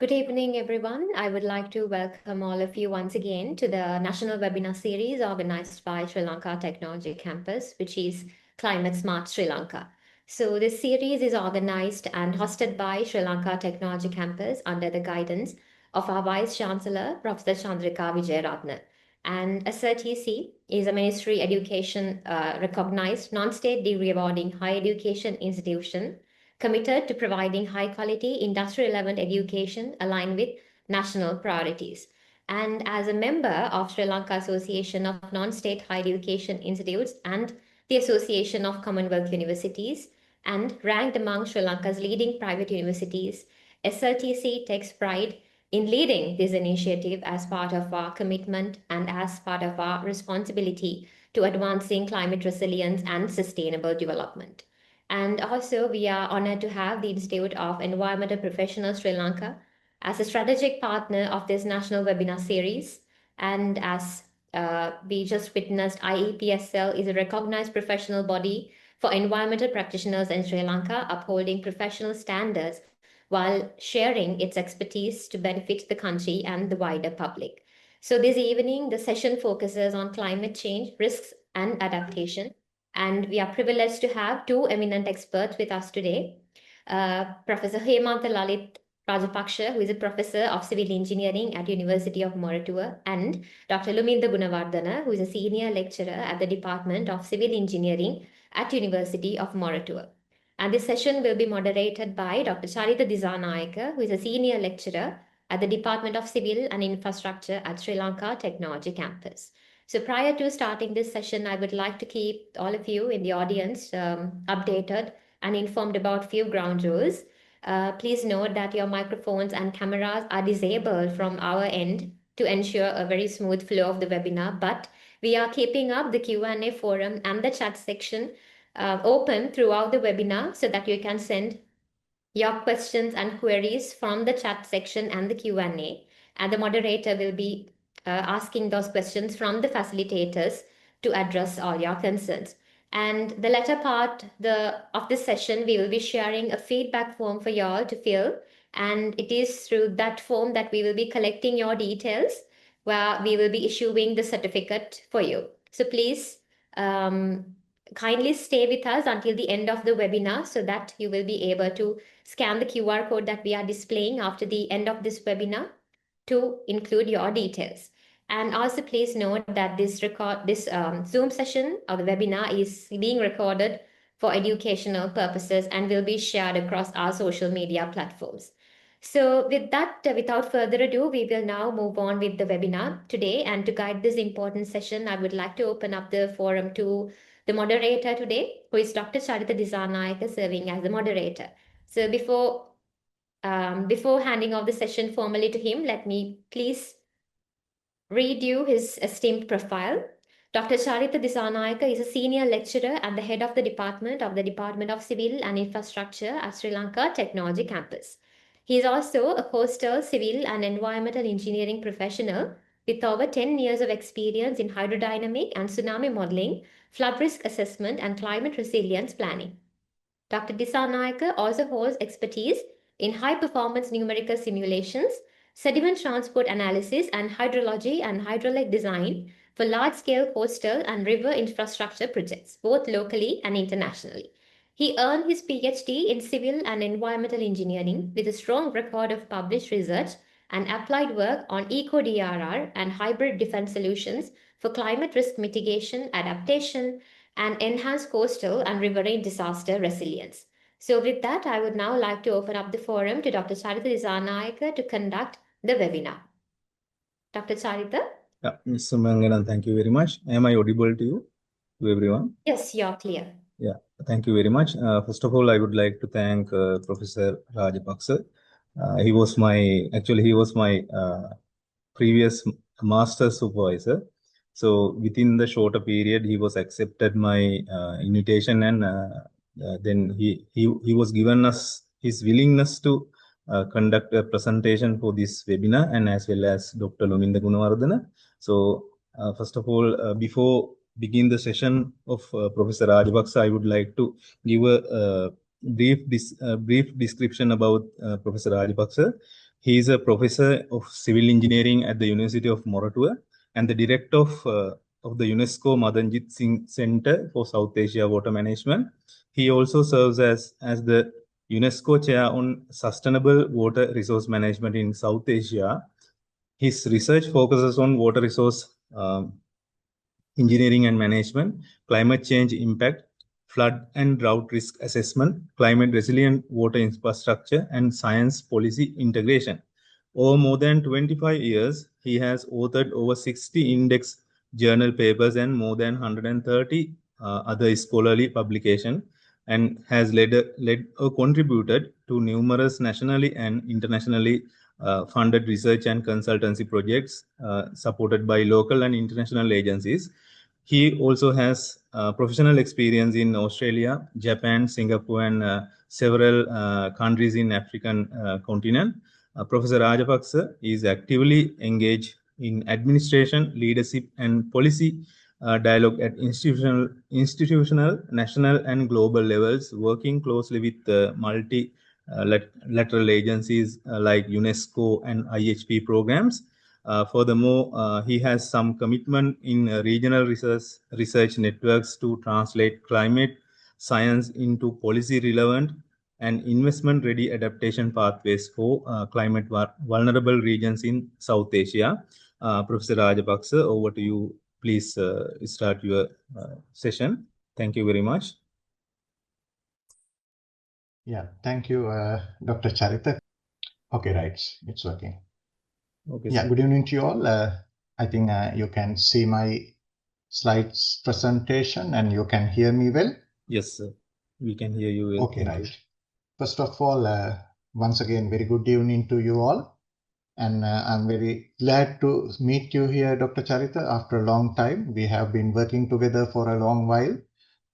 Good evening, everyone. I would like to welcome all of you once again to the national webinar series organized by Sri Lanka Technology Campus, which is Climate Smart Sri Lanka. So this series is organized and hosted by Sri Lanka Technology Campus under the guidance of our Vice Chancellor, Professor Chandrika Vijayaratne. And SLTC is a Ministry Education recognized non-state degree awarding higher education institution committed to providing high-quality, industry-relevant education aligned with national priorities. And as a member of Sri Lanka Association of Non-State Higher Education Institutes and the Association of Commonwealth Universities, and ranked among Sri Lanka's leading private universities, SLTC takes pride in leading this initiative as part of our commitment and as part of our responsibility to advancing climate resilience and sustainable development. And also, we are honored to have the Institute of Environmental Professionals Sri Lanka as a strategic partner of this national webinar series. And as we just witnessed, IEPSL is a recognized professional body for environmental practitioners in Sri Lanka, upholding professional standards while sharing its expertise to benefit the country and the wider public. So this evening, the session focuses on climate change, risks, and adaptation. And we are privileged to have two eminent experts with us today. Professor Lalith Rajapakse, who is a professor of civil engineering at University of Moratuwa, and Dr. Luminda Gunawardhana, who is a senior lecturer at the Department of Civil Engineering at University of Moratuwa. And this session will be moderated by Dr. Charitha Dissanayaka, who is a senior lecturer at the Department of Civil and Infrastructure at Sri Lanka Technology Campus. So prior to starting this session, I would like to keep all of you in the audience updated and informed about few ground rules. Please note that your microphones and cameras are disabled from our end to ensure a very smooth flow of the webinar, but we are keeping up the Q&A forum and the chat section open throughout the webinar so that you can send your questions and queries from the chat section and the Q&A, and the moderator will be asking those questions from the facilitators to address all your concerns. And the latter part of this session, we will be sharing a feedback form for y'all to fill. And it is through that form that we will be collecting your details, where we will be issuing the certificate for you. So please kindly stay with us until the end of the webinar so that you will be able to scan the QR code that we are displaying after the end of this webinar to include your details. And also please note that this Zoom session or the webinar is being recorded for educational purposes and will be shared across our social media platforms. So with that, without further ado, we will now move on with the webinar today. And to guide this important session, I would like to open up the forum to the moderator today, who is Dr. Charitha Dissanayaka, serving as the moderator. So before handing off the session formally to him, let me please read you his esteemed profile. Dr. Charitha Dissanayaka is a senior lecturer and the head of the Department of Civil and Infrastructure at Sri Lanka Technology Campus. He is also a coastal, civil and environmental engineering professional with over 10 years of experience in hydrodynamic and tsunami modeling, flood risk assessment and climate resilience planning. Dr. Dissanayaka also holds expertise in high-performance numerical simulations, sediment transport analysis, and hydrology and hydraulic design for large-scale coastal and river infrastructure projects, both locally and internationally. He earned his PhD in civil and environmental engineering with a strong record of published research and applied work on eco-DRR and hybrid defense solutions for climate risk mitigation, adaptation, and enhanced coastal and riverine disaster resilience. So with that, I would now like to open up the forum to Dr. Charitha Dissanayaka to conduct the webinar. Dr. Charitha? Yeah, Mr. Manganan, thank you very much. Am I audible to you, to everyone? Yes, you're clear. Yeah, thank you very much. First of all, I would like to thank Professor Rajapakse. He was my previous master supervisor. So within the shorter period, he was accepted my invitation, and then he was given us his willingness to conduct a presentation for this webinar, and as well as Dr. Luminda Gunawardhana. So first of all, before begin the session of Professor Rajapakse, I would like to give a brief description about Professor Rajapakse. He is a professor of civil engineering at the University of Moratuwa and the director of the UNESCO Madanjit Singh Center for South Asia Water Management. He also serves as the UNESCO Chair on Sustainable Water Resource Management in South Asia. His research focuses on water resource engineering and management, climate change impact, flood and drought risk assessment, climate resilient water infrastructure, and science policy integration. Over more than 25 years, he has authored over 60 index journal papers and more than 130 other scholarly publications, and has led or contributed to numerous nationally and internationally funded research and consultancy projects supported by local and international agencies. He also has professional experience in Australia, Japan, Singapore, and several countries in African continent. Professor Rajapakse is actively engaged in administration, leadership, and policy dialogue at institutional, national, and global levels, working closely with multilateral agencies like UNESCO and IHP programs. Furthermore, he has some commitment in regional research networks to translate climate science into policy relevant and investment ready adaptation pathways for climate vulnerable regions in South Asia. Professor Rajapakse, over to you. Please start your session. Thank you very much. Yeah, thank you, Dr. Charitha. Okay, right, it's working. Okay, yeah, sir. good evening to you all. I think you can see my slides presentation and you can hear me well. Yes, sir. We can hear you well. Okay, right. First of all, once again, very good evening to you all. And I'm very glad to meet you here, Dr. Charitha, after a long time. We have been working together for a long while.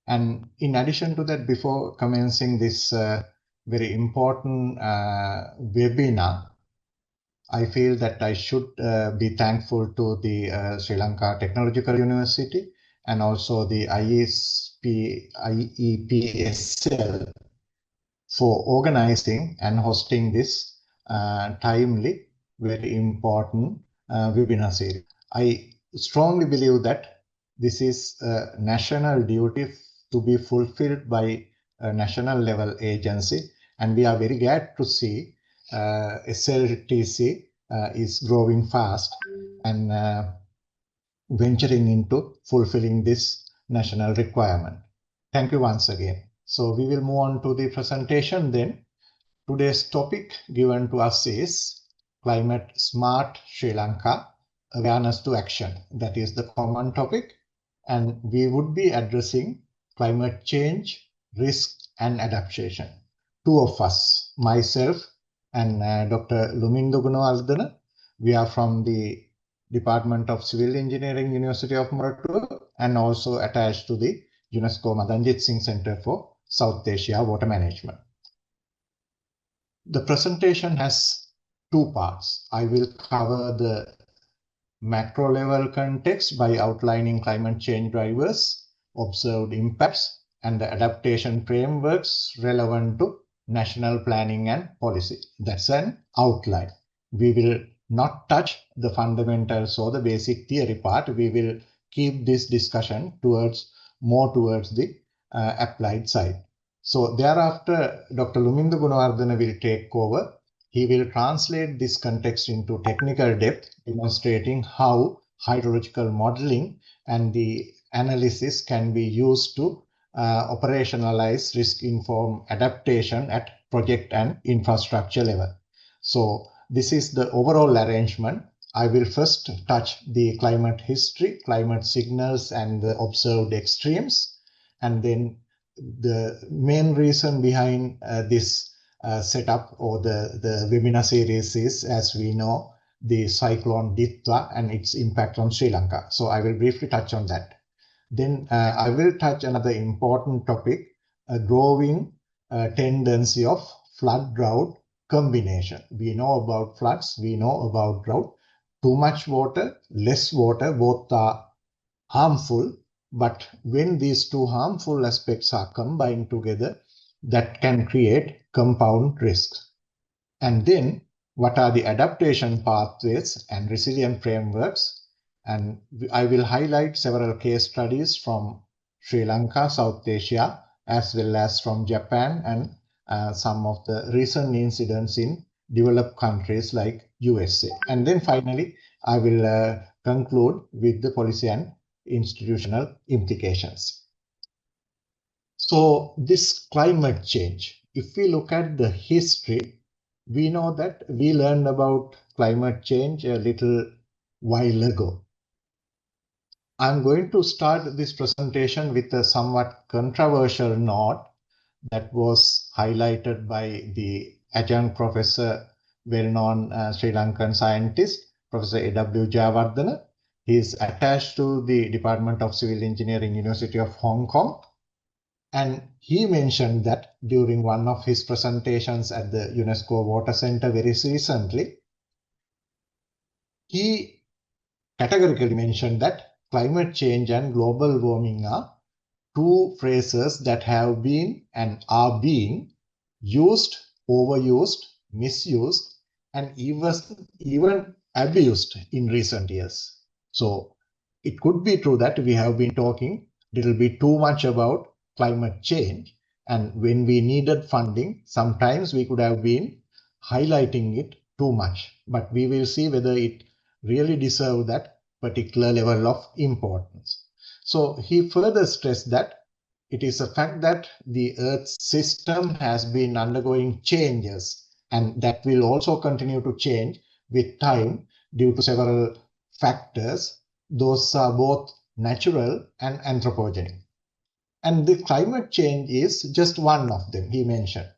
And in addition to that, before commencing this very important webinar, I feel that I should be thankful to the Sri Lanka Technological University and also the IEPSL for organizing and hosting this timely, very important webinar series. I strongly believe that this is a national duty to be fulfilled by a national level agency, and we are very glad to see SLTC is growing fast and venturing into fulfilling this national requirement. Thank you once again. So we will move on to the presentation then. Today's topic given to us is Climate Smart Sri Lanka, Awareness to Action. That is the common topic. And we would be addressing climate change, risk and adaptation. Two of us, myself and Dr. Luminda Gunawardhana. We are from the Department of Civil Engineering, University of Moratuwa, and also attached to the UNESCO Madanjit Singh Center for South Asia Water Management. The presentation has two parts. I will cover the macro level context by outlining climate change drivers, observed impacts, and the adaptation frameworks relevant to national planning and policy. That's an outline. We will not touch the fundamentals or the basic theory part. We will keep this discussion more towards the applied side. So thereafter, Dr. Luminda Gunawardhana will take over. He will translate this context into technical depth, demonstrating how hydrological modeling and the analysis can be used to operationalize risk-informed adaptation at project and infrastructure level. So this is the overall arrangement. I will first touch the climate history, climate signals, and the observed extremes. And then the main reason behind this setup or the webinar series is, as we know, the cyclone Dept and its impact on Sri Lanka. So I will briefly touch on that. Then I will touch another important topic, a growing tendency of flood-drought combination. We know about floods, we know about drought. Too much water, less water, both are harmful. But when these two harmful aspects are combined together, that can create compound risks. And then what are the adaptation pathways and resilient frameworks. And I will highlight several case studies from Sri Lanka, South Asia, as well as from Japan and some of the recent incidents in developed countries like USA. And then finally, I will conclude with the policy and institutional implications. So this climate change, if we look at the history, we know that we learned about climate change a little while ago. I'm going to start this presentation with a somewhat controversial note that was highlighted by the adjunct professor, well-known Sri Lankan scientist, Professor A.W. Gunawardhana. He is attached to the Department of Civil Engineering, University of Hong Kong. And he mentioned that during one of his presentations at the UNESCO Water Center very recently, he categorically mentioned that climate change and global warming are two phrases that have been and are being used, overused, misused, and even abused in recent years. So it could be true that we have been talking a little bit too much about climate change, and when we needed funding, sometimes we could have been highlighting it too much, but we will see whether it really deserves that particular level of importance. So he further stressed that it is a fact that the Earth's system has been undergoing changes, and that will also continue to change with time due to several factors. Those are both natural and anthropogenic. And the climate change is just one of them, he mentioned.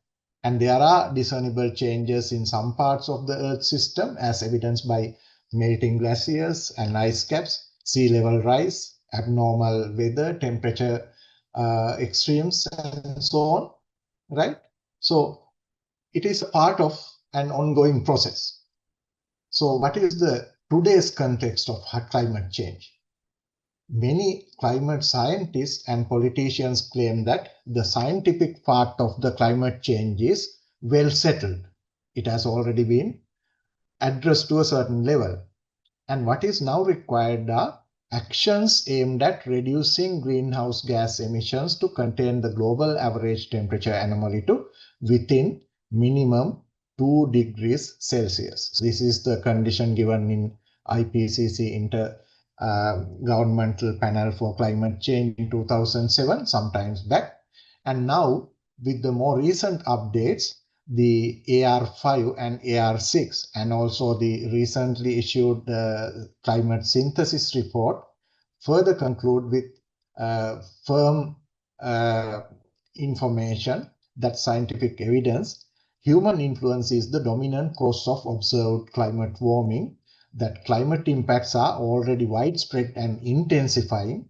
And there are discernible changes in some parts of the Earth system, as evidenced by melting glaciers and ice caps, sea level rise, abnormal weather, temperature extremes, and so on, right? So it is a part of an ongoing process. So what is the today's context of climate change? Many climate scientists and politicians claim that the scientific part of the climate change is well settled. It has already been addressed to a certain level. And what is now required are actions aimed at reducing greenhouse gas emissions to contain the global average temperature anomaly to within minimum 2 degrees Celsius. So this is the condition given in IPCC Intergovernmental Panel for Climate Change in 2007, sometimes back. And now with the more recent updates, the AR5 and AR6, and also the recently issued climate synthesis report, further conclude with firm information that scientific evidence, human influence is the dominant cause of observed climate warming, that climate impacts are already widespread and intensifying,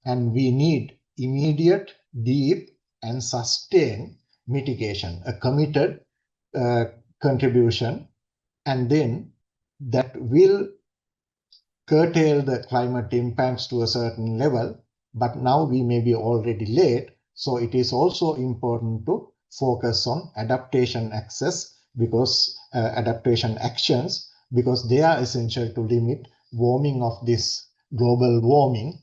and we need immediate, deep, and sustained mitigation, a committed contribution, and then that will curtail the climate impacts to a certain level. But now we may be already late, so it is also important to focus on adaptation adaptation actions, because they are essential to limit warming of this global warming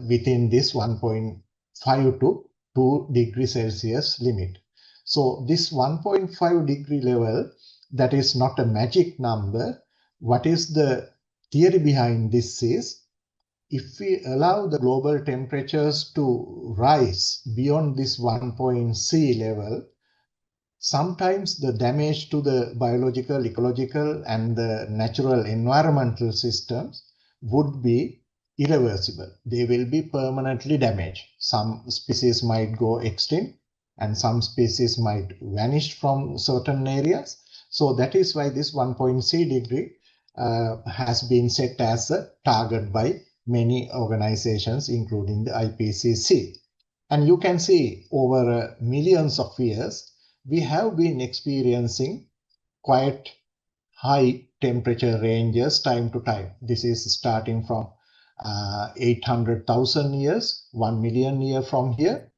within this 1.5 to 2 degrees Celsius limit. So this 1.5 degree level, that is not a magic number. What is the theory behind this is, if we allow the global temperatures to rise beyond this 1.c level, sometimes the damage to the biological, ecological, and the natural environmental systems would be irreversible. They will be permanently damaged. Some species might go extinct, and some species might vanish from certain areas. So that is why this 1.c degree has been set as a target by many organizations, including the IPCC. And you can see over millions of years, we have been experiencing quite high temperature ranges time to time. This is starting from 800,000 years, 1 million years from here.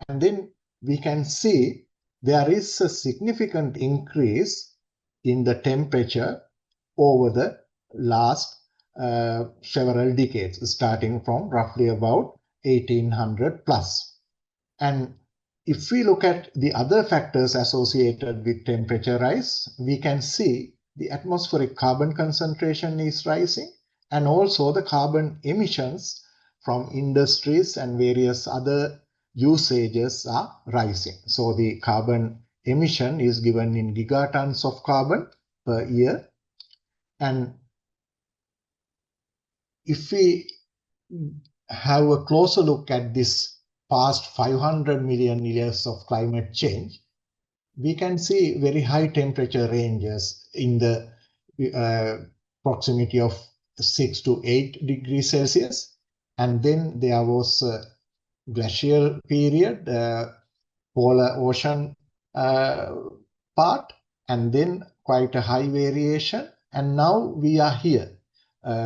And then we can see there is a significant increase in the temperature over the last several decades, starting from roughly about 1800 plus. And if we look at the other factors associated with temperature rise, we can see the atmospheric carbon concentration is rising, and also the carbon emissions from industries and various other usages are rising. So the carbon emission is given in gigatons of carbon per year. And if we have a closer look at this past 500 million years of climate change, we can see very high temperature ranges in the proximity of 6 to 8 degrees Celsius. And then there was a glacial period, polar ocean part, and then quite a high variation. And now we are here.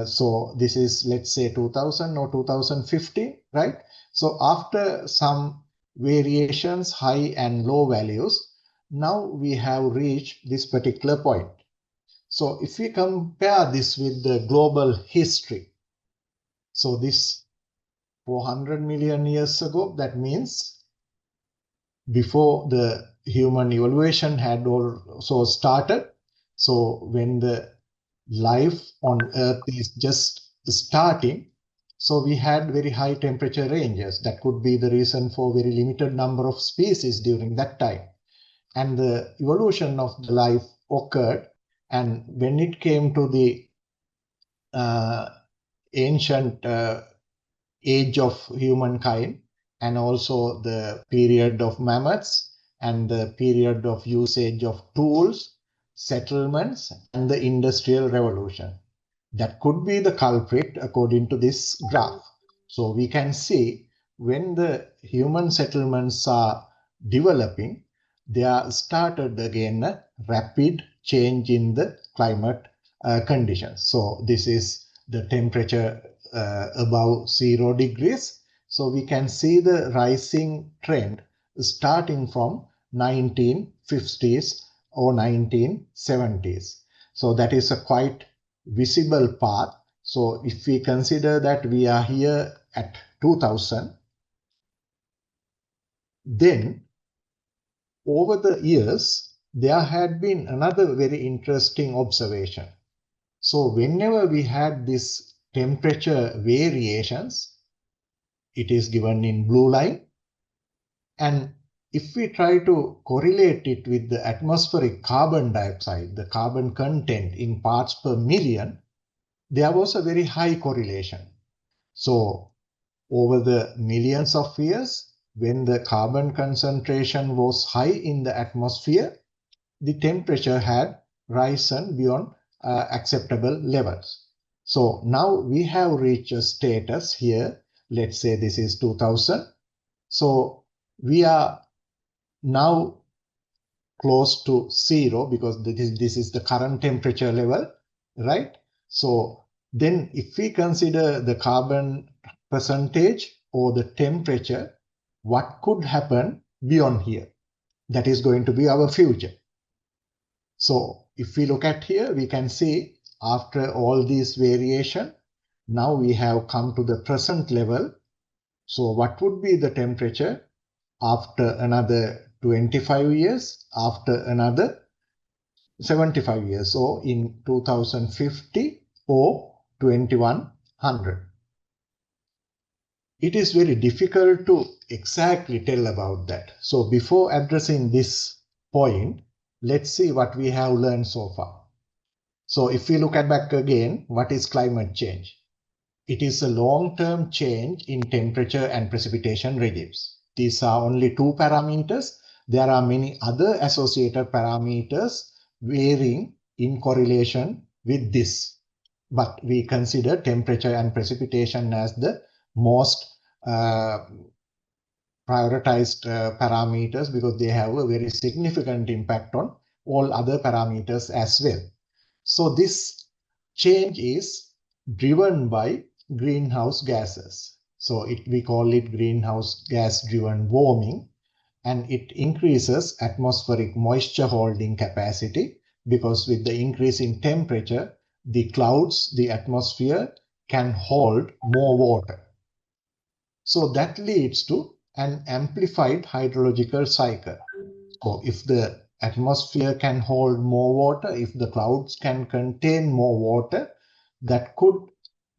So this is, let's say, 2000 or 2015, right? So after some variations, high and low values, now we have reached this particular point. So if we compare this with the global history, so this 400 million years ago, that means before the human evolution had also started. So when the life on Earth is just starting, so we had very high temperature ranges. That could be the reason for very limited number of species during that time. And the evolution of the life occurred. And when it came to the ancient age of humankind, and also the period of mammoths and the period of usage of tools, settlements, and the industrial revolution, that could be the culprit according to this graph. So we can see when the human settlements are developing, there started again a rapid change in the climate conditions. So this is the temperature above 0 degrees. So we can see the rising trend starting from 1950s or 1970s. So that is a quite visible path. So if we consider that we are here at 2000, then over the years, there had been another very interesting observation. So whenever we had this temperature variations, it is given in blue line. And if we try to correlate it with the atmospheric carbon dioxide, the carbon content in parts per million, there was a very high correlation. So over the millions of years, when the carbon concentration was high in the atmosphere, the temperature had risen beyond acceptable levels. So now we have reached a status here. Let's say this is 2000. So we are now close to 0 because this is the current temperature level, right? So then if we consider the carbon percentage or the temperature, what could happen beyond here? That is going to be our future. So if we look at here, we can see after all these variation, now we have come to the present level. So what would be the temperature after another 25 years, after another 75 years, so in 2050 or 2100? It is very difficult to exactly tell about that. So before addressing this point, let's see what we have learned so far. So if we look at back again, what is climate change? It is a long-term change in temperature and precipitation regimes. These are only two parameters. There are many other associated parameters varying in correlation with this. But we consider temperature and precipitation as the most prioritized parameters because they have a very significant impact on all other parameters as well. So this change is driven by greenhouse gases. So we call it greenhouse gas driven warming, and it increases atmospheric moisture holding capacity because with the increase in temperature, the clouds, the atmosphere can hold more water. So that leads to an amplified hydrological cycle. So if the atmosphere can hold more water, if the clouds can contain more water, that could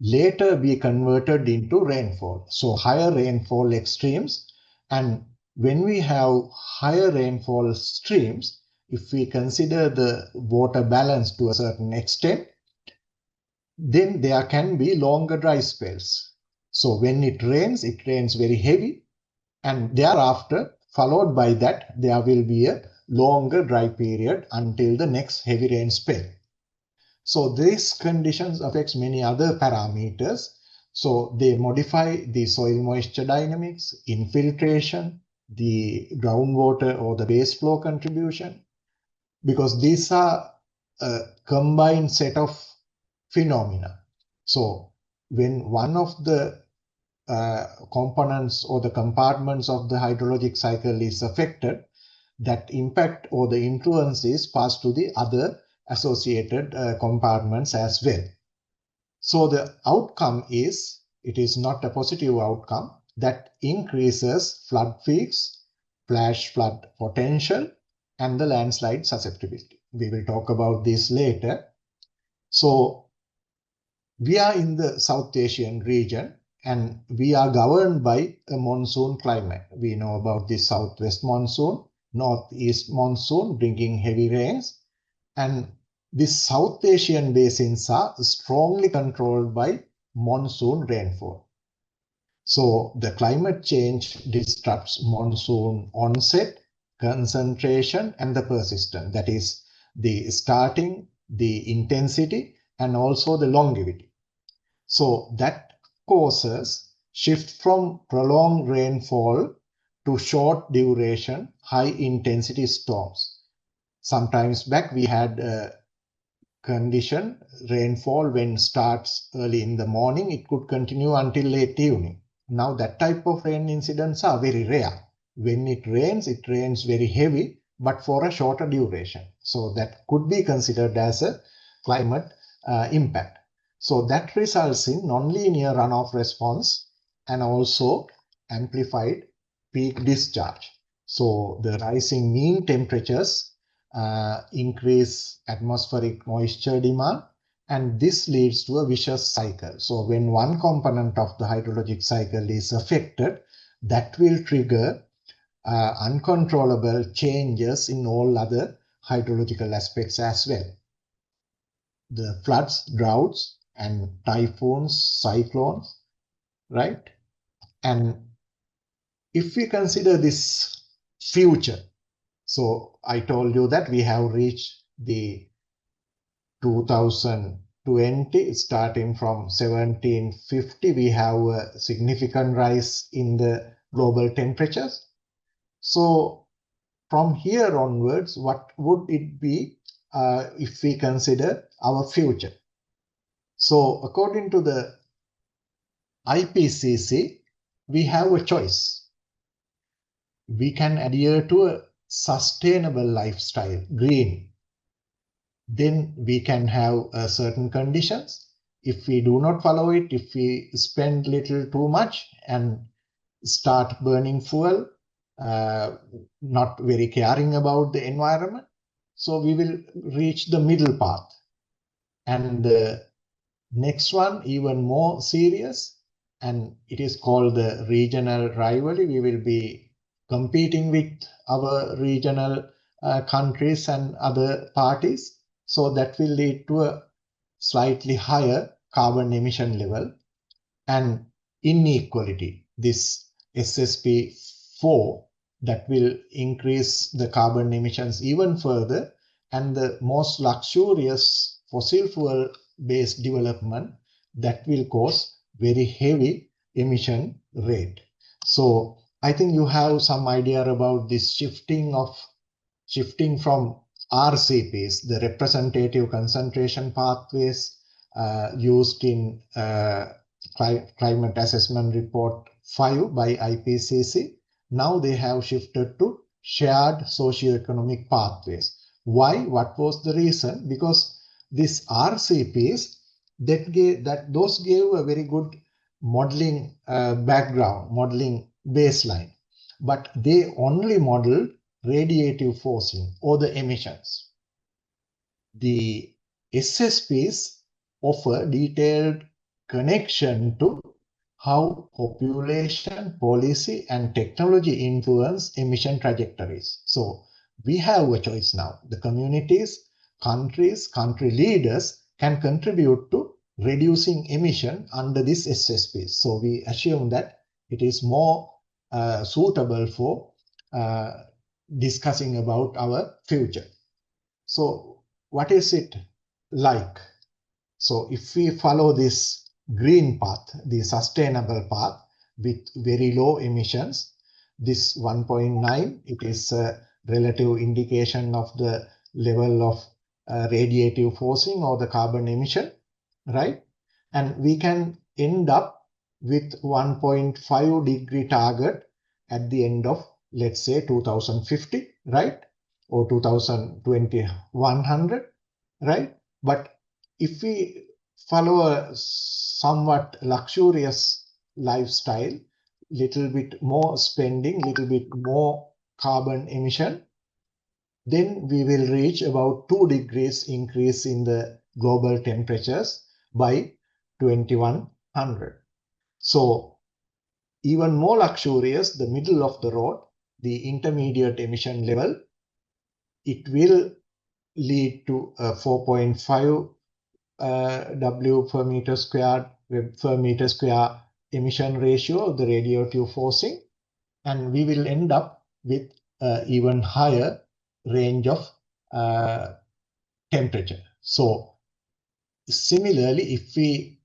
later be converted into rainfall. So higher rainfall extremes. And when we have higher rainfall streams, if we consider the water balance to a certain extent, then there can be longer dry spells. So when it rains very heavy, and thereafter, followed by that, there will be a longer dry period until the next heavy rain spell. So these conditions affects many other parameters. So they modify the soil moisture dynamics, infiltration, the groundwater or the base flow contribution, because these are a combined set of phenomena. So when one of the components or the compartments of the hydrologic cycle is affected, that impact or the influence is passed to the other associated compartments as well. So the outcome is, it is not a positive outcome, that increases flood peaks, flash flood potential, and the landslide susceptibility. We will talk about this later. So we are in the South Asian region, and we are governed by a monsoon climate. We know about the southwest monsoon, northeast monsoon bringing heavy rains, and the South Asian basins are strongly controlled by monsoon rainfall. So the climate change disrupts monsoon onset, concentration, and the persistence. That is the starting, the intensity, and also the longevity. So that causes shift from prolonged rainfall to short duration, high intensity storms. Sometimes back we had a condition, rainfall when starts early in the morning, it could continue until late evening. Now that type of rain incidents are very rare. When it rains very heavy, but for a shorter duration. So that could be considered as a climate impact. So that results in non-linear runoff response and also amplified peak discharge. So the rising mean temperatures increase atmospheric moisture demand, and this leads to a vicious cycle. So when one component of the hydrologic cycle is affected, that will trigger uncontrollable changes in all other hydrological aspects as well. The floods, droughts, and typhoons, cyclones, right? And if we consider this future, so I told you that we have reached the 2020, starting from 1750, we have a significant rise in the global temperatures. So from here onwards, what would it be if we consider our future? So according to the IPCC, we have a choice. We can adhere to a sustainable lifestyle, green. Then we can have certain conditions. If we do not follow it, if we spend little too much and start burning fuel, not very caring about the environment, so we will reach the middle path. And the next one, even more serious, and it is called the regional rivalry. We will be competing with our regional countries and other parties. So that will lead to a slightly higher carbon emission level and inequality. This SSP4, that will increase the carbon emissions even further, and the most luxurious fossil fuel based development, that will cause very heavy emission rate. So I think you have some idea about this shifting from RCPs, the representative concentration pathways used in Climate Assessment Report 5 by IPCC. Now they have shifted to shared socioeconomic pathways. Why? What was the reason? Because these RCPs those gave a very good modeling background, modeling baseline, but they only modeled radiative forcing or the emissions. The SSPs offer detailed connection to how population, policy, and technology influence emission trajectories. So we have a choice now. The communities, countries, country leaders can contribute to reducing emission under this SSP. So we assume that it is more suitable for discussing about our future. So what is it like? So if we follow this green path, the sustainable path with very low emissions, this 1.9, it is a relative indication of the level of radiative forcing or the carbon emission, right? And we can end up with 1.5 degree target at the end of, let's say, 2050, right? Or 2100, right? But if we follow a somewhat luxurious lifestyle, little bit more spending, little bit more carbon emission, then we will reach about 2 degrees increase in the global temperatures by 2100. So even more luxurious, the middle of the road, the intermediate emission level, it will lead to a 4.5 W per meter square emission ratio of the radiative forcing, and we will end up with even higher range of temperature. So similarly, if we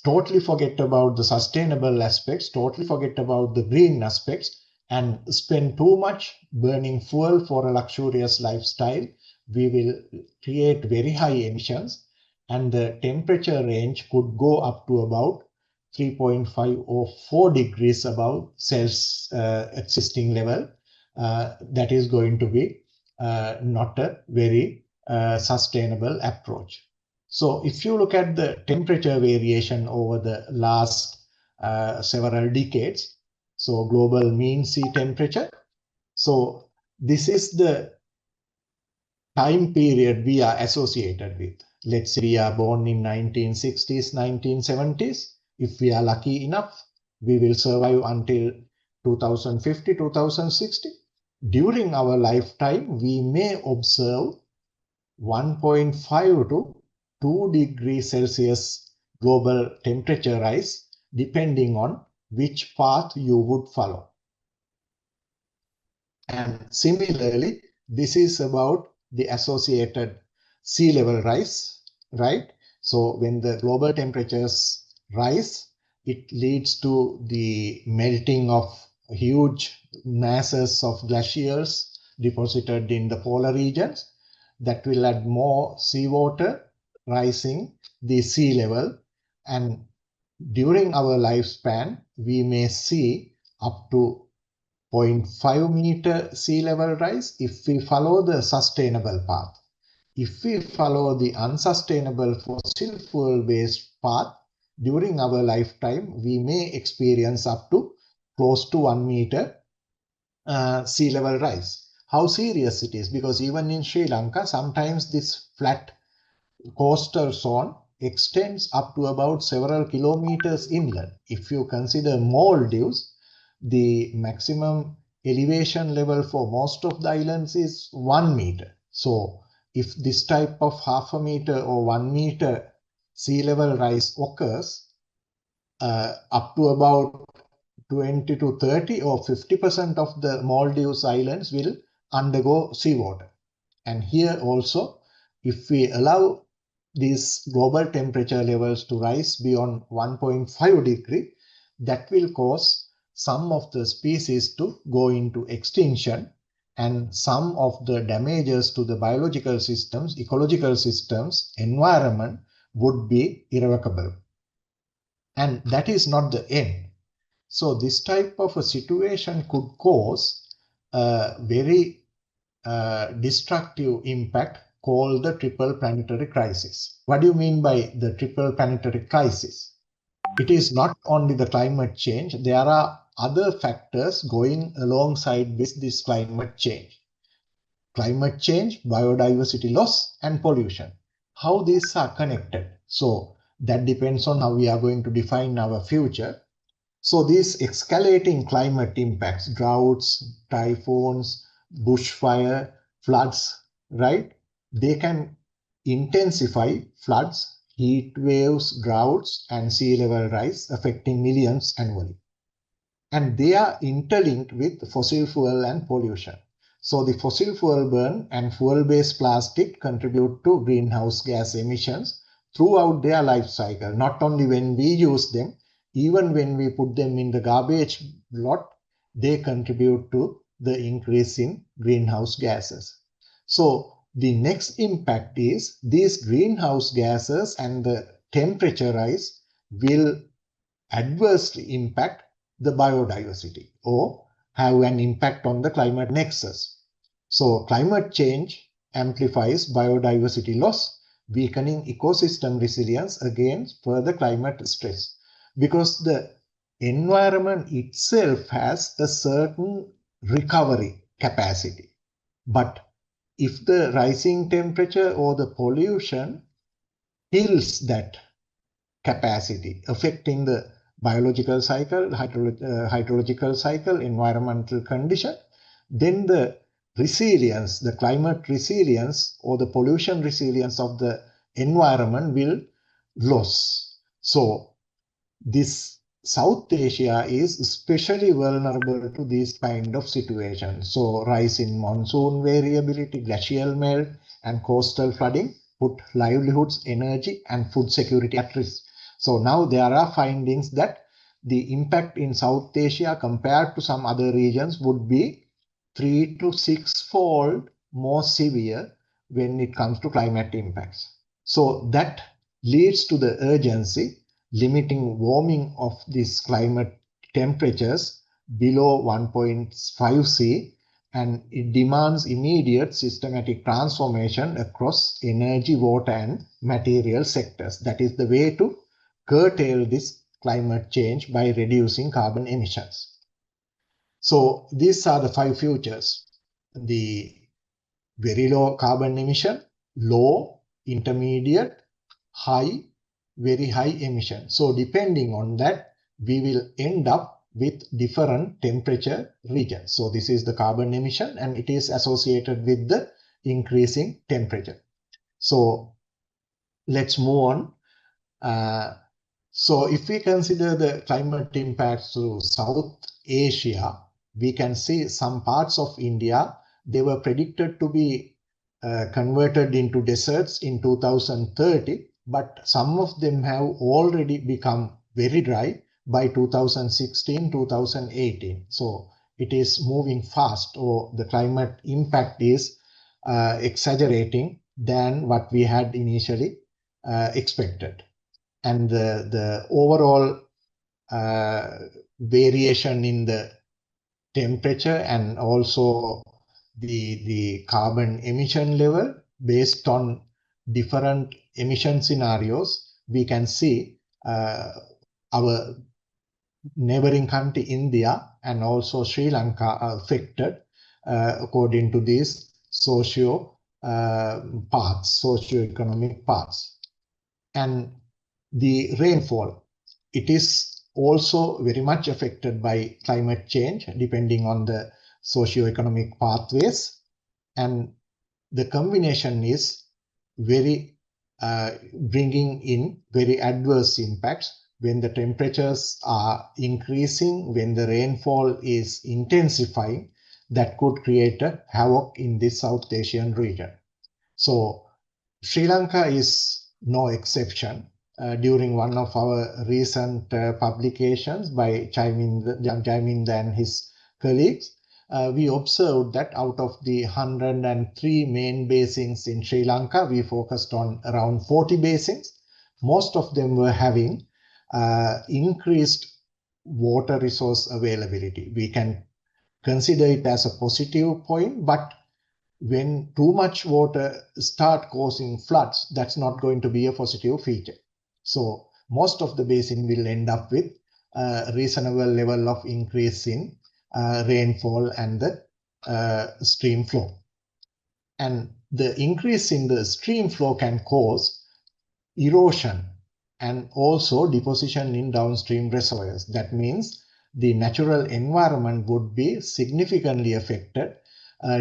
totally forget about the sustainable aspects, totally forget about the green aspects, and spend too much burning fuel for a luxurious lifestyle, we will create very high emissions, and the temperature range could go up to about 3.5 or 4 degrees above Celsius existing level. That is going to be not a very sustainable approach. So if you look at the temperature variation over the last several decades, so global mean sea temperature, so this is the time period we are associated with. Let's say we are born in 1960s, 1970s. If we are lucky enough, we will survive until 2050, 2060. During our lifetime, we may observe 1.5 to 2 degrees Celsius global temperature rise, depending on which path you would follow. And similarly, this is about the associated sea level rise, right? So when the global temperatures rise, it leads to the melting of huge masses of glaciers deposited in the polar regions. That will add more seawater, rising the sea level, and during our lifespan, we may see up to 0.5 meter sea level rise if we follow the sustainable path. If we follow the unsustainable fossil fuel based path, during our lifetime, we may experience up to close to 1 meter sea level rise. How serious it is, because even in Sri Lanka, sometimes this flat coastal zone extends up to about several kilometers inland. If you consider Maldives, the maximum elevation level for most of the islands is 1 meter. So if this type of 0.5 meter or 1 meter sea level rise occurs, up to about 20 to 30 or 50% of the Maldives islands will undergo seawater. And here also, if we allow these global temperature levels to rise beyond 1.5 degree, that will cause some of the species to go into extinction, and some of the damages to the biological systems, ecological systems, environment would be irrevocable. And that is not the end. So this type of a situation could cause a very destructive impact called the triple planetary crisis. What do you mean by the triple planetary crisis? It is not only the climate change, there are other factors going alongside with this climate change. Climate change, biodiversity loss, and pollution. How these are connected? So that depends on how we are going to define our future. So these escalating climate impacts, droughts, typhoons, bushfire, floods, right? They can intensify floods, heat waves, droughts, and sea level rise, affecting millions annually. And they are interlinked with fossil fuel and pollution. So the fossil fuel burn and fuel-based plastic contribute to greenhouse gas emissions throughout their life cycle, not only when we use them, even when we put them in the garbage lot, they contribute to the increase in greenhouse gases. So the next impact is these greenhouse gases and the temperature rise will adversely impact the biodiversity or have an impact on the climate nexus. So climate change amplifies biodiversity loss, weakening ecosystem resilience against further climate stress, because the environment itself has a certain recovery capacity. But if the rising temperature or the pollution kills that capacity, affecting the biological cycle, hydrological cycle, environmental condition, then the resilience, the climate resilience or the pollution resilience of the environment will lose. So this South Asia is especially vulnerable to these kind of situations. So rise in monsoon variability, glacial melt, and coastal flooding put livelihoods, energy, and food security at risk. So now there are findings that the impact in South Asia compared to some other regions would be 3 to 6-fold more severe when it comes to climate impacts. So that leads to the urgency limiting warming of these climate temperatures below 1.5 C, and it demands immediate systematic transformation across energy, water, and material sectors. That is the way to curtail this climate change by reducing carbon emissions. So these are the 5 futures: the very low carbon emission, low, intermediate, high, very high emission. So depending on that, we will end up with different temperature regions. So this is the carbon emission, and it is associated with the increasing temperature. So let's move on. So if we consider the climate impacts to South Asia, we can see some parts of India, they were predicted to be converted into deserts in 2030, but some of them have already become very dry by 2016-2018. So it is moving fast, or the climate impact is exaggerating than what we had initially expected. And the overall variation in the temperature and also the carbon emission level based on different emission scenarios, we can see our neighboring country India and also Sri Lanka are affected according to these socio-economic paths. And the rainfall, it is also very much affected by climate change depending on the socio-economic pathways, and the combination is very bringing in very adverse impacts when the temperatures are increasing, when the rainfall is intensifying. That could create a havoc in this South Asian region. So Sri Lanka is no exception. During one of our recent publications by Jaiminda and his colleagues, we observed that out of the 103 main basins in Sri Lanka, we focused on around 40 basins. Most of them were having increased water resource availability. We can consider it as a positive point, but when too much water start causing floods, that's not going to be a positive feature. So most of the basin will end up with a reasonable level of increase in rainfall and the stream flow. And the increase in the stream flow can cause erosion and also deposition in downstream reservoirs. That means the natural environment would be significantly affected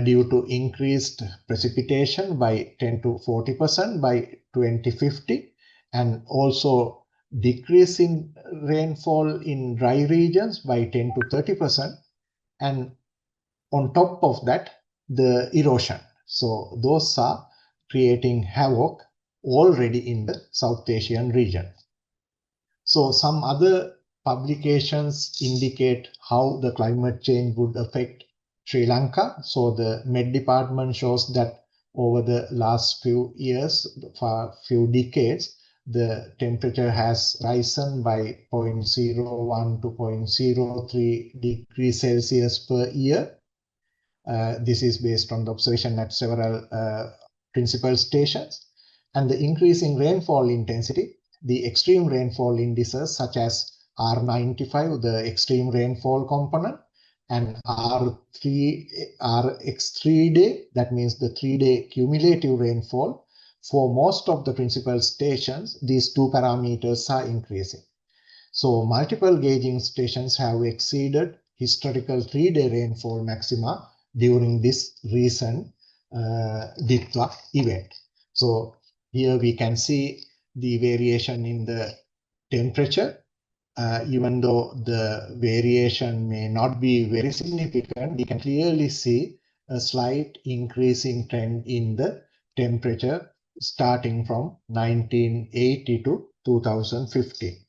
due to increased precipitation by 10 to 40% by 2050, and also decrease in rainfall in dry regions by 10 to 30%, and on top of that, the erosion. So those are creating havoc already in the South Asian region. So some other publications indicate how the climate change would affect Sri Lanka. So the Met Department shows that over the last few years, for few decades, the temperature has risen by 0.01 to 0.03 degrees Celsius per year. This is based on the observation at several principal stations. And the increasing rainfall intensity, the extreme rainfall indices such as R95, the extreme rainfall component, and RX3-day, that means the 3-day cumulative rainfall. For most of the principal stations, these two parameters are increasing. So multiple gauging stations have exceeded historical 3-day rainfall maxima during this recent DITWA event. So here we can see the variation in the temperature. Even though the variation may not be very significant, we can clearly see a slight increasing trend in the temperature starting from 1980 to 2015.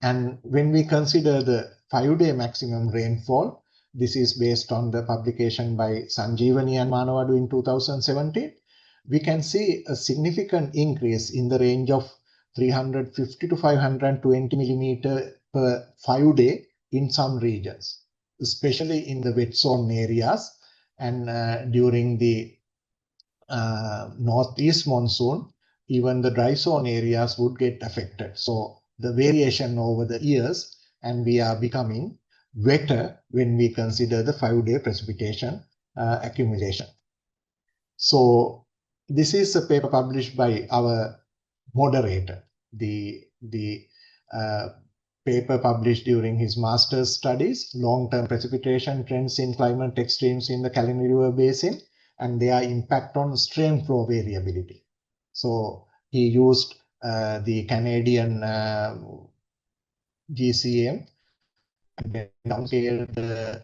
And when we consider the 5-day maximum rainfall, this is based on the publication by Sanjeevani and Manawadu in 2017, we can see a significant increase in the range of 350 to 520 millimeter per 5-day in some regions, especially in the wet zone areas, and during the northeast monsoon, even the dry zone areas would get affected. So the variation over the years, and we are becoming wetter when we consider the 5-day precipitation accumulation. So this is a paper published by our Moderator, the paper published during his master's studies, long-term precipitation trends in climate extremes in the Kalini River Basin and their impact on stream flow variability. So he used the Canadian GCM and downscaled the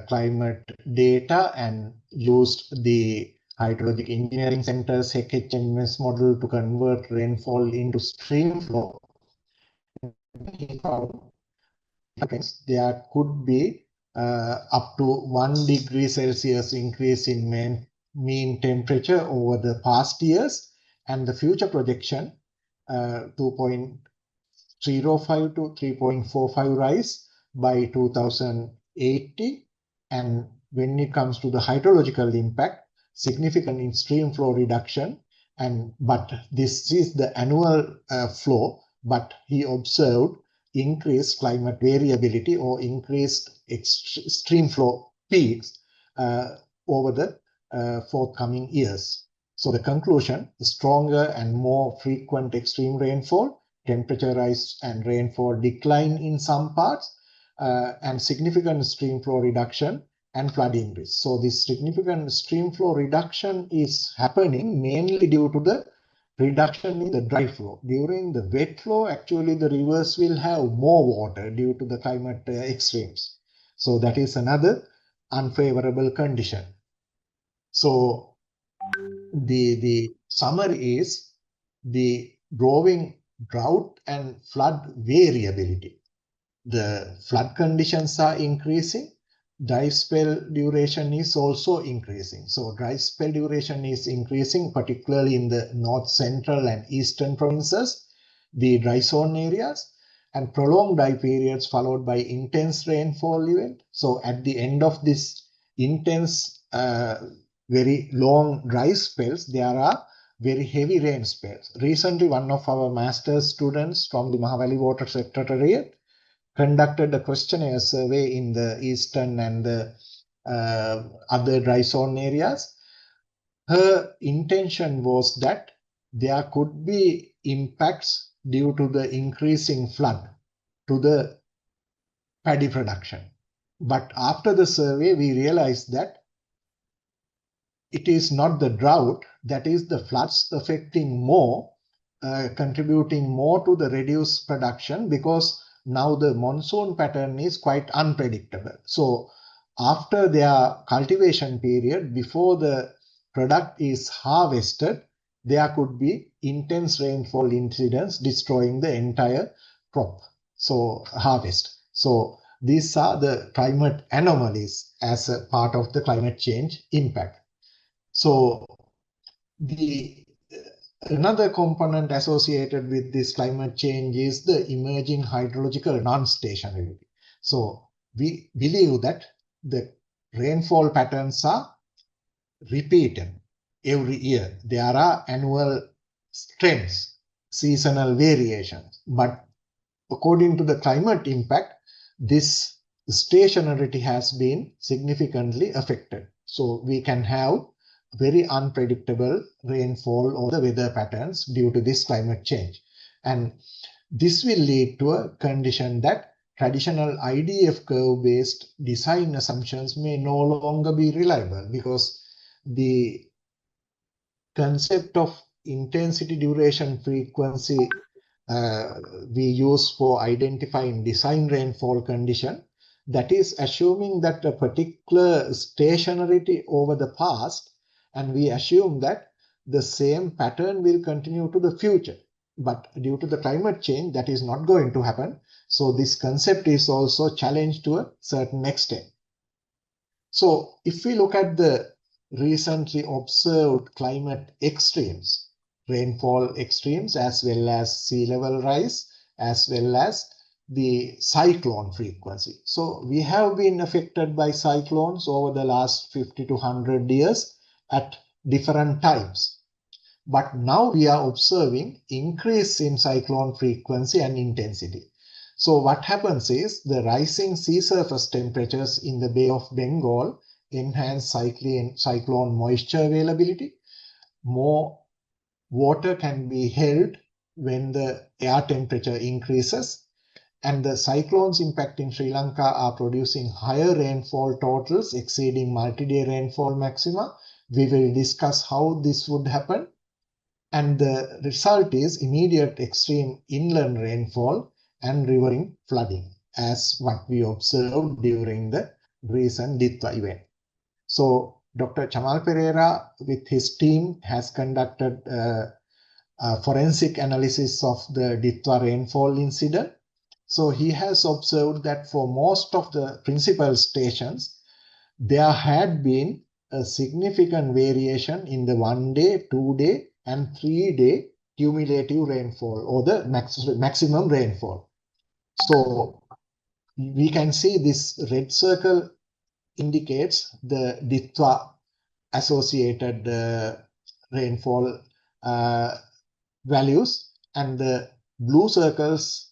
climate data and used the Hydrologic Engineering Center's HMS model to convert rainfall into stream flow. He found there could be up to 1 degree Celsius increase in mean temperature over the past years, and the future projection 2.05 to 3.45 rise by 2080. And when it comes to the hydrological impact, significant in stream flow reduction, but this is the annual flow, but he observed increased climate variability or increased stream flow peaks over the forthcoming years. So the conclusion, the stronger and more frequent extreme rainfall, temperature rise and rainfall decline in some parts, and significant stream flow reduction and flooding risk. So this significant stream flow reduction is happening mainly due to the reduction in the dry flow. During the wet flow, actually the rivers will have more water due to the climate extremes. So that is another unfavorable condition. So the summary is the growing drought and flood variability. The flood conditions are increasing. Dry spell duration is also increasing. So dry spell duration is increasing, particularly in the north central and eastern provinces, the dry zone areas, and prolonged dry periods followed by intense rainfall event. So at the end of this intense very long dry spells, there are very heavy rain spells. Recently, one of our master's students from the Mahavali Water Secretariat conducted a questionnaire survey in the eastern and the other dry zone areas. Her intention was that there could be impacts due to the increasing flood to the paddy production. But after the survey, we realized that it is not the drought, that is the floods affecting more, contributing more to the reduced production, because now the monsoon pattern is quite unpredictable. So after their cultivation period, before the product is harvested, there could be intense rainfall incidents destroying the entire crop, so harvest. So these are the climate anomalies as a part of the climate change impact. So another component associated with this climate change is the emerging hydrological non-stationarity. So we believe that the rainfall patterns are repeated every year. There are annual trends, seasonal variations, but according to the climate impact, this stationarity has been significantly affected. So we can have very unpredictable rainfall or the weather patterns due to this climate change. And this will lead to a condition that traditional IDF curve-based design assumptions may no longer be reliable, because the concept of intensity, duration, frequency we use for identifying design rainfall condition, that is assuming that a particular stationarity over the past, and we assume that the same pattern will continue to the future. But due to the climate change, that is not going to happen. So this concept is also challenged to a certain extent. So if we look at the recently observed climate extremes, rainfall extremes, as well as sea level rise, as well as the cyclone frequency. So we have been affected by cyclones over the last 50 to 100 years at different times. But now we are observing increase in cyclone frequency and intensity. So what happens is the rising sea surface temperatures in the Bay of Bengal enhance cyclone moisture availability. More water can be held when the air temperature increases, and the cyclones impacting Sri Lanka are producing higher rainfall totals exceeding multi-day rainfall maxima. We will discuss how this would happen. And the result is immediate extreme inland rainfall and riverine flooding, as what we observed during the recent Ditwa event. So Dr. Chamal Pereira with his team has conducted a forensic analysis of the Ditwa rainfall incident. So he has observed that for most of the principal stations, there had been a significant variation in the 1 day, 2 day, and 3 day cumulative rainfall, or the maximum rainfall. So we can see this red circle indicates the Ditwa associated rainfall values, and the blue circles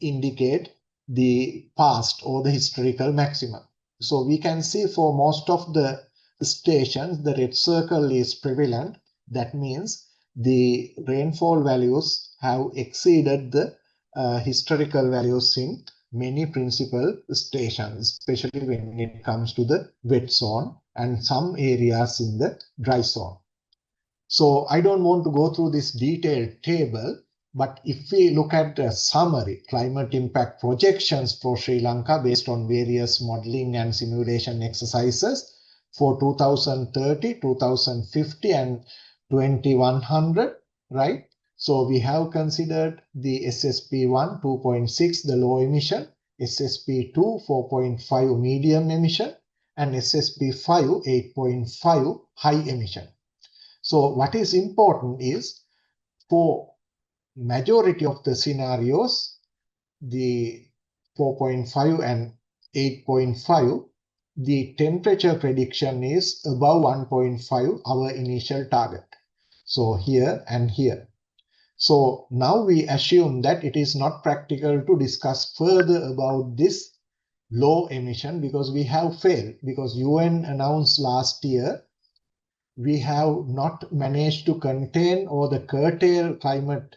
indicate the past or the historical maximum. So we can see for most of the stations, the red circle is prevalent. That means the rainfall values have exceeded the historical values in many principal stations, especially when it comes to the wet zone and some areas in the dry zone. So I don't want to go through this detailed table, but if we look at the summary, climate impact projections for Sri Lanka based on various modeling and simulation exercises for 2030, 2050, and 2100, right? So we have considered the SSP1 2.6, the low emission, SSP2 4.5 medium emission, and SSP5 8.5 high emission. So what is important is for majority of the scenarios, the 4.5 and 8.5, the temperature prediction is above 1.5, our initial target. So here and here. So now we assume that it is not practical to discuss further about this low emission because we have failed, because UN announced last year we have not managed to contain or the curtail climate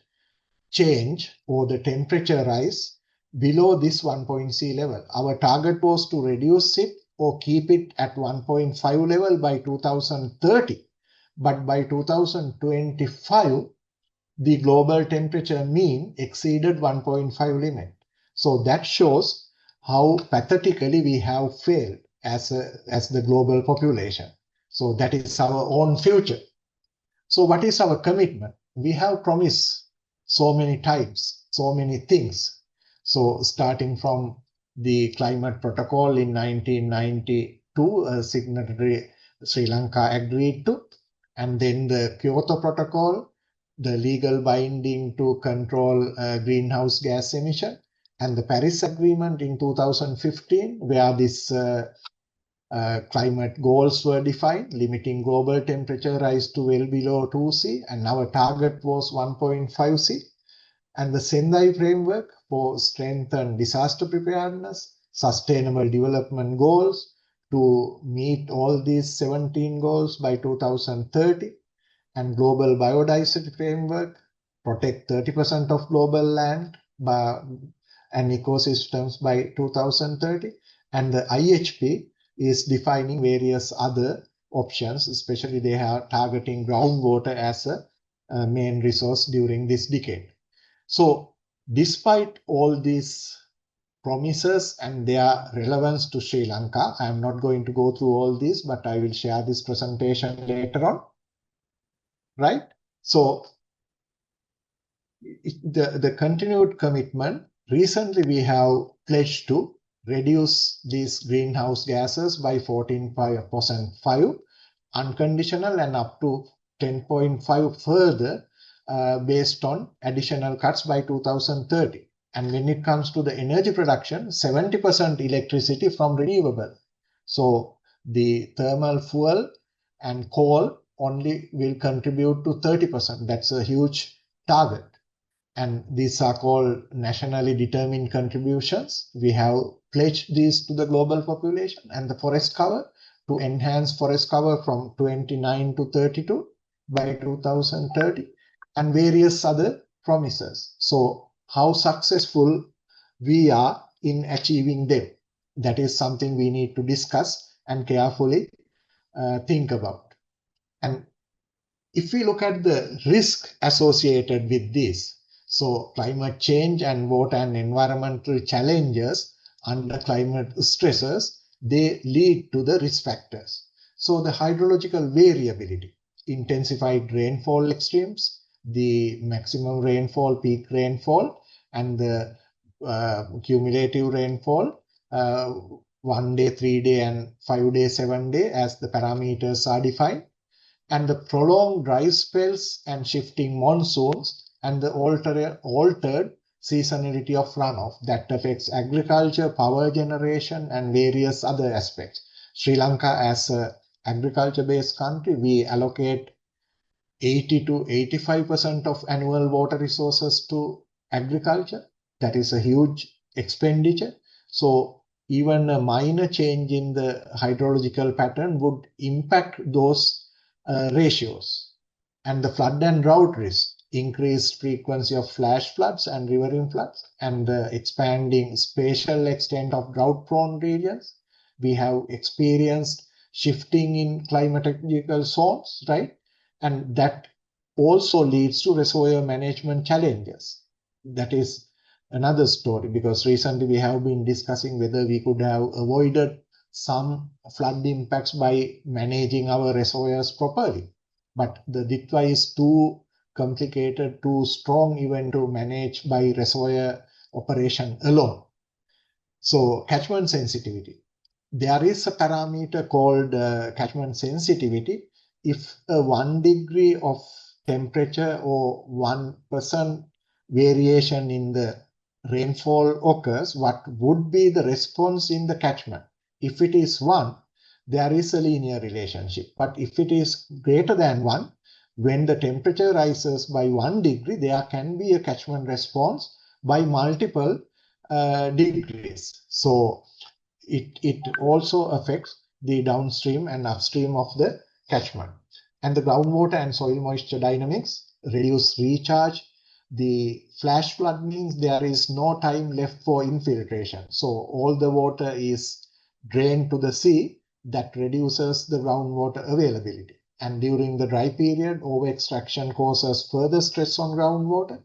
change or the temperature rise below this 1.c level. Our target was to reduce it or keep it at 1.5 level by 2030. But by 2025, the global temperature mean exceeded 1.5 limit. So that shows how pathetically we have failed as the global population. So that is our own future. So what is our commitment? We have promised so many times, so many things. So starting from the climate protocol in 1992, a signatory Sri Lanka agreed to, and then the Kyoto Protocol, the legal binding to control greenhouse gas emission, and the Paris Agreement in 2015, where this climate goals were defined, limiting global temperature rise to well below 2C, and our target was 1.5C. And the Sendai framework for strengthen disaster preparedness, sustainable development goals to meet all these 17 goals by 2030, and global biodiversity framework, protect 30% of global land and ecosystems by 2030, and the IHP is defining various other options, especially they are targeting groundwater as a main resource during this decade. So despite all these promises and their relevance to Sri Lanka, I am not going to go through all this, but I will share this presentation later on. Right? So the continued commitment, recently we have pledged to reduce these greenhouse gases by 14.5 unconditional and up to 10.5 further based on additional cuts by 2030. And when it comes to the energy production, 70% electricity from renewable. So the thermal fuel and coal only will contribute to 30%. That's a huge target. And these are called nationally determined contributions. We have pledged these to the global population, and the forest cover to enhance forest cover from 29 to 32 by 2030, and various other promises. So how successful we are in achieving them, that is something we need to discuss and carefully think about. And if we look at the risk associated with this, so climate change and water and environmental challenges under climate stresses, they lead to the risk factors. So the hydrological variability, intensified rainfall extremes, the maximum rainfall, peak rainfall, and the cumulative rainfall, 1 day, 3 day, and 5 day, 7 day, as the parameters are defined, and the prolonged dry spells and shifting monsoons, and the altered seasonality of runoff that affects agriculture, power generation, and various other aspects. Sri Lanka, as an agriculture-based country, we allocate 80 to 85% of annual water resources to agriculture. That is a huge expenditure. So even a minor change in the hydrological pattern would impact those ratios. And the flood and drought risk, increased frequency of flash floods and riverine floods, and the expanding spatial extent of drought-prone regions. We have experienced shifting in climatological zones, right? And that also leads to reservoir management challenges. That is another story, because recently we have been discussing whether we could have avoided some flood impacts by managing our reservoirs properly. But the Ditwa is too complicated, too strong even to manage by reservoir operation alone. So catchment sensitivity. There is a parameter called catchment sensitivity. If a 1 degree of temperature or 1% variation in the rainfall occurs, what would be the response in the catchment? If it is 1, there is a linear relationship. But if it is greater than 1, when the temperature rises by 1 degree, there can be a catchment response by multiple degrees. So it also affects the downstream and upstream of the catchment. And the groundwater and soil moisture dynamics reduce recharge. The flash flood means there is no time left for infiltration. So all the water is drained to the sea. That reduces the groundwater availability. And during the dry period, over-extraction causes further stress on groundwater,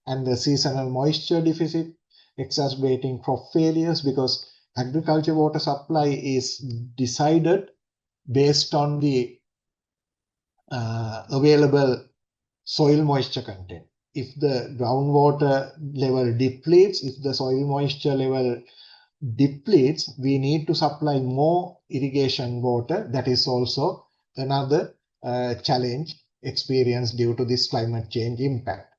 and the seasonal moisture deficit exacerbating crop failures, because agriculture water supply is decided based on the available soil moisture content. If the groundwater level depletes, if the soil moisture level depletes, we need to supply more irrigation water. That is also another challenge experienced due to this climate change impact.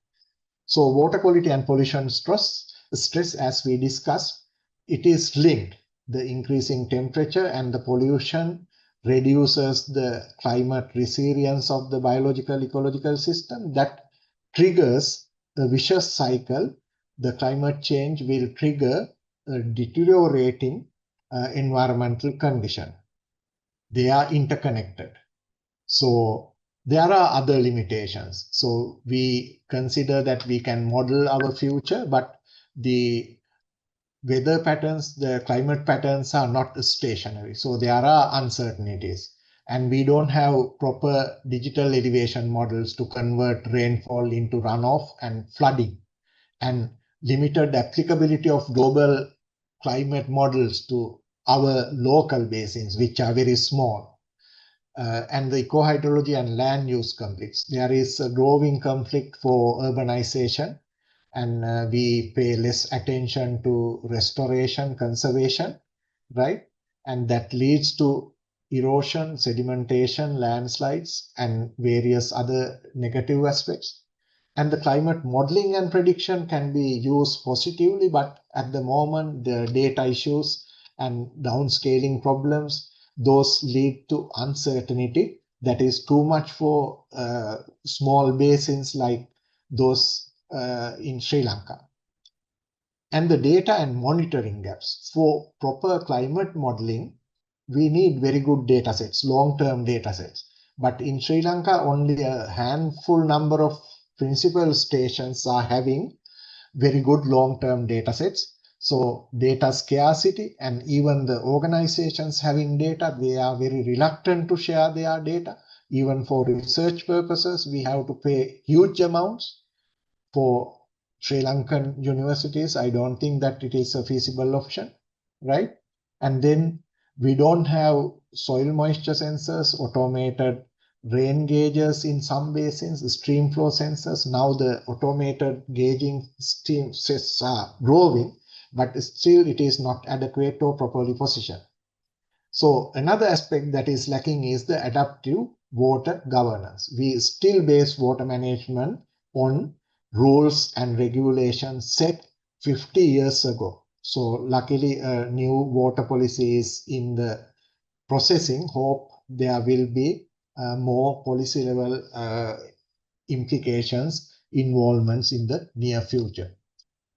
So water quality and pollution stress, as we discussed, it is linked. The increasing temperature and the pollution reduces the climate resilience of the biological ecological system. That triggers a vicious cycle. The climate change will trigger a deteriorating environmental condition. They are interconnected. So there are other limitations. So we consider that we can model our future, but the weather patterns, the climate patterns are not stationary. So there are uncertainties. And we don't have proper digital elevation models to convert rainfall into runoff and flooding. And limited applicability of global climate models to our local basins, which are very small. And the eco-hydrology and land use conflicts. There is a growing conflict for urbanization, and we pay less attention to restoration, conservation, right? And that leads to erosion, sedimentation, landslides, and various other negative aspects. And the climate modeling and prediction can be used positively, but at the moment, the data issues and downscaling problems, those lead to uncertainty that is too much for small basins like those in Sri Lanka. And the data and monitoring gaps. For proper climate modeling, we need very good data sets, long-term data sets. But in Sri Lanka, only a handful number of principal stations are having very good long-term data sets. So data scarcity, and even the organizations having data, they are very reluctant to share their data. Even for research purposes, we have to pay huge amounts. For Sri Lankan universities, I don't think that it is a feasible option, right? And then we don't have soil moisture sensors, automated rain gauges in some basins, stream flow sensors. Now the automated gauging stream sets are growing, but still it is not adequate or properly positioned. So another aspect that is lacking is the adaptive water governance. We still base water management on rules and regulations set 50 years ago. So luckily a new water policy is in the processing. Hope there will be more policy level implications, involvements in the near future.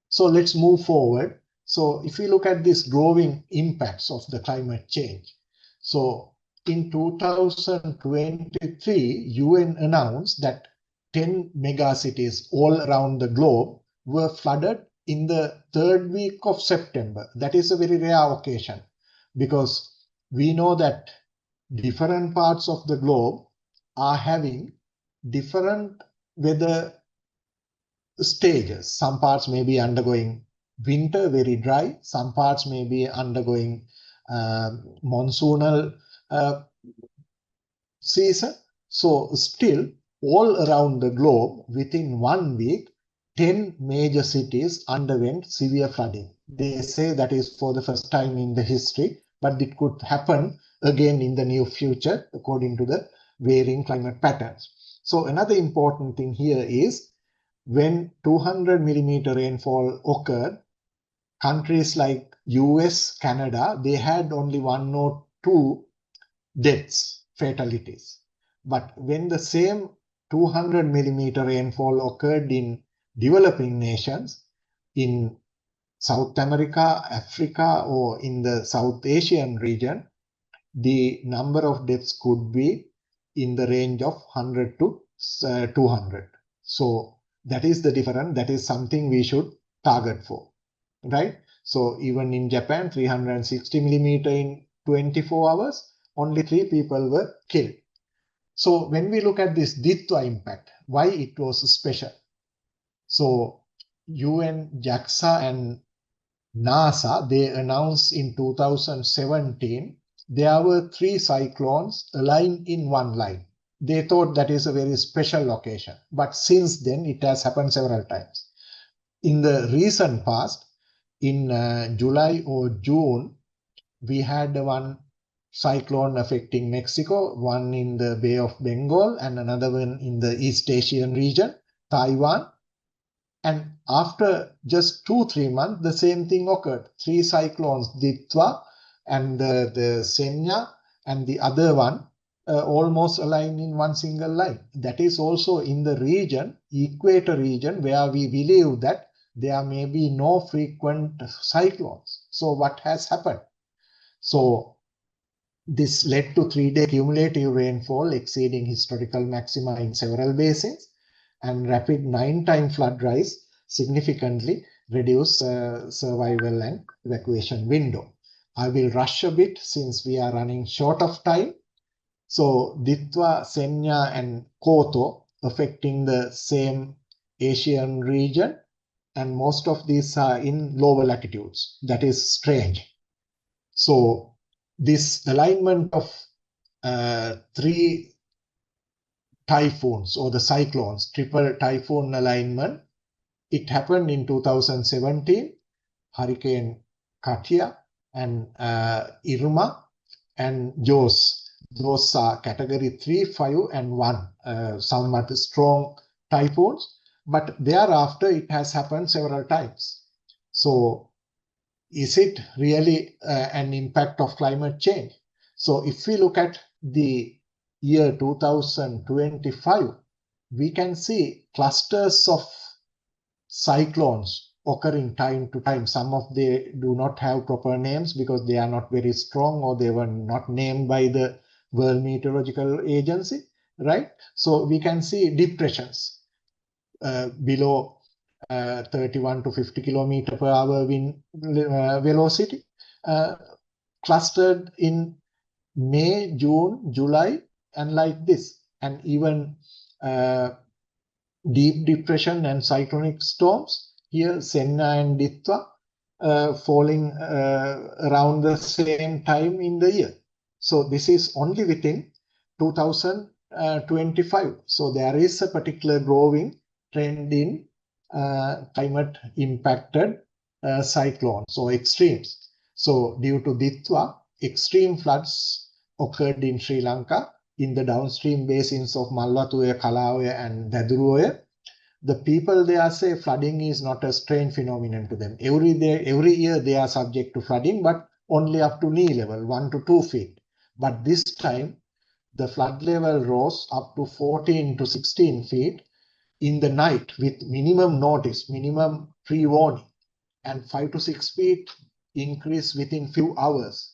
So let's move forward. So if we look at these growing impacts of the climate change. So in 2023, UN announced that 10 megacities all around the globe were flooded in the third week of September. That is a very rare occasion, because we know that different parts of the globe are having different weather stages. Some parts may be undergoing winter, very dry. Some parts may be undergoing monsoonal season. So still, all around the globe, within 1 week, 10 major cities underwent severe flooding. They say that is for the first time in the history, but it could happen again in the near future, according to the varying climate patterns. So another important thing here is, when 200 millimeter rainfall occurred countries like US, Canada, they had only 1 or 2 deaths, fatalities. But when the same 200 millimeter rainfall occurred in developing nations, in South America, Africa, or in the South Asian region, the number of deaths could be in the range of 100 to 200. So that is the difference. That is something we should target for, right? So even in Japan, 360 millimeter in 24 hours, only 3 people were killed. So when we look at this Ditwa impact, why it was special? So UN, JAXA and NASA, they announced in 2017, there were 3 cyclones aligned in one line. They thought that is a very special occasion. But since then, it has happened several times. In the recent past, in July or June, we had one cyclone affecting Mexico, one in the Bay of Bengal, and another one in the East Asian region, Taiwan. And after just 2-3 months, the same thing occurred. 3 cyclones, Ditwa and the Senya, and the other one almost aligned in one single line. That is also in the region, equator region, where we believe that there may be no frequent cyclones. So what has happened? So this led to 3-day cumulative rainfall exceeding historical maxima in several basins, and rapid 9-time flood rise significantly reduced survival and evacuation window. I will rush a bit since we are running short of time. So Ditwa, Senya and Koto affecting the same Asian region, and most of these are in lower latitudes. That is strange. So this alignment of 3 typhoons or the cyclones, triple typhoon alignment, it happened in 2017, Hurricane Katia and Irma and Jos. Those are category 3, 5 and 1, somewhat strong typhoons, but thereafter it has happened several times. So is it really an impact of climate change? So if we look at the year 2025, we can see clusters of cyclones occurring time to time. Some of them do not have proper names because they are not very strong or they were not named by the World Meteorological Agency, right? So we can see depressions below 31 to 50 kilometer per hour wind velocity, clustered in May, June, July, and like this. And even deep depression and cyclonic storms, here Senna and Ditwa falling around the same time in the year. So this is only within 2025. So there is a particular growing trend in climate impacted cyclones or extremes. So due to Ditwa, extreme floods occurred in Sri Lanka in the downstream basins of Malwatuya, Kalawaya and Daduroya. The people there say flooding is not a strange phenomenon to them. Every year they are subject to flooding, but only up to knee level, 1 to 2 feet. But this time the flood level rose up to 14 to 16 feet in the night with minimum notice, minimum pre-warning, and 5 to 6 feet increase within few hours.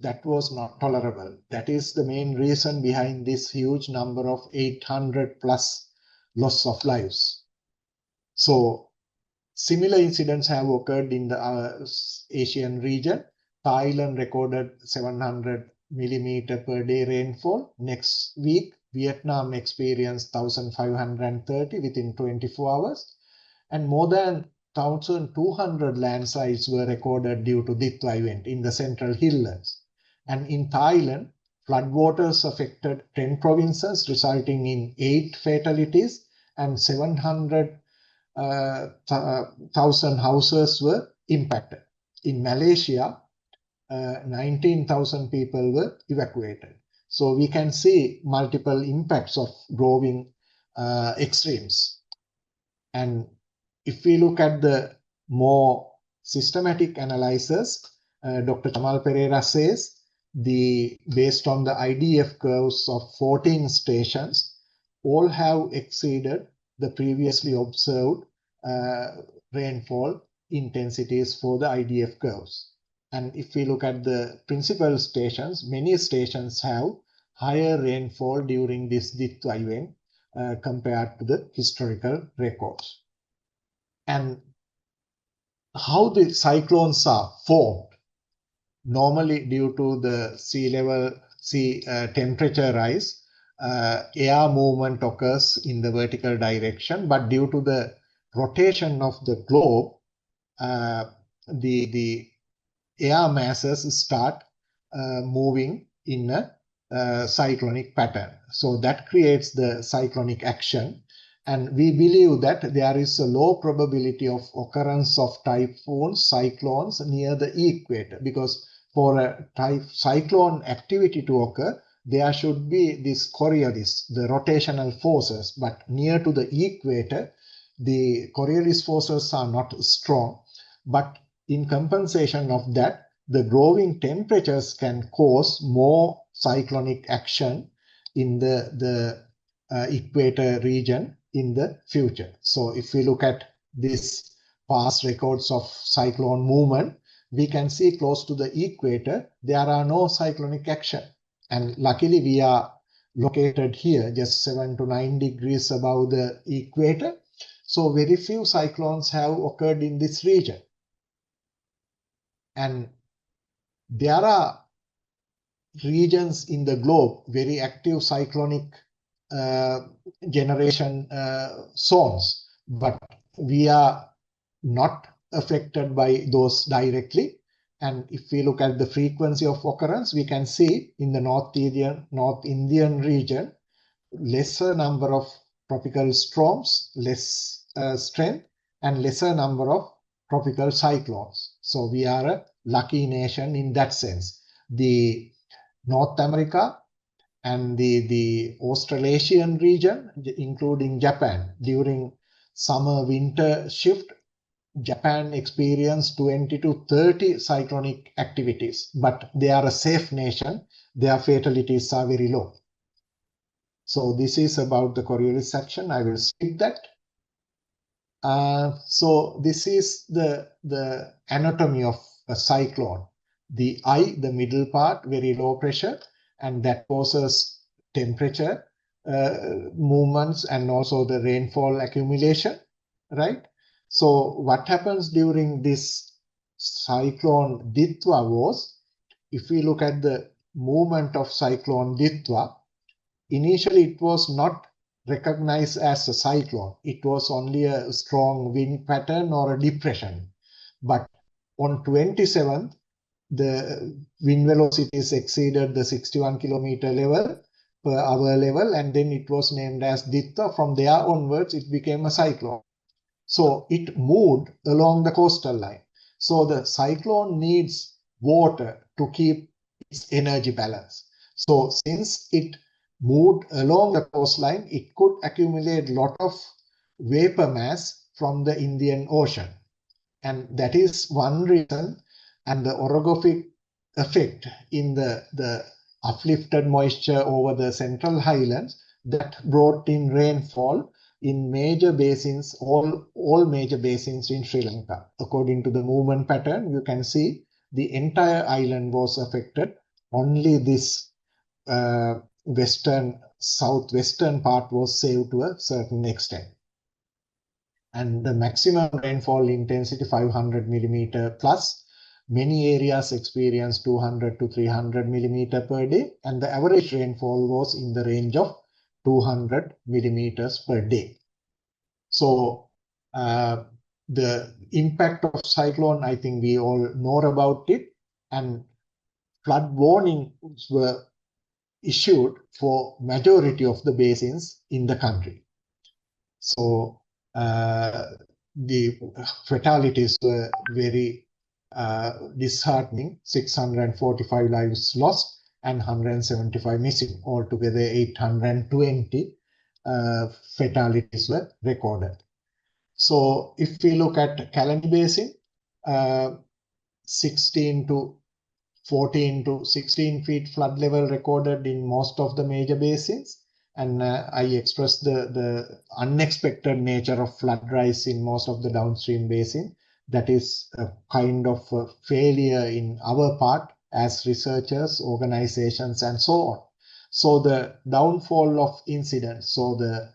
That was not tolerable. That is the main reason behind this huge number of 800 plus loss of lives. So similar incidents have occurred in the Asian region. Thailand recorded 700 millimeter per day rainfall. Next week, Vietnam experienced 1,530 within 24 hours. And more than 1,200 landslides were recorded due to Ditwa event in the central highlands. And in Thailand, floodwaters affected 10 provinces, resulting in 8 fatalities, and 700,000 houses were impacted. In Malaysia, 19,000 people were evacuated. So we can see multiple impacts of growing extremes. And if we look at the more systematic analysis, Dr. Chamal Pereira says, based on the IDF curves of 14 stations, all have exceeded the previously observed rainfall intensities for the IDF curves. And if we look at the principal stations, many stations have higher rainfall during this Ditwa event compared to the historical records. And how the cyclones are formed, normally due to the sea temperature rise, air movement occurs in the vertical direction, but due to the rotation of the globe, the air masses start moving in a cyclonic pattern. So that creates the cyclonic action. And we believe that there is a low probability of occurrence of typhoons, cyclones near the equator, because for a cyclone activity to occur, there should be this Coriolis, the rotational forces, but near to the equator, the Coriolis forces are not strong. But in compensation of that, the growing temperatures can cause more cyclonic action in the equator region in the future. So if we look at these past records of cyclone movement, we can see close to the equator, there are no cyclonic action. And luckily we are located here just 7 to 9 degrees above the equator. So very few cyclones have occurred in this region. And there are regions in the globe, very active cyclonic generation zones, but we are not affected by those directly. And if we look at the frequency of occurrence, we can see in the North Indian region, lesser number of tropical storms, less strength, and lesser number of tropical cyclones. So we are a lucky nation in that sense. The North America and the Australasian region, including Japan, during summer-winter shift, Japan experienced 20 to 30 cyclonic activities, but they are a safe nation. Their fatalities are very low. So this is about the Coriolis section. I will skip that. So this is the anatomy of a cyclone. The eye, the middle part, very low pressure, and that causes temperature movements and also the rainfall accumulation, right? So what happens during this cyclone Ditwa was, if we look at the movement of cyclone Ditwa, initially it was not recognized as a cyclone. It was only a strong wind pattern or a depression. But on 27th, the wind velocities exceeded the 61 kilometer level per hour level, and then it was named as Ditwa. From there onwards, it became a cyclone. So it moved along the coastal line. So the cyclone needs water to keep its energy balance. So since it moved along the coastline, it could accumulate a lot of vapor mass from the Indian Ocean. And that is one reason, and the orographic effect in the uplifted moisture over the central highlands that brought in rainfall in major basins, all major basins in Sri Lanka. According to the movement pattern, you can see the entire island was affected. Only this southwestern part was saved to a certain extent. And the maximum rainfall intensity 500 millimeter plus. Many areas experienced 200 to 300 millimeter per day, and the average rainfall was in the range of 200 millimeters per day. So the impact of cyclone, I think we all know about it, and flood warnings were issued for majority of the basins in the country. So the fatalities were very disheartening. 645 lives lost and 175 missing. Altogether 820 fatalities were recorded. So if we look at Kalani Basin, 16 to 14 to 16 feet flood level recorded in most of the major basins. And I expressed the unexpected nature of flood rise in most of the downstream basin. That is a kind of a failure in our part as researchers, organizations, and so on. So the downfall of incidents, so the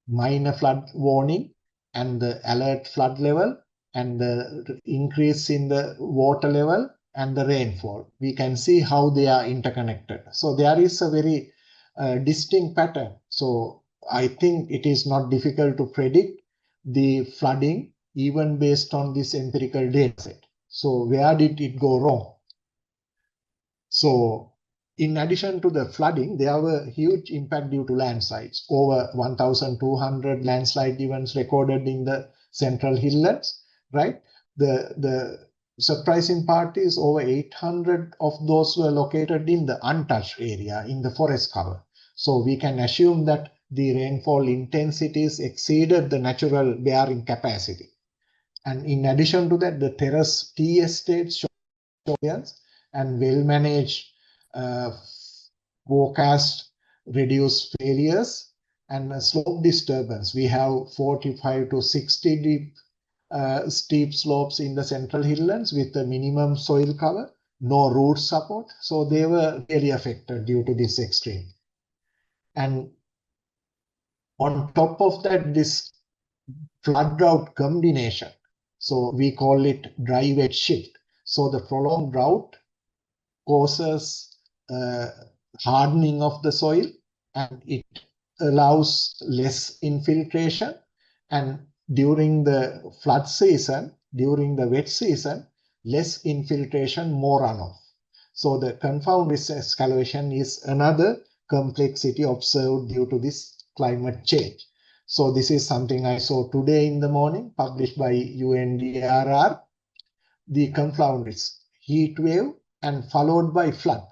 minor flood warning and the alert flood level and the increase in the water level and the rainfall, we can see how they are interconnected. So there is a very distinct pattern. So I think it is not difficult to predict the flooding even based on this empirical data set. So where did it go wrong? So in addition to the flooding, there were huge impact due to landslides. Over 1,200 landslide events recorded in the central highlands, right? The surprising part is over 800 of those were located in the untouched area, in the forest cover. So we can assume that the rainfall intensities exceeded the natural bearing capacity. And in addition to that, the terrace tea estates and well-managed forecast reduced failures and slope disturbance. We have 45 to 60 deep steep slopes in the central highlands with the minimum soil cover, no root support. So they were really affected due to this extreme. And on top of that, this flood drought combination. So we call it dry wet shift. So the prolonged drought causes hardening of the soil and it allows less infiltration, and during the flood season, during the wet season, less infiltration, more runoff. So the confound risk escalation is another complexity observed due to this climate change. So this is something I saw today in the morning, published by UNDRR, the confound risk, heat wave and followed by flood.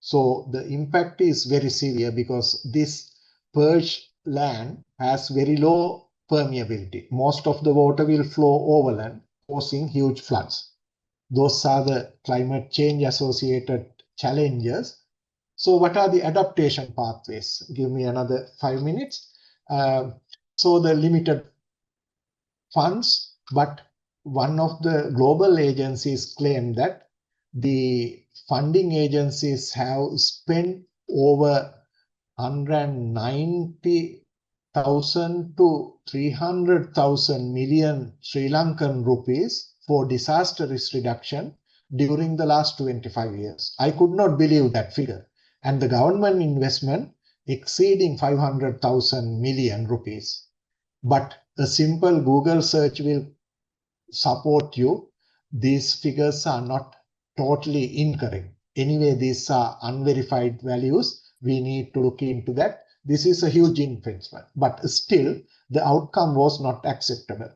So the impact is very severe because this purged land has very low permeability. Most of the water will flow overland, causing huge floods. Those are the climate change associated challenges. So what are the adaptation pathways? Give me another 5 minutes. So the limited funds, but one of the global agencies claimed that the funding agencies have spent over 190,000 to 300,000 million Sri Lankan rupees for disaster risk reduction during the last 25 years. I could not believe that figure. And the government investment exceeding 500,000 million rupees. But a simple Google search will support you. These figures are not totally incorrect. Anyway, these are unverified values. We need to look into that. This is a huge investment, but still the outcome was not acceptable.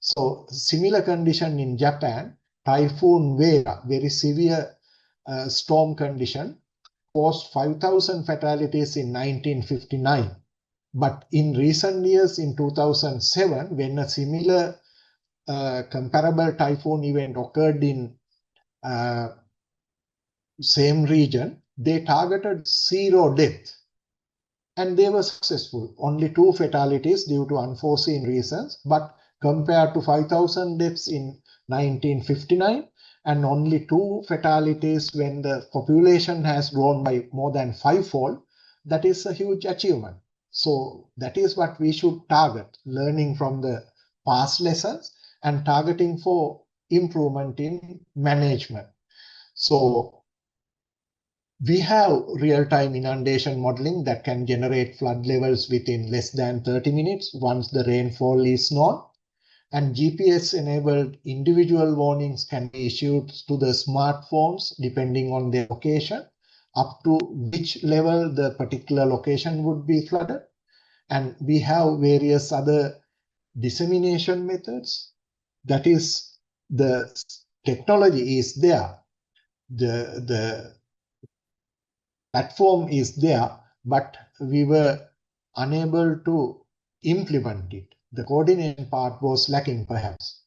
So similar condition in Japan, Typhoon Vera, very severe storm condition, caused 5,000 fatalities in 1959. But in recent years, in 2007, when a similar comparable typhoon event occurred in same region, they targeted 0 death. And they were successful. Only 2 fatalities due to unforeseen reasons, but compared to 5,000 deaths in 1959 and only 2 fatalities when the population has grown by more than 5-fold, that is a huge achievement. So that is what we should target, learning from the past lessons and targeting for improvement in management. So we have real-time inundation modeling that can generate flood levels within less than 30 minutes once the rainfall is known. And GPS-enabled individual warnings can be issued to the smartphones depending on their location, up to which level the particular location would be flooded. And we have various other dissemination methods. That is, the technology is there. The platform is there, but we were unable to implement it. The coordination part was lacking perhaps.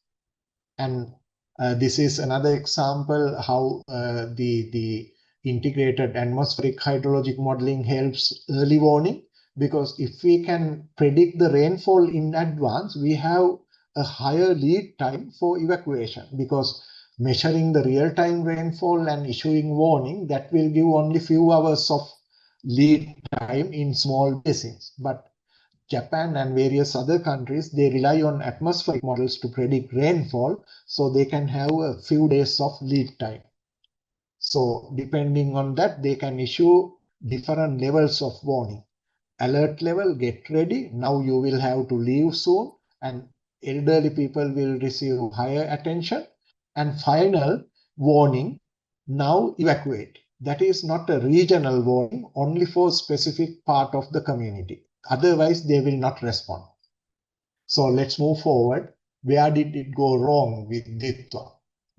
And This is another example how the integrated atmospheric hydrologic modeling helps early warning, because if we can predict the rainfall in advance, we have a higher lead time for evacuation, because measuring the real-time rainfall and issuing warning, that will give only few hours of lead time in small basins. But Japan and various other countries, they rely on atmospheric models to predict rainfall, so they can have a few days of lead time. So depending on that, they can issue different levels of warning. Alert level, get ready, now you will have to leave soon, and elderly people will receive higher attention. And final warning, now evacuate. That is not a regional warning, only for specific part of the community. Otherwise, they will not respond. So let's move forward. Where did it go wrong with Ditwa?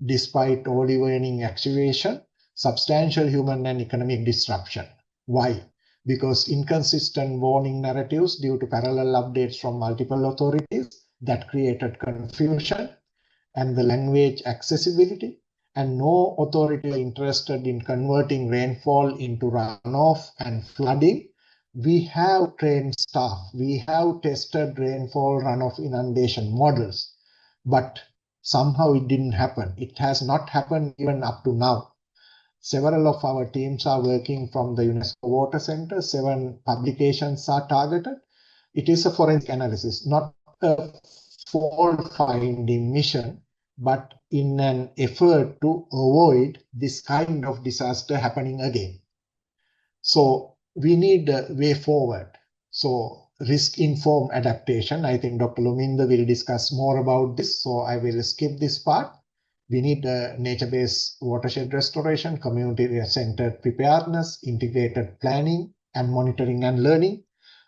Despite early warning activation, substantial human and economic disruption. Why? Because inconsistent warning narratives due to parallel updates from multiple authorities that created confusion, and the language accessibility, and no authority interested in converting rainfall into runoff and flooding. We have trained staff, we have tested rainfall runoff inundation models, but somehow it didn't happen. It has not happened even up to now. Several of our teams are working from the UNESCO Water Center. 7 publications are targeted. It is a forensic analysis, not a fault-finding mission, but in an effort to avoid this kind of disaster happening again. So we need a way forward. So risk-informed adaptation, I think Dr. Luminda will discuss more about this, so I will skip this part. We need nature-based watershed restoration, community-centered preparedness, integrated planning and monitoring and learning.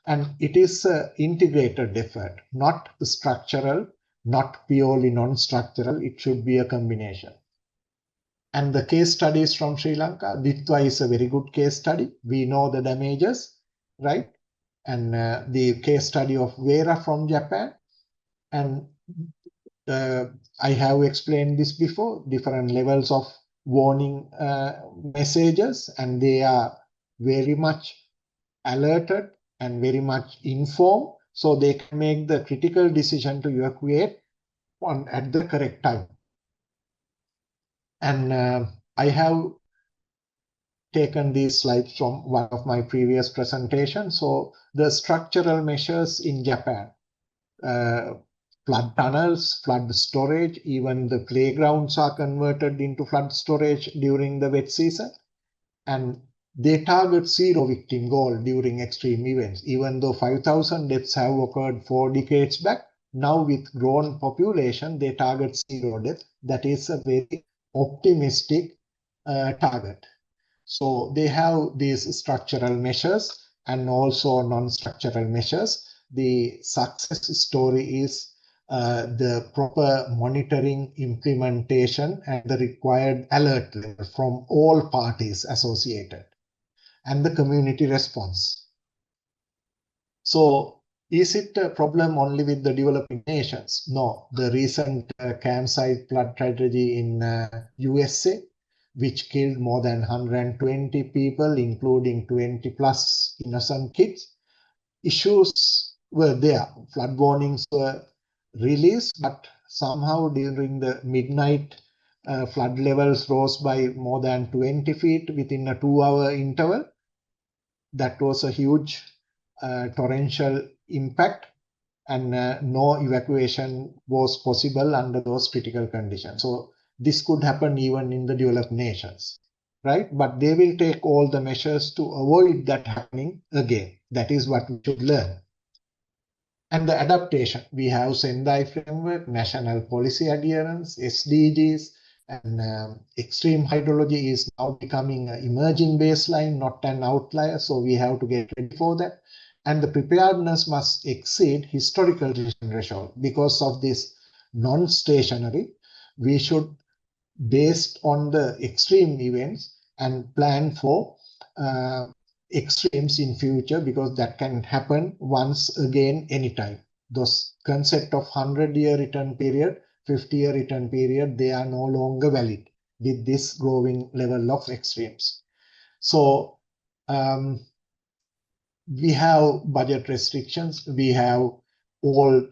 And it is an integrated effort, not structural, not purely non-structural. It should be a combination. And the case studies from Sri Lanka, Ditwa is a very good case study. We know the damages, right? And the case study of Vera from Japan. And I have explained this before, different levels of warning messages, and they are very much alerted and very much informed, so they can make the critical decision to evacuate at the correct time. And I have taken these slides from one of my previous presentations. So the structural measures in Japan, flood tunnels, flood storage, even the playgrounds are converted into flood storage during the wet season. And they target zero victim goal during extreme events. Even though 5,000 deaths have occurred 4 decades back, now with grown population, they target zero death. That is a very optimistic target. So they have these structural measures and also non-structural measures. The success story is the proper monitoring, implementation, and the required alert level from all parties associated, and the community response. So is it a problem only with the developing nations? No, the recent campsite flood tragedy in USA, which killed more than 120 people, including 20 plus innocent kids. Issues were there. Flood warnings were released, but somehow during the midnight, flood levels rose by more than 20 feet within a 2-hour interval. That was a huge torrential impact, and no evacuation was possible under those critical conditions. So this could happen even in the developed nations, right? But they will take all the measures to avoid that happening again. That is what we should learn. And the adaptation, we have Sendai framework, national policy adherence, SDGs, and extreme hydrology is now becoming an emerging baseline, not an outlier. So we have to get ready for that. And the preparedness must exceed historical threshold. Because of this non-stationary, we should, based on the extreme events, and plan for extremes in future, because that can happen once again anytime. Those concept of 100-year return period 50-year return period, they are no longer valid with this growing level of extremes. So we have budget restrictions, we have all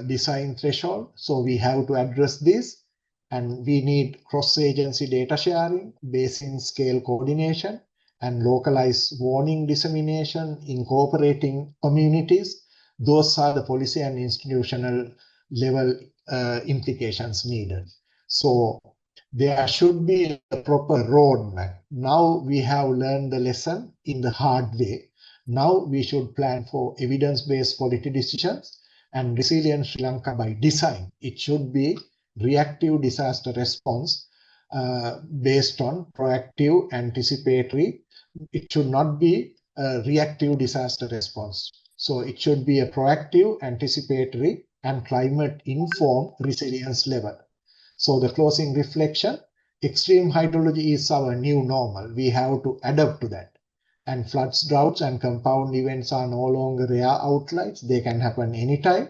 design threshold, so we have to address this, and we need cross-agency data sharing, basin scale coordination, and localized warning dissemination, incorporating communities. Those are the policy and institutional level implications needed. So there should be a proper roadmap. Now we have learned the lesson in the hard way. Now we should plan for evidence-based policy decisions and resilient Sri Lanka by design. It should be reactive disaster response based on proactive, anticipatory. It should not be a reactive disaster response. So it should be a proactive, anticipatory, and climate-informed resilience level. So the closing reflection, extreme hydrology is our new normal. We have to adapt to that. And floods, droughts, and compound events are no longer rare outliers. They can happen anytime.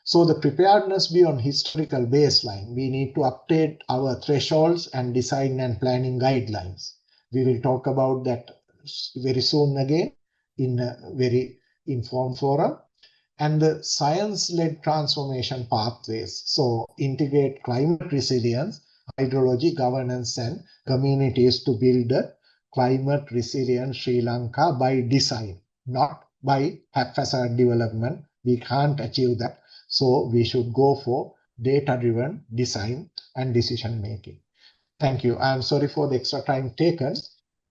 So the preparedness beyond historical baseline, we need to update our thresholds and design and planning guidelines. We will talk about that very soon again in a very informed forum. And the science-led transformation pathways. So integrate climate resilience, hydrology, governance, and communities to build a climate resilient Sri Lanka by design, not by haphazard development. We can't achieve that. So we should go for data-driven design and decision making. Thank you. I'm sorry for the extra time taken.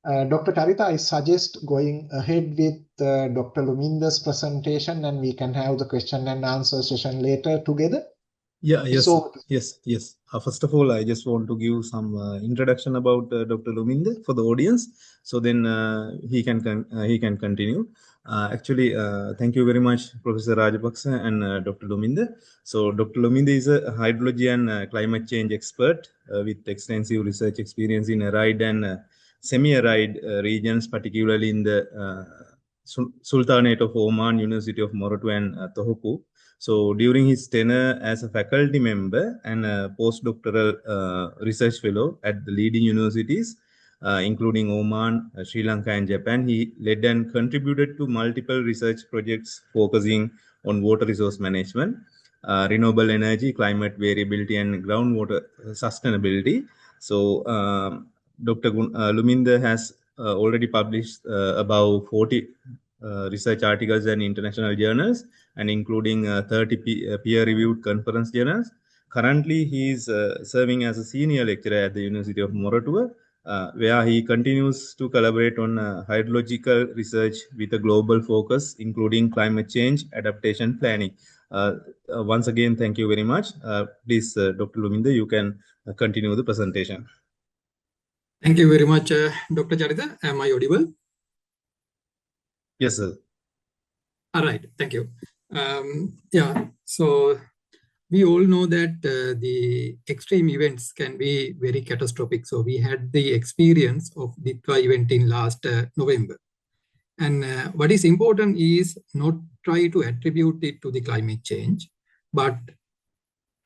Dr. Charitha, I suggest going ahead with Dr. Luminda's presentation, and we can have the question and answer session later together. Yeah, yes, So, yes. First of all, I just want to give some introduction about Dr. Luminda for the audience. So then he can continue. Actually, thank you very much, Professor Rajapakse and Dr. Luminda. So Dr. Luminda is a hydrology and climate change expert with extensive research experience in arid and semi-arid regions, particularly in the Sultanate of Oman, University of Moratuwa and Tohoku. So during his tenure as a faculty member and a postdoctoral research fellow at the leading universities, including Oman, Sri Lanka and Japan, he led and contributed to multiple research projects focusing on water resource management, renewable energy, climate variability and groundwater sustainability. So Dr. Luminda has already published about 40 research articles in international journals, and including 30 peer-reviewed conference journals. Currently, he is serving as a senior lecturer at the University of Moratuwa, where he continues to collaborate on hydrological research with a global focus, including climate change, adaptation, planning. Once again, thank you very much. Please, Dr. Luminda, you can continue the presentation. Thank you very much, Dr. Charitha. Am I audible? Yes, sir. All right, thank you. Yeah, so we all know that the extreme events can be very catastrophic. So we had the experience of the event in last November. And what is important is not try to attribute it to the climate change, but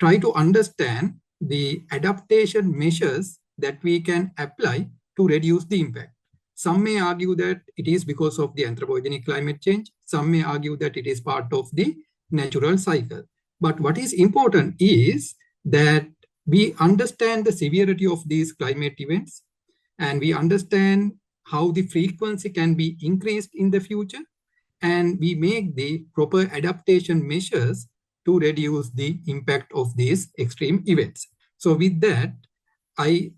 try to understand the adaptation measures that we can apply to reduce the impact. Some may argue that it is because of the anthropogenic climate change. Some may argue that it is part of the natural cycle. But what is important is that we understand the severity of these climate events, and we understand how the frequency can be increased in the future, and we make the proper adaptation measures to reduce the impact of these extreme events. So with that, I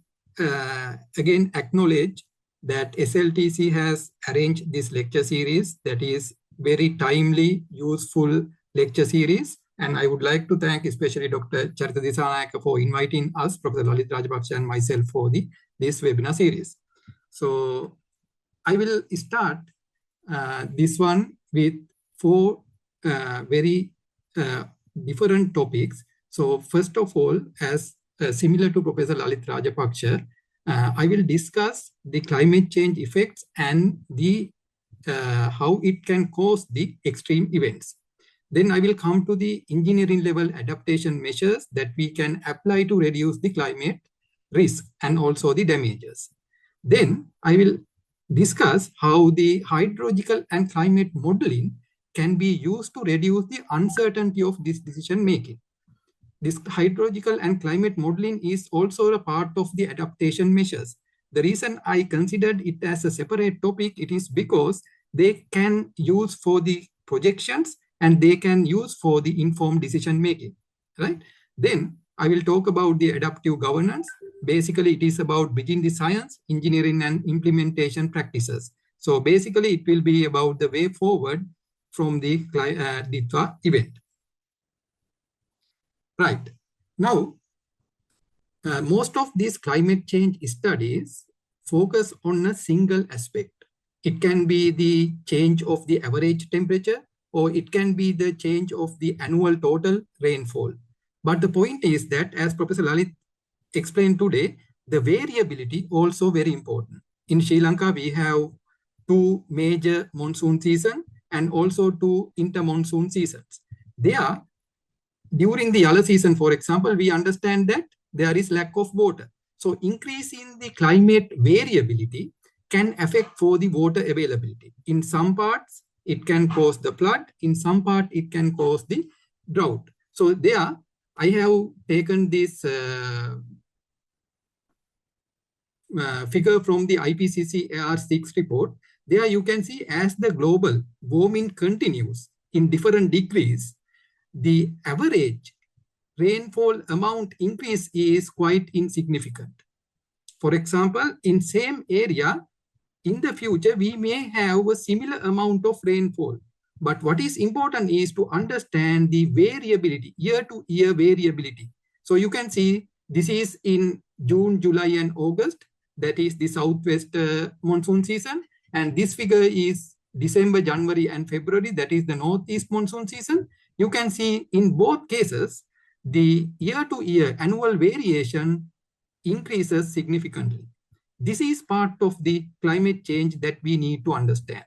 again acknowledge that SLTC has arranged this lecture series that is very timely, useful lecture series. And I would like to thank especially Dr. Charitha Dissanayaka for inviting us, Professor Lalith, Rajapakse and myself for this webinar series. So I will start this one with 4 very different topics. So first of all, as similar to Professor Lalith Rajapakse, I will discuss the climate change effects and the how it can cause the extreme events. Then I will come to the engineering level adaptation measures that we can apply to reduce the climate risk and also the damages. Then I will discuss how the hydrological and climate modeling can be used to reduce the uncertainty of this decision making. This hydrological and climate modeling is also a part of the adaptation measures. The reason I considered it as a separate topic, it is because they can use for the projections and they can use for the informed decision making, right? Then I will talk about the adaptive governance. Basically, it is about bridging the science, engineering, and implementation practices. So basically, it will be about the way forward from the DITWA event. Right. Now, most of these climate change studies focus on a single aspect. It can be the change of the average temperature, or it can be the change of the annual total rainfall. But the point is that, as Professor Lalith explained today, the variability also very important. In Sri Lanka, we have 2 major monsoon seasons and also 2 inter-monsoon seasons. There, during the Yala season, for example, we understand that there is lack of water. So increase in the climate variability can affect for the water availability. In some parts, it can cause the flood. In some part, it can cause the drought. So there, I have taken this figure from the IPCC AR6 report. There you can see as the global warming continues in different degrees, the average rainfall amount increase is quite insignificant. For example, in same area, in the future, we may have a similar amount of rainfall. But what is important is to understand the variability, year-to-year variability. So you can see this is in June, July, and August. That is the southwest monsoon season. And this figure is December, January, and February. That is the northeast monsoon season. You can see in both cases, the year-to-year annual variation increases significantly. This is part of the climate change that we need to understand.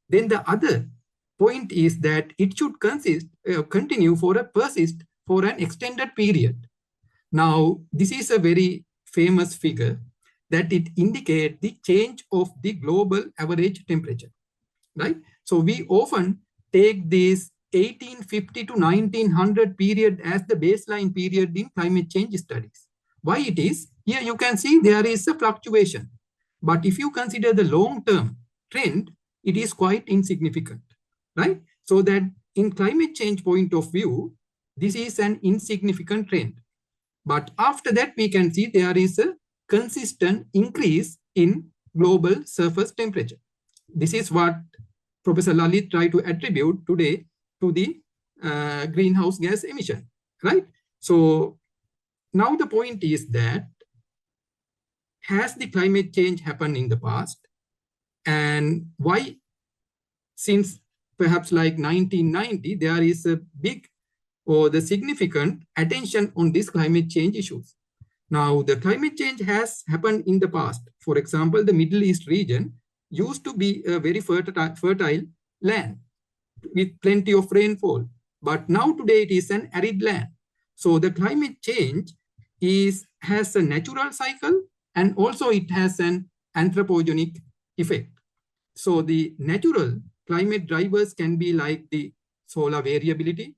Then the other point is that it should continue persist for an extended period. Now, this is a very famous figure that it indicates the change of the global average temperature, right? So we often take this 1850 to 1900 period as the baseline period in climate change studies. Why it is? Here you can see there is a fluctuation. But if you consider the long-term trend, it is quite insignificant, right? So that in climate change point of view, this is an insignificant trend. But after that, we can see there is a consistent increase in global surface temperature. This is what Professor Lalith tried to attribute today to the greenhouse gas emission, right? So now the point is that has the climate change happened in the past, and why, since perhaps like 1990, there is a big or the significant attention on these climate change issues. Now, the climate change has happened in the past. For example, the Middle East region used to be a very fertile land with plenty of rainfall. But now today it is an arid land. So the climate change has a natural cycle, and also it has an anthropogenic effect. So the natural climate drivers can be like the solar variability.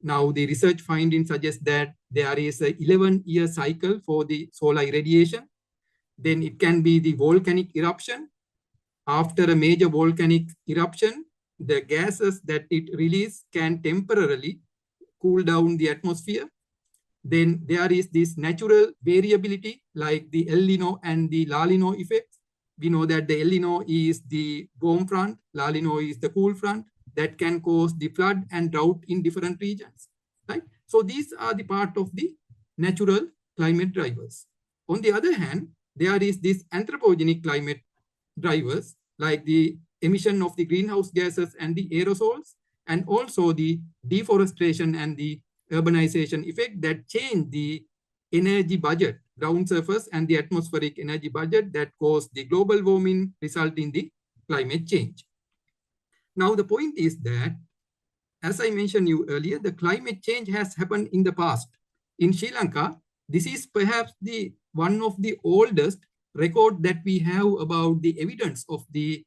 Now the research findings suggest that there is an 11-year cycle for the solar irradiation. Then it can be the volcanic eruption. After a major volcanic eruption, the gases that it releases can temporarily cool down the atmosphere. Then there is this natural variability like the El Nino and the La Nina effects. We know that the El Nino is the warm front, La Nina is the cool front that can cause the flood and drought in different regions, right? So these are the part of the natural climate drivers. On the other hand, there is this anthropogenic climate drivers like the emission of the greenhouse gases and the aerosols, and also the deforestation and the urbanization effect that change the energy budget, ground surface and the atmospheric energy budget that cause the global warming, resulting in the climate change. Now the point is that as I mentioned you earlier, the climate change has happened in the past. In Sri Lanka, this is perhaps one of the oldest record that we have about the evidence of the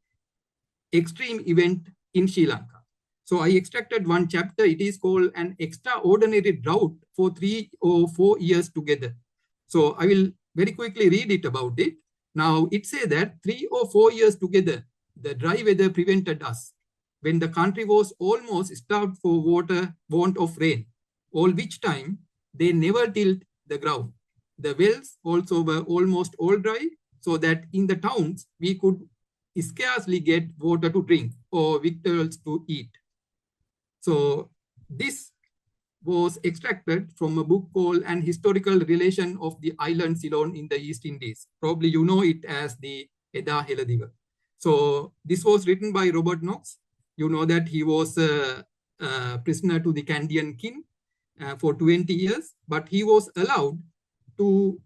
extreme event in Sri Lanka. So I extracted one chapter. It is called an extraordinary drought for 3 or 4 years together. So I will very quickly read it about it. Now it says that 3 or 4 years together, the dry weather prevented us when the country was almost starved for water, want of rain, all which time they never tilled the ground. The wells also were almost all dry, so that in the towns we could scarcely get water to drink or victuals to eat. So this was extracted from a book called An Historical Relation of the Island Ceylon in the East Indies. Probably you know it as the Eda Heladiva. So this was written by Robert Knox. You know that he was a prisoner to the Candian king for 20 years, but he was allowed to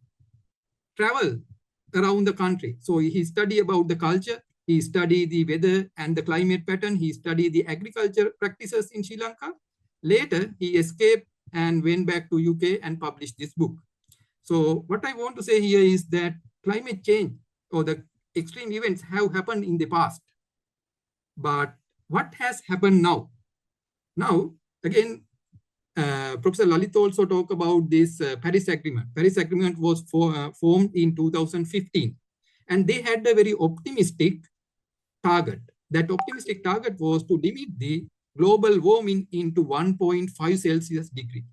travel around the country. So he studied about the culture, he studied the weather and the climate pattern, he studied the agriculture practices in Sri Lanka. Later, he escaped and went back to UK and published this book. So what I want to say here is that climate change or the extreme events have happened in the past. But what has happened now? Now, again, Professor Lalith also talked about this Paris Agreement. Paris Agreement was formed in 2015, and they had a very optimistic target. That optimistic target was to limit the global warming into 1.5 Celsius degree,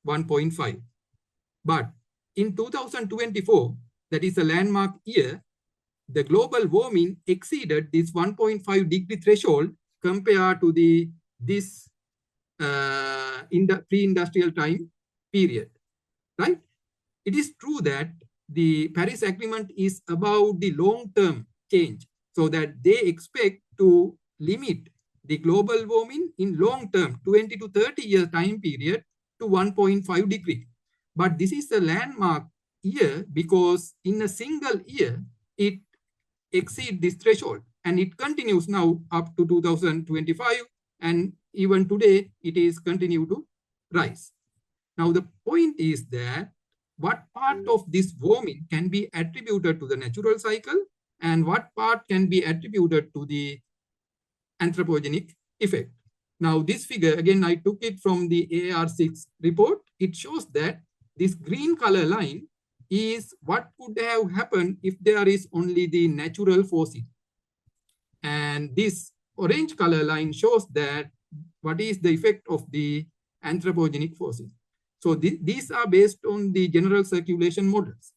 1.5. But in 2024, that is a landmark year, the global warming exceeded this 1.5 degree threshold compared to this in the pre-industrial time period, right? It is true that the Paris Agreement is about the long-term change, so that they expect to limit the global warming in long-term, 20 to 30 year time period to 1.5 degree. But this is a landmark year because in a single year, it exceeds this threshold, and it continues now up to 2025, and even today, it is continue to rise. Now, the point is that what part of this warming can be attributed to the natural cycle and what part can be attributed to the anthropogenic effect. Now, this figure, again, I took it from the AR6 report. It shows that this green color line is what could have happened if there is only the natural forcing. And this orange color line shows that what is the effect of the anthropogenic forces. So these are based on the general circulation models,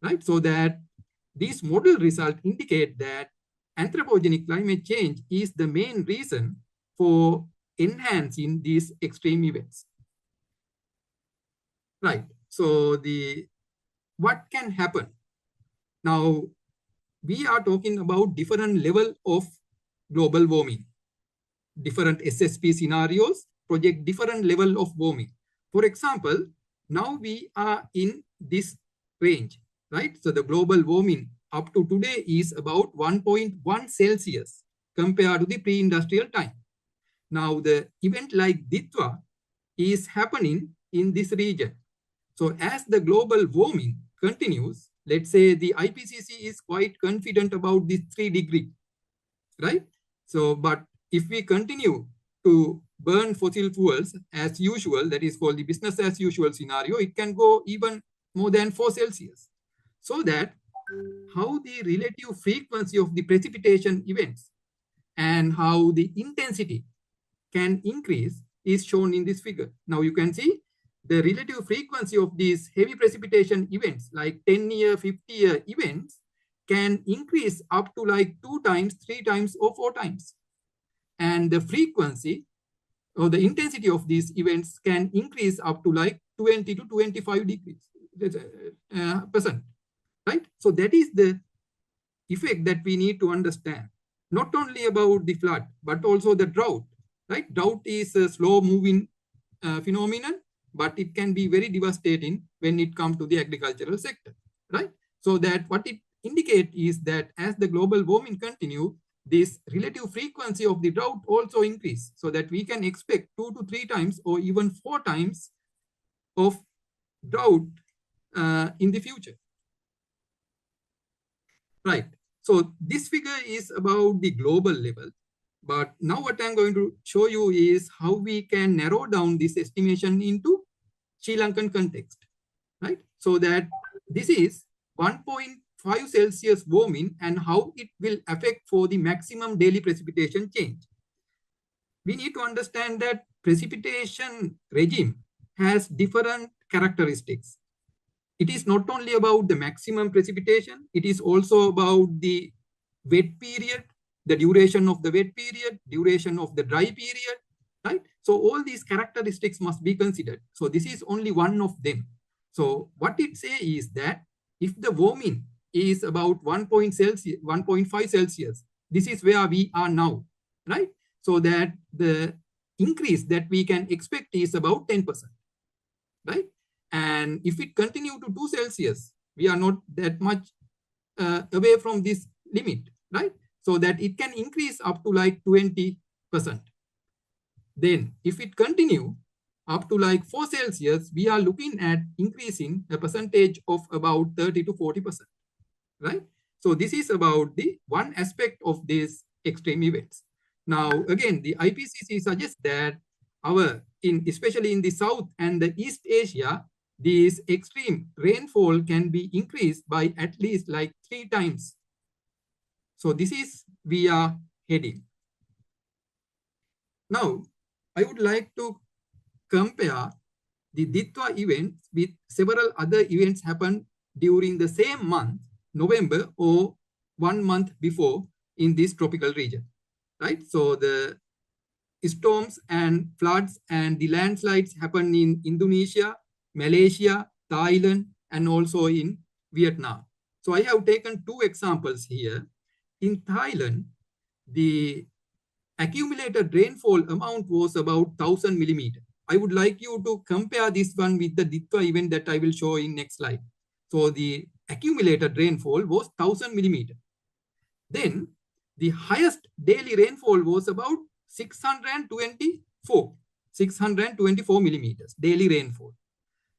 right? So that these model results indicate that anthropogenic climate change is the main reason for enhancing these extreme events. Right, so what can happen? Now, we are talking about different level of global warming. Different SSP scenarios project different level of warming. For example, now we are in this range, right? So the global warming up to today is about 1.1 Celsius compared to the pre-industrial time. Now the event like Ditwa is happening in this region. So as the global warming continues, let's say the IPCC is quite confident about this 3 degree, right? So, but if we continue to burn fossil fuels as usual, that is called the business as usual scenario, it can go even more than 4 Celsius. So that how the relative frequency of the precipitation events and how the intensity can increase is shown in this figure. Now you can see the relative frequency of these heavy precipitation events like 10-year, 50-year events can increase up to like 2 times, 3 times, or 4 times. And the frequency or the intensity of these events can increase up to like 20 to 25 degrees percent, right? So that is the effect that we need to understand, not only about the flood, but also the drought, right? Drought is a slow moving phenomenon, but it can be very devastating when it comes to the agricultural sector, right? So that what it indicates is that as the global warming continues, this relative frequency of the drought also increase, so that we can expect 2 to 3 times or even 4 times of drought in the future. Right. So this figure is about the global level. But now what I'm going to show you is how we can narrow down this estimation into Sri Lankan context. Right. So that this is 1.5 Celsius warming and how it will affect for the maximum daily precipitation change. We need to understand that precipitation regime has different characteristics. It is not only about the maximum precipitation, it is also about the wet period, the duration of the wet period, duration of the dry period, right? So all these characteristics must be considered. So this is only one of them. So what it says is that if the warming is about 1.5 Celsius, this is where we are now, right? So that the increase that we can expect is about 10%, right? And if it continue to 2 Celsius, we are not that much away from this limit, right? So that it can increase up to like 20%. Then if it continue up to like 4 Celsius, we are looking at increasing a percentage of about 30 to 40%, right? So this is about the one aspect of these extreme events. Now, again, the IPCC suggests that especially in the South and the East Asia, this extreme rainfall can be increased by at least like 3 times. So this is we are heading. Now, I would like to compare the Ditwa events with several other events happened during the same month, November, or 1 month before in this tropical region, right? So the storms and floods and the landslides happened in Indonesia, Malaysia, Thailand, and also in Vietnam. So I have taken 2 examples here. In Thailand, the accumulated rainfall amount was about 1,000 millimeters. I would like you to compare this one with the Ditwa event that I will show in next slide. So the accumulated rainfall was 1,000 millimeters. Then the highest daily rainfall was about 624 millimeters daily rainfall.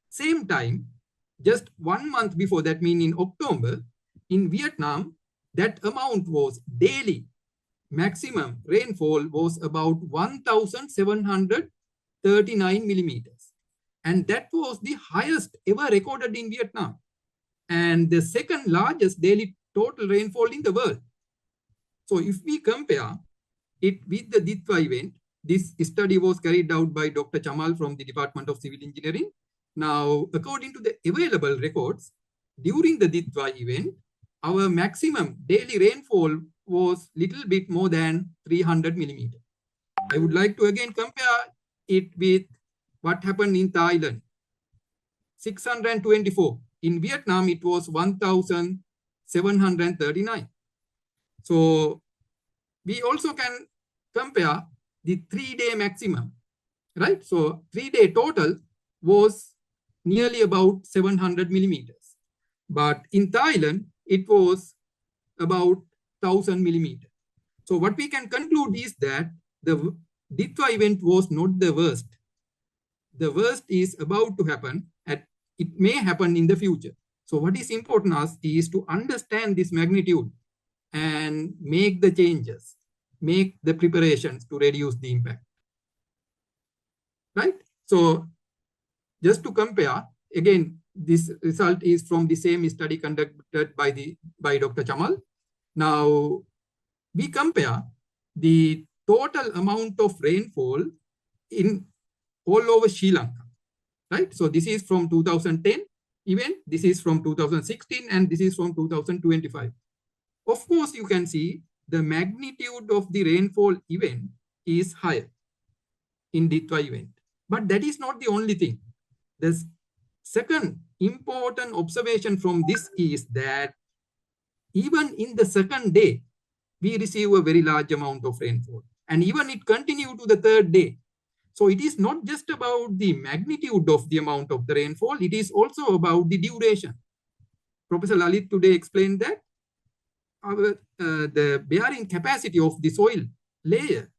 Same time, just 1 month before, that means in October, in Vietnam, that amount was daily maximum rainfall was about 1,739 millimeters. And that was the highest ever recorded in Vietnam, and the second largest daily total rainfall in the world. So if we compare it with the Ditwa event, this study was carried out by Dr. Chamal from the Department of Civil Engineering. Now, according to the available records, during the Ditwa event, our maximum daily rainfall was little bit more than 300 millimeters. I would like to again compare it with what happened in Thailand, 624. In Vietnam, it was 1,739. So we also can compare the 3-day maximum, right? So 3-day total was nearly about 700 millimeters. But in Thailand, it was about 1,000 millimeters. So what we can conclude is that the Ditwa event was not the worst. The worst is about to happen, and it may happen in the future. So what is important us is to understand this magnitude and make the changes, make the preparations to reduce the impact, right? So just to compare, again, this result is from the same study conducted by Dr. Chamal. Now, we compare the total amount of rainfall in all over Sri Lanka, right? So this is from 2010 event, this is from 2016, and this is from 2025. Of course, you can see the magnitude of the rainfall event is higher in Ditwa event. But that is not the only thing. The second important observation from this is that even in the second day, we receive a very large amount of rainfall. And even it continued to the third day. So it is not just about the magnitude of the amount of the rainfall, it is also about the duration. Professor Lalith today explained that the bearing capacity of the soil layer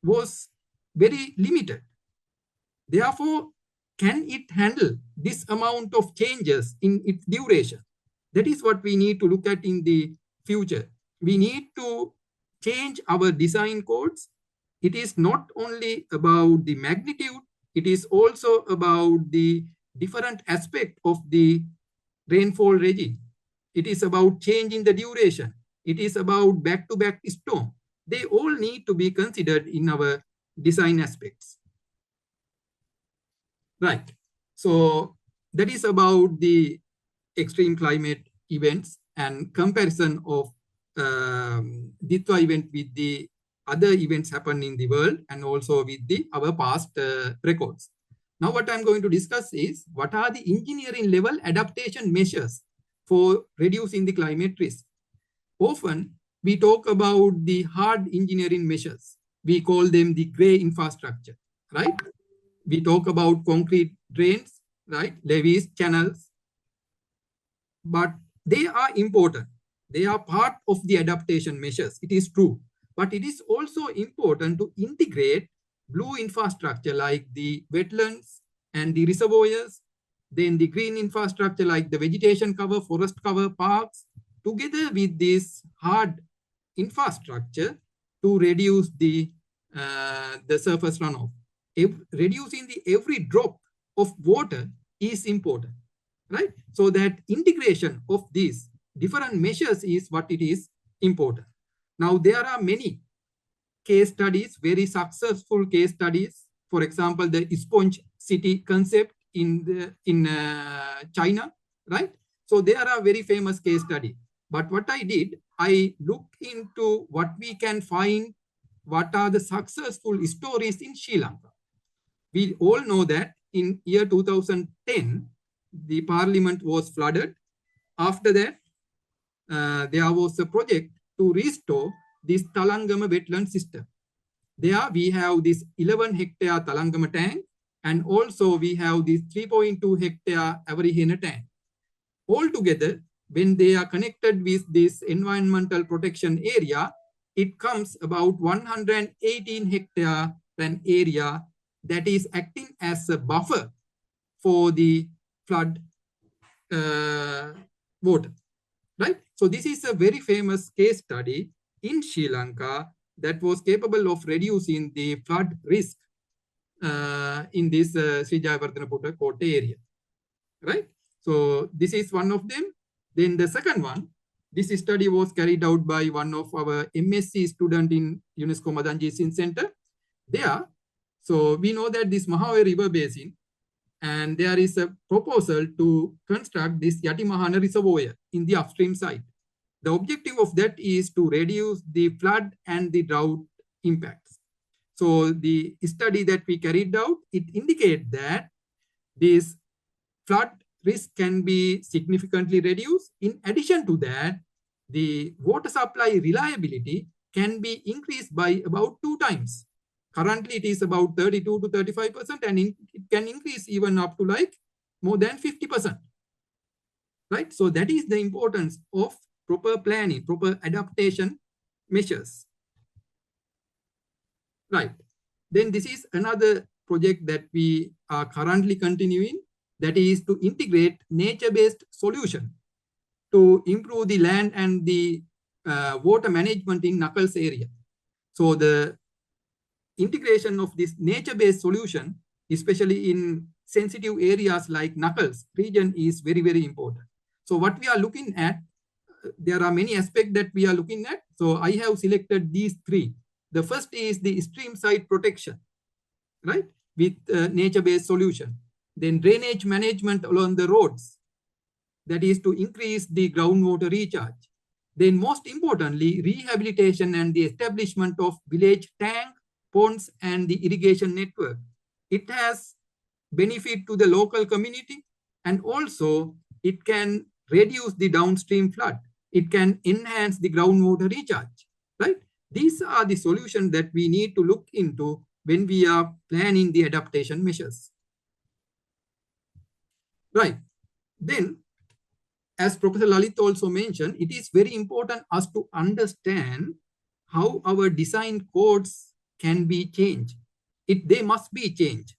was very limited. Therefore, can it handle this amount of changes in its duration? That is what we need to look at in the future. We need to change our design codes. It is not only about the magnitude, it is also about the different aspect of the rainfall regime. It is about changing the duration. It is about back-to-back storm. They all need to be considered in our design aspects. Right. So that is about the extreme climate events and comparison of Ditwa event with the other events happen in the world and also with our past records. Now what I'm going to discuss is what are the engineering level adaptation measures for reducing the climate risk. Often we talk about the hard engineering measures. We call them the gray infrastructure, right? We talk about concrete drains, right? Levees, channels, but they are important. They are part of the adaptation measures. It is true, but it is also important to integrate blue infrastructure like the wetlands and the reservoirs, then the green infrastructure like the vegetation cover, forest cover, parks, together with this hard infrastructure to reduce the surface runoff. Reducing every drop of water is important, right? So that integration of these different measures is what it is important. Now there are many case studies, very successful case studies. For example, the sponge city concept in China, right? So there are very famous case study. But what I did, I looked into what we can find, what are the successful stories in Sri Lanka. We all know that in year 2010, the parliament was flooded. After that, there was a project to restore this Talangama wetland system. There we have this 11 hectare Talangama tank, and also we have this 3.2 hectare Avarihena tank. Altogether, when they are connected with this environmental protection area, it comes about 118 hectare an area that is acting as a buffer for the flood water, right? So this is a very famous case study in Sri Lanka that was capable of reducing the flood risk in this Sri Jayawardena Kotte area, right? So this is one of them. Then the second one, this study was carried out by one of our MSc student in UNESCO Madanji Sin Center. There, so we know that this Mahaway River Basin, and there is a proposal to construct this Yatimahana Reservoir in the upstream side. The objective of that is to reduce the flood and the drought impacts. So the study that we carried out, it indicates that this flood risk can be significantly reduced. In addition to that, the water supply reliability can be increased by about 2 times. Currently, it is about 32 to 35%, and it can increase even up to like more than 50%. Right? So that is the importance of proper planning, proper adaptation measures. Right. Then this is another project that we are currently continuing, that is to integrate nature-based solution to improve the land and the water management in Knuckles area. So the integration of this nature-based solution, especially in sensitive areas like Knuckles region, is very, very important. So what we are looking at, there are many aspects that we are looking at. So I have selected these 3. The first is the stream side protection, right, with nature-based solution. Then drainage management along the roads, that is to increase the groundwater recharge. Then most importantly, rehabilitation and the establishment of village tank, ponds, and the irrigation network. It has benefit to the local community, and also it can reduce the downstream flood. It can enhance the groundwater recharge, right? These are the solutions that we need to look into when we are planning the adaptation measures. Right. Then as Professor Lalith also mentioned, it is very important us to understand how our design codes can be changed. They must be changed,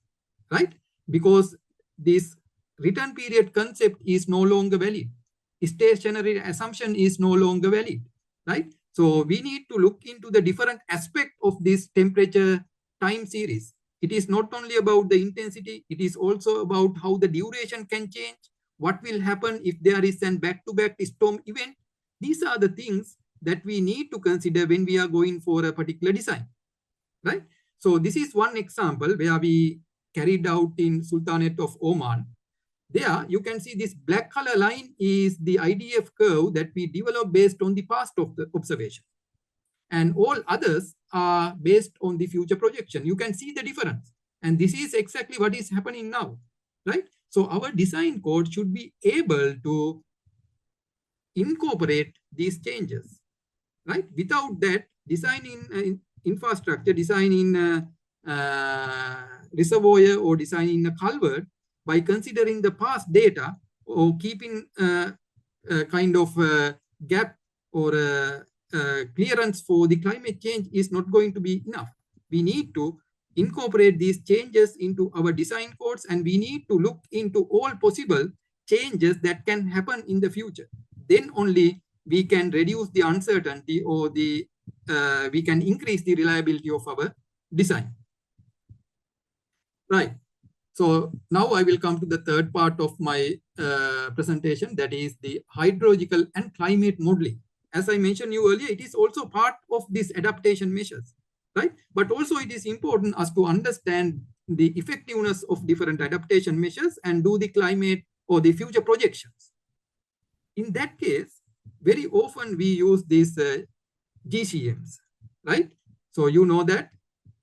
right? Because this return period concept is no longer valid. Stationary assumption is no longer valid, right? So we need to look into the different aspect of this temperature time series. It is not only about the intensity, it is also about how the duration can change, what will happen if there is an back-to-back storm event. These are the things that we need to consider when we are going for a particular design, right? So this is one example where we carried out in Sultanate of Oman. There you can see this black color line is the IDF curve that we developed based on the past of the observation. And all others are based on the future projection. You can see the difference. And this is exactly what is happening now, right? So our design code should be able to incorporate these changes, right? Without that, design in infrastructure, design in reservoir or design in a culvert, by considering the past data or keeping a kind of gap or clearance for the climate change is not going to be enough. We need to incorporate these changes into our design codes, and we need to look into all possible changes that can happen in the future. Then only we can reduce the uncertainty or we can increase the reliability of our design. Right. So now I will come to the third part of my presentation, that is the hydrological and climate modeling. As I mentioned you earlier, it is also part of these adaptation measures, right? But also it is important us to understand the effectiveness of different adaptation measures and do the climate or the future projections. In that case, very often we use these GCMs, right? So you know that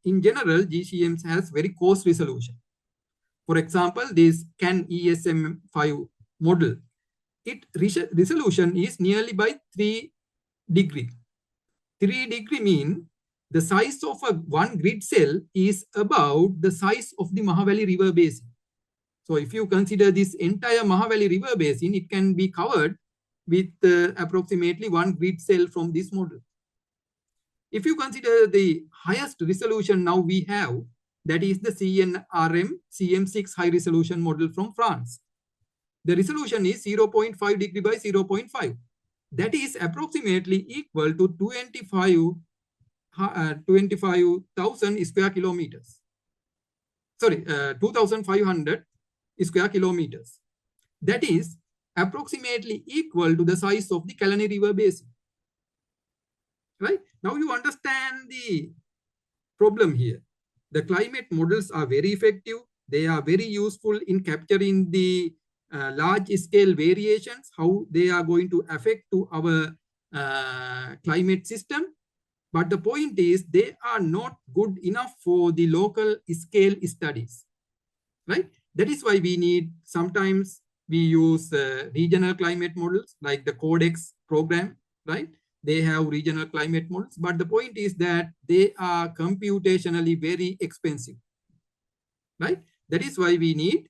in general, GCMs has very coarse resolution. For example, this CAN ESM5 model, its resolution is nearly by 3 degrees. 3 degrees mean the size of one grid cell is about the size of the Mahavali River Basin. So if you consider this entire Mahavali River Basin, it can be covered with approximately one grid cell from this model. If you consider the highest resolution now we have, that is the CNRM CM6 high resolution model from France. The resolution is 0.5 degree by 0.5. That is approximately equal to 25,000 square kilometers. Sorry, 2,500 square kilometers. That is approximately equal to the size of the Kalani River Basin. Right? Now you understand the problem here. The climate models are very effective. They are very useful in capturing the large scale variations, how they are going to affect to our climate system. But the point is they are not good enough for the local scale studies, right? That is why we need, sometimes we use regional climate models like the Codex program, right? They have regional climate models, but the point is that they are computationally very expensive, right? That is why we need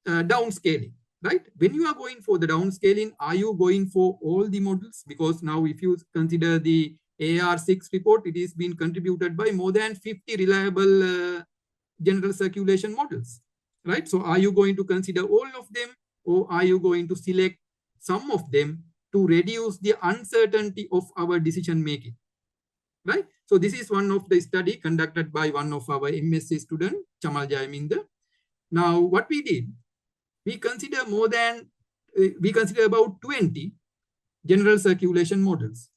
downscaling, right? When you are going for the downscaling, are you going for all the models? Because now if you consider the AR6 report, it is been contributed by more than 50 reliable general circulation models, right? So are you going to consider all of them, or are you going to select some of them to reduce the uncertainty of our decision making, right? So this is one of the study conducted by one of our MSc student, Chamal Jayaminda. Now what we did, we consider about 20 general circulation models.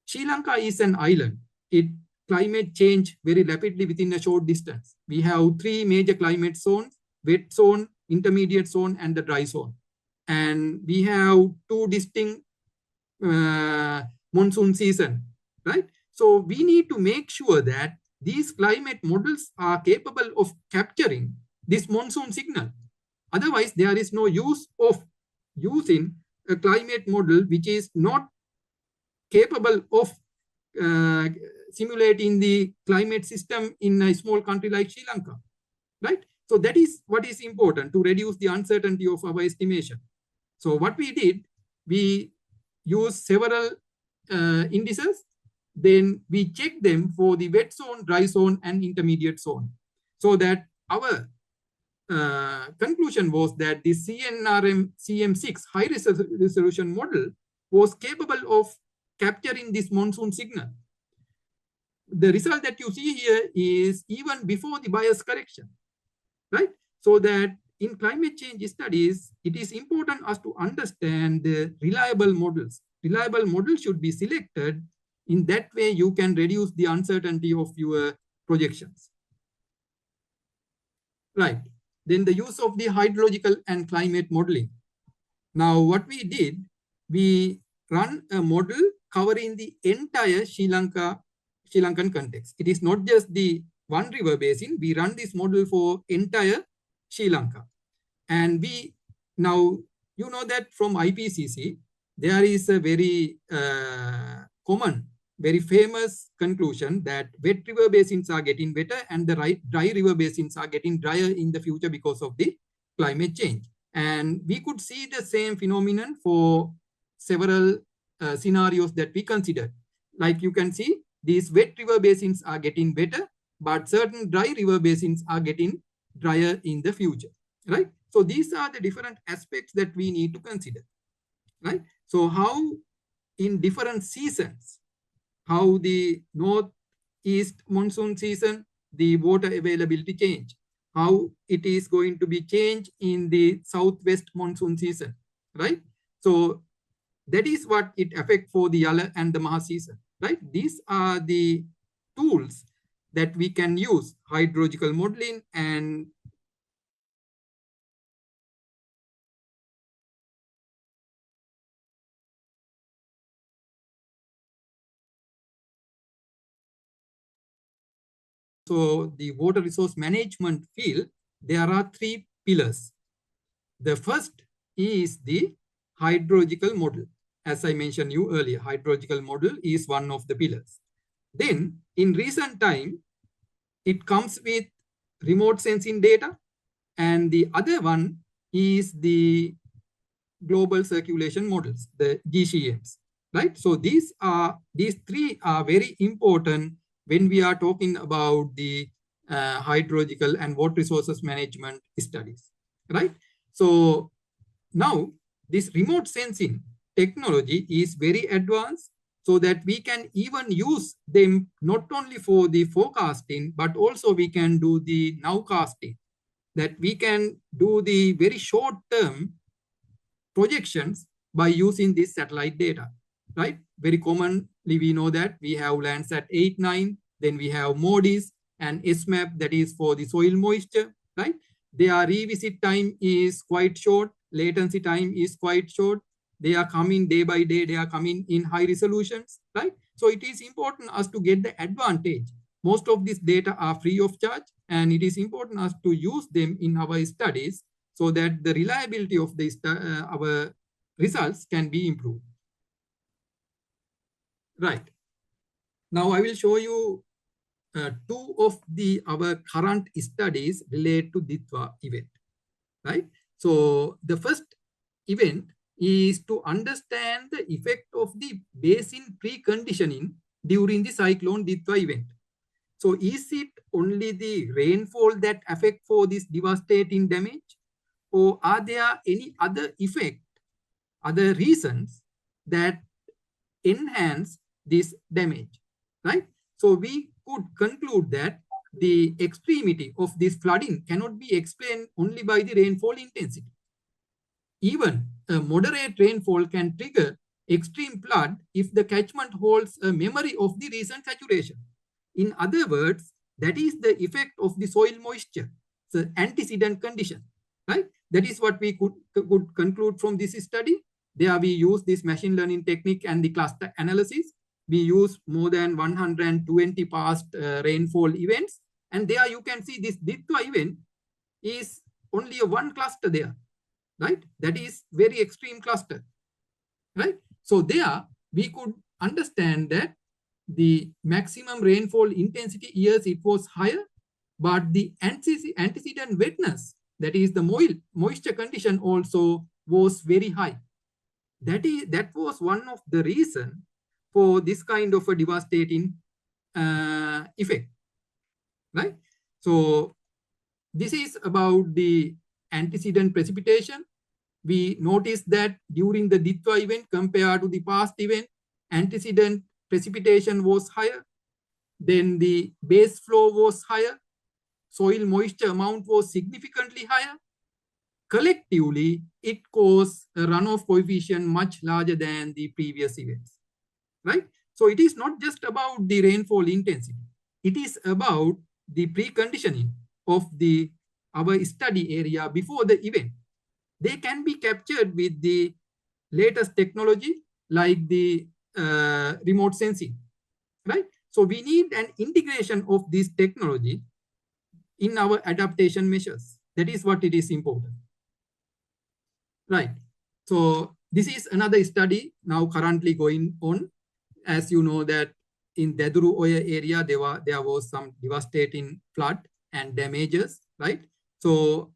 Sri Lanka is an island. It climate change very rapidly within a short distance. We have 3 major climate zones: wet zone, intermediate zone, and the dry zone. And we have 2 distinct monsoon season, right? So we need to make sure that these climate models are capable of capturing this monsoon signal. Otherwise, there is no use of using a climate model which is not capable of simulating the climate system in a small country like Sri Lanka, right? So that is what is important to reduce the uncertainty of our estimation. So what we did, we used several indices. Then we check them for the wet zone, dry zone, and intermediate zone. So that our conclusion was that the CNRM CM6 high resolution model was capable of capturing this monsoon signal. The result that you see here is even before the bias correction, right? So that in climate change studies, it is important us to understand the reliable models. Reliable models should be selected. In that way, you can reduce the uncertainty of your projections. Right. Then the use of the hydrological and climate modeling. Now, what we did, we run a model covering the entire Sri Lankan context. It is not just the one river basin. We run this model for entire Sri Lanka. And we now, you know that from IPCC, there is a very common, very famous conclusion that wet river basins are getting wetter and the dry river basins are getting drier in the future because of the climate change. And we could see the same phenomenon for several scenarios that we considered. Like you can see, these wet river basins are getting wetter, but certain dry river basins are getting drier in the future, right? So these are the different aspects that we need to consider, right? So how in different seasons, how the northeast monsoon season, the water availability change, how it is going to be changed in the southwest monsoon season, right? So that is what it affects for the Yala and the Maha season, right? These are the tools that we can use, hydrological modeling and so the water resource management field, there are three pillars. The first is the hydrological model. As I mentioned you earlier, hydrological model is one of the pillars. Then in recent time, it comes with remote sensing data. And the other one is the global circulation models, the GCMs, right? So these three are very important when we are talking about the hydrological and water resources management studies, right? So now this remote sensing technology is very advanced so that we can even use them not only for the forecasting, but also we can do the nowcasting, that we can do the very short-term projections by using this satellite data, right? Very commonly, we know that we have Landsat 8-9, then we have MODIS and SMAP, that is for the soil moisture, right? Their revisit time is quite short, latency time is quite short. They are coming day by day, they are coming in high resolutions, right? So it is important us to get the advantage. Most of this data are free of charge, and it is important us to use them in our studies so that the reliability of our results can be improved. Right. Now I will show you two of our current studies related to Ditwa event. Right. So the first event is to understand the effect of the basin preconditioning during the cyclone Ditwa event. So is it only the rainfall that affect for this devastating damage, or are there any other effect, other reasons that enhance this damage, right? So we could conclude that the extremity of this flooding cannot be explained only by the rainfall intensity. Even a moderate rainfall can trigger extreme flood if the catchment holds a memory of the recent saturation. In other words, that is the effect of the soil moisture, the antecedent condition, right? That is what we could conclude from this study. There we use this machine learning technique and the cluster analysis. We use more than 120 past rainfall events. And there you can see this Ditwa event is only a one cluster there, right? That is very extreme cluster, right? So there we could understand that the maximum rainfall intensity years it was higher, but the antecedent wetness, that is the moisture condition, also was very high. That was one of the reasons for this kind of a devastating effect, right? So this is about the antecedent precipitation. We noticed that during the Ditwa event compared to the past event, antecedent precipitation was higher. Then the base flow was higher. Soil moisture amount was significantly higher. Collectively, it caused a runoff coefficient much larger than the previous events, right? So it is not just about the rainfall intensity. It is about the preconditioning of our study area before the event. They can be captured with the latest technology like the remote sensing, right? So we need an integration of this technology in our adaptation measures. That is what it is important, right? So this is another study now currently going on. As you know that in Deduru Oya area, there was some devastating flood and damages, right? So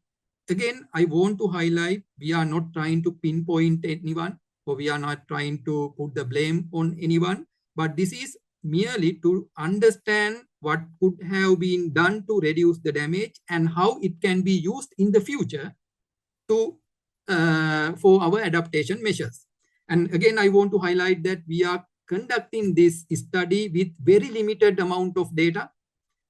again, I want to highlight, we are not trying to pinpoint anyone, or we are not trying to put the blame on anyone, but this is merely to understand what could have been done to reduce the damage and how it can be used in the future to for our adaptation measures. And again, I want to highlight that we are conducting this study with very limited amount of data.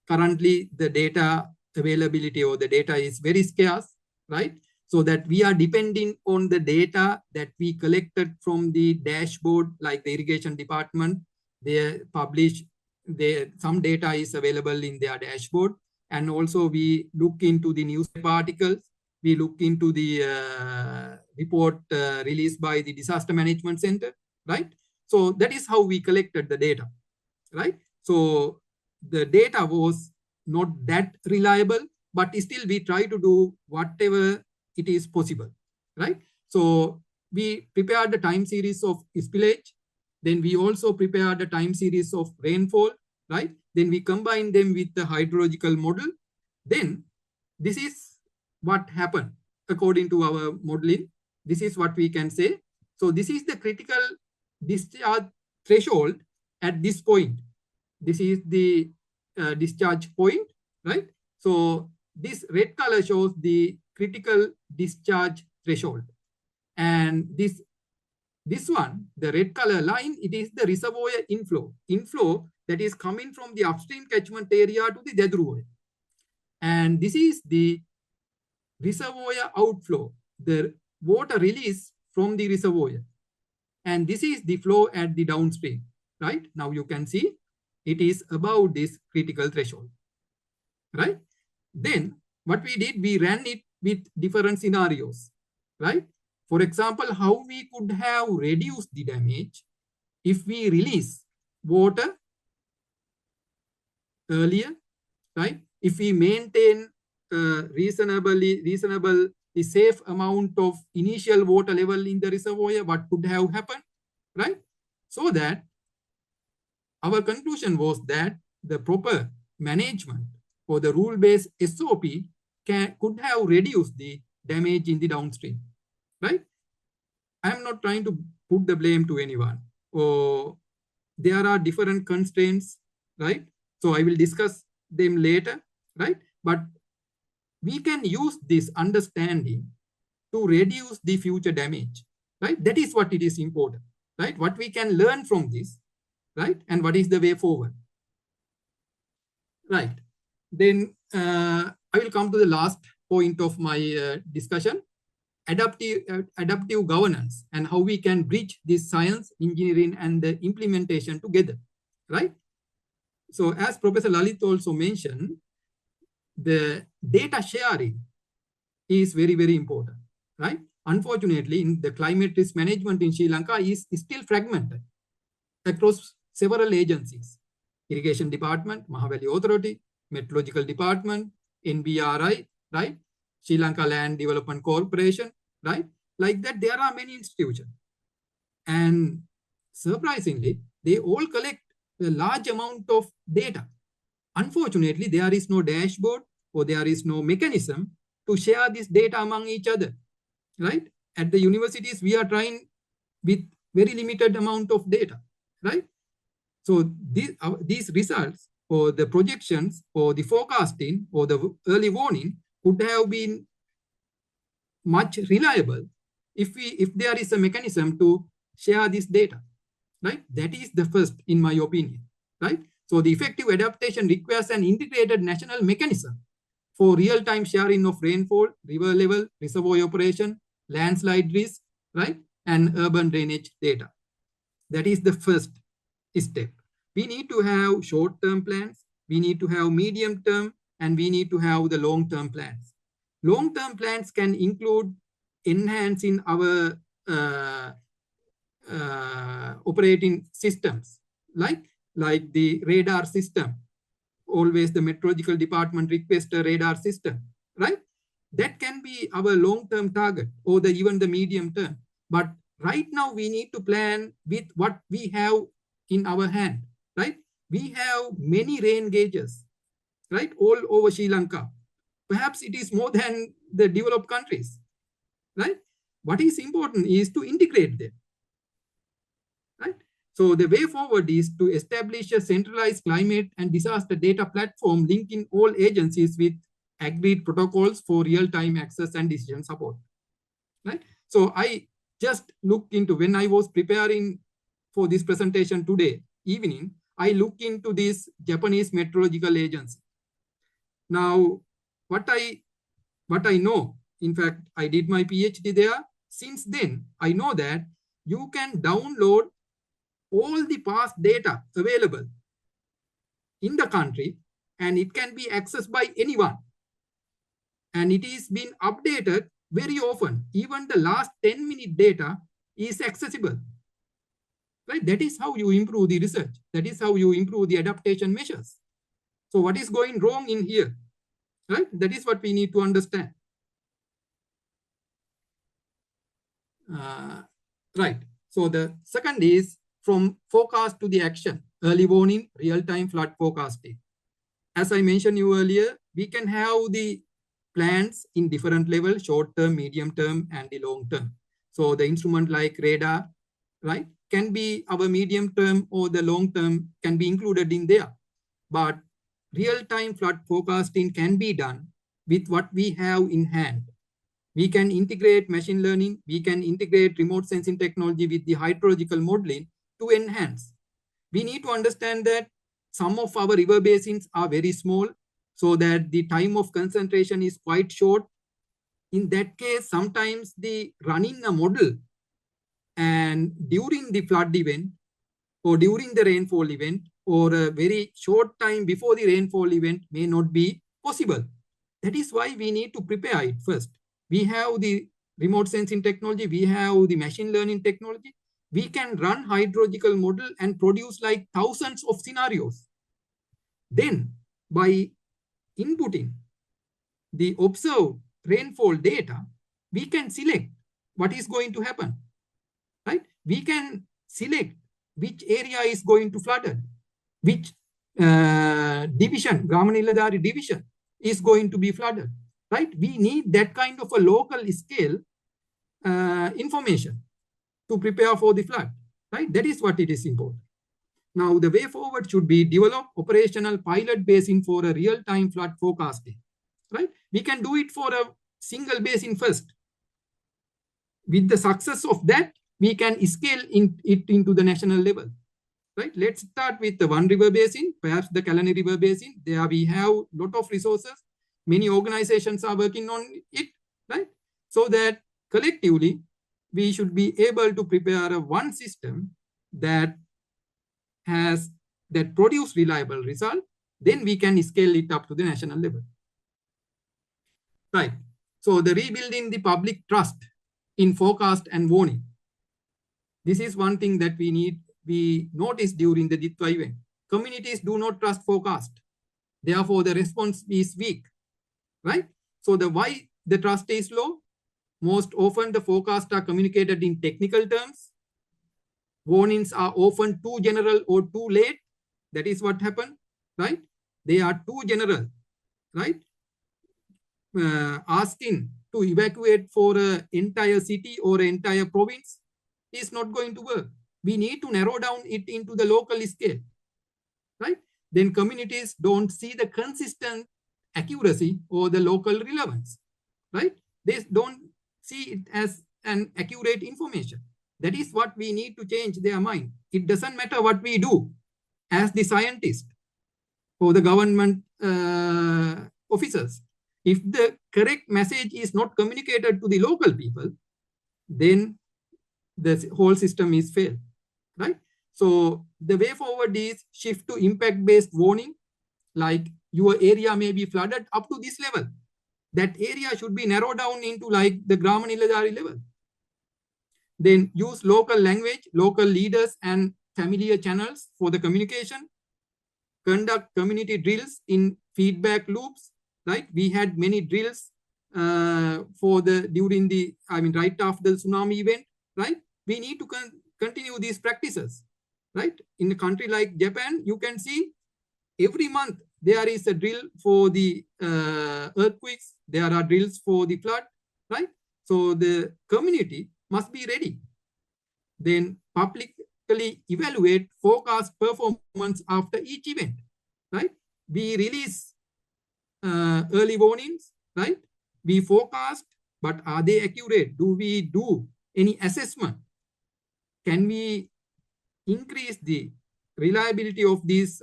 Currently, the data availability or the data is very scarce, right? So that we are depending on the data that we collected from the dashboard, like the irrigation department. They publish, some data is available in their dashboard. And also we look into the newspaper articles. We look into the report released by the Disaster Management Center, right? So that is how we collected the data, right? So the data was not that reliable, but still we try to do whatever it is possible, right? So we prepared the time series of spillage. Then we also prepared the time series of rainfall, right? Then we combine them with the hydrological model. Then this is what happened according to our modeling. This is what we can say. So this is the critical discharge threshold at this point. This is the discharge point, right? So this red color shows the critical discharge threshold. And this one, the red color line, it is the reservoir inflow that is coming from the upstream catchment area to the Deduru. And this is the reservoir outflow, the water release from the reservoir. And this is the flow at the downstream, right? Now you can see it is above this critical threshold, right? Then what we did, we ran it with different scenarios, right? For example, how we could have reduced the damage if we release water earlier, right? If we maintain reasonably safe amount of initial water level in the reservoir, what could have happened, right? So that our conclusion was that the proper management or the rule-based SOP could have reduced the damage in the downstream, right? I am not trying to put the blame to anyone. Or there are different constraints, right? So I will discuss them later, right? But we can use this understanding to reduce the future damage, right? That is what it is important, right? What we can learn from this, right? And what is the way forward, right? Then I will come to the last point of my discussion, adaptive governance and how we can bridge this science, engineering, and the implementation together, right? So as Professor Lalith also mentioned, the data sharing is very, very important, right? Unfortunately, in the climate risk management in Sri Lanka is still fragmented across several agencies: Irrigation Department, Mahavalley Authority, Meteorological Department, NBRI, right? Sri Lanka Land Development Corporation, right? Like that, there are many institutions. And surprisingly, they all collect a large amount of data. Unfortunately, there is no dashboard or there is no mechanism to share this data among each other, right? at the universities, we are trying with very limited amount of data, right? So these results or the projections or the forecasting or the early warning could have been much reliable if there is a mechanism to share this data, right? That is the first, in my opinion, right? So the effective adaptation requires an integrated national mechanism for real-time sharing of rainfall, river level, reservoir operation, landslide risk, right? And urban drainage data. That is the first step. We need to have short-term plans, we need to have medium-term, and we need to have the long-term plans. Long-term plans can include enhancing our operating systems, like the radar system. Always the meteorological department requests a radar system, right? That can be our long-term target or even the medium term. But right now we need to plan with what we have in our hand, right? We have many rain gauges, right? All over Sri Lanka. Perhaps it is more than the developed countries, right? What is important is to integrate them, right? So the way forward is to establish a centralized climate and disaster data platform linking all agencies with agreed protocols for real-time access and decision support, right? So I just looked into, when I was preparing for this presentation today evening, I looked into this Japanese meteorological agency. Now, what I know, in fact, I did my PhD there. Since then, I know that you can download all the past data available in the country, and it can be accessed by anyone. And it is being updated very often. Even the last 10-minute data is accessible, right? That is how you improve the research. That is how you improve the adaptation measures. So what is going wrong in here, right? That is what we need to understand. Right. So the second is from forecast to the action, early warning, real-time flood forecasting. As I mentioned you earlier, we can have the plans in different levels, short-term, medium-term, and the long-term. So the instrument like radar, right, can be our medium-term or the long-term can be included in there. But real-time flood forecasting can be done with what we have in hand. We can integrate machine learning, we can integrate remote sensing technology with the hydrological modeling to enhance. We need to understand that some of our river basins are very small, so that the time of concentration is quite short. In that case, sometimes the running a model and during the flood event or during the rainfall event or a very short time before the rainfall event may not be possible. That is why we need to prepare it first. We have the remote sensing technology, we have the machine learning technology. We can run hydrological model and produce like thousands of scenarios. Then by inputting the observed rainfall data, we can select what is going to happen, right? We can select which area is going to flood, which division, Gramanilladari division is going to be flooded, right? We need that kind of a local scale information to prepare for the flood, right? That is what it is important. Now, the way forward should be develop operational pilot basin for a real-time flood forecasting, right? We can do it for a single basin first. With the success of that, we can scale it into the national level, right? Let's start with the one river basin, perhaps the Kalani River Basin. There we have a lot of resources. Many organizations are working on it, right? So that collectively, we should be able to prepare one system that produce reliable result. Then we can scale it up to the national level, right? So the rebuilding the public trust in forecast and warning. This is one thing that we noticed during the Ditwa event. Communities do not trust forecast. Therefore, the response is weak, right? So why the trust is low? Most often the forecasts are communicated in technical terms. Warnings are often too general or too late. That is what happened, right? They are too general, right? Asking to evacuate for an entire city or an entire province is not going to work. We need to narrow down it into the local scale, right? Then communities don't see the consistent accuracy or the local relevance, right? They don't see it as an accurate information. That is what we need to change their mind. It doesn't matter what we do as the scientist or the government officers. If the correct message is not communicated to the local people, then the whole system is failed, right? So the way forward is shift to impact-based warning, like your area may be flooded up to this level. That area should be narrowed down into like the Grama Niladhari level. Then use local language, local leaders and familiar channels for the communication. Conduct community drills in feedback loops, right? We had many drills right after the tsunami event, right? We need to continue these practices, right? In a country like Japan, you can see every month there is a drill for the earthquakes. There are drills for the flood, right? So the community must be ready. Then publicly evaluate forecast performance after each event, right? We release early warnings, right? We forecast, but are they accurate? Do we do any assessment? Can we increase the reliability of these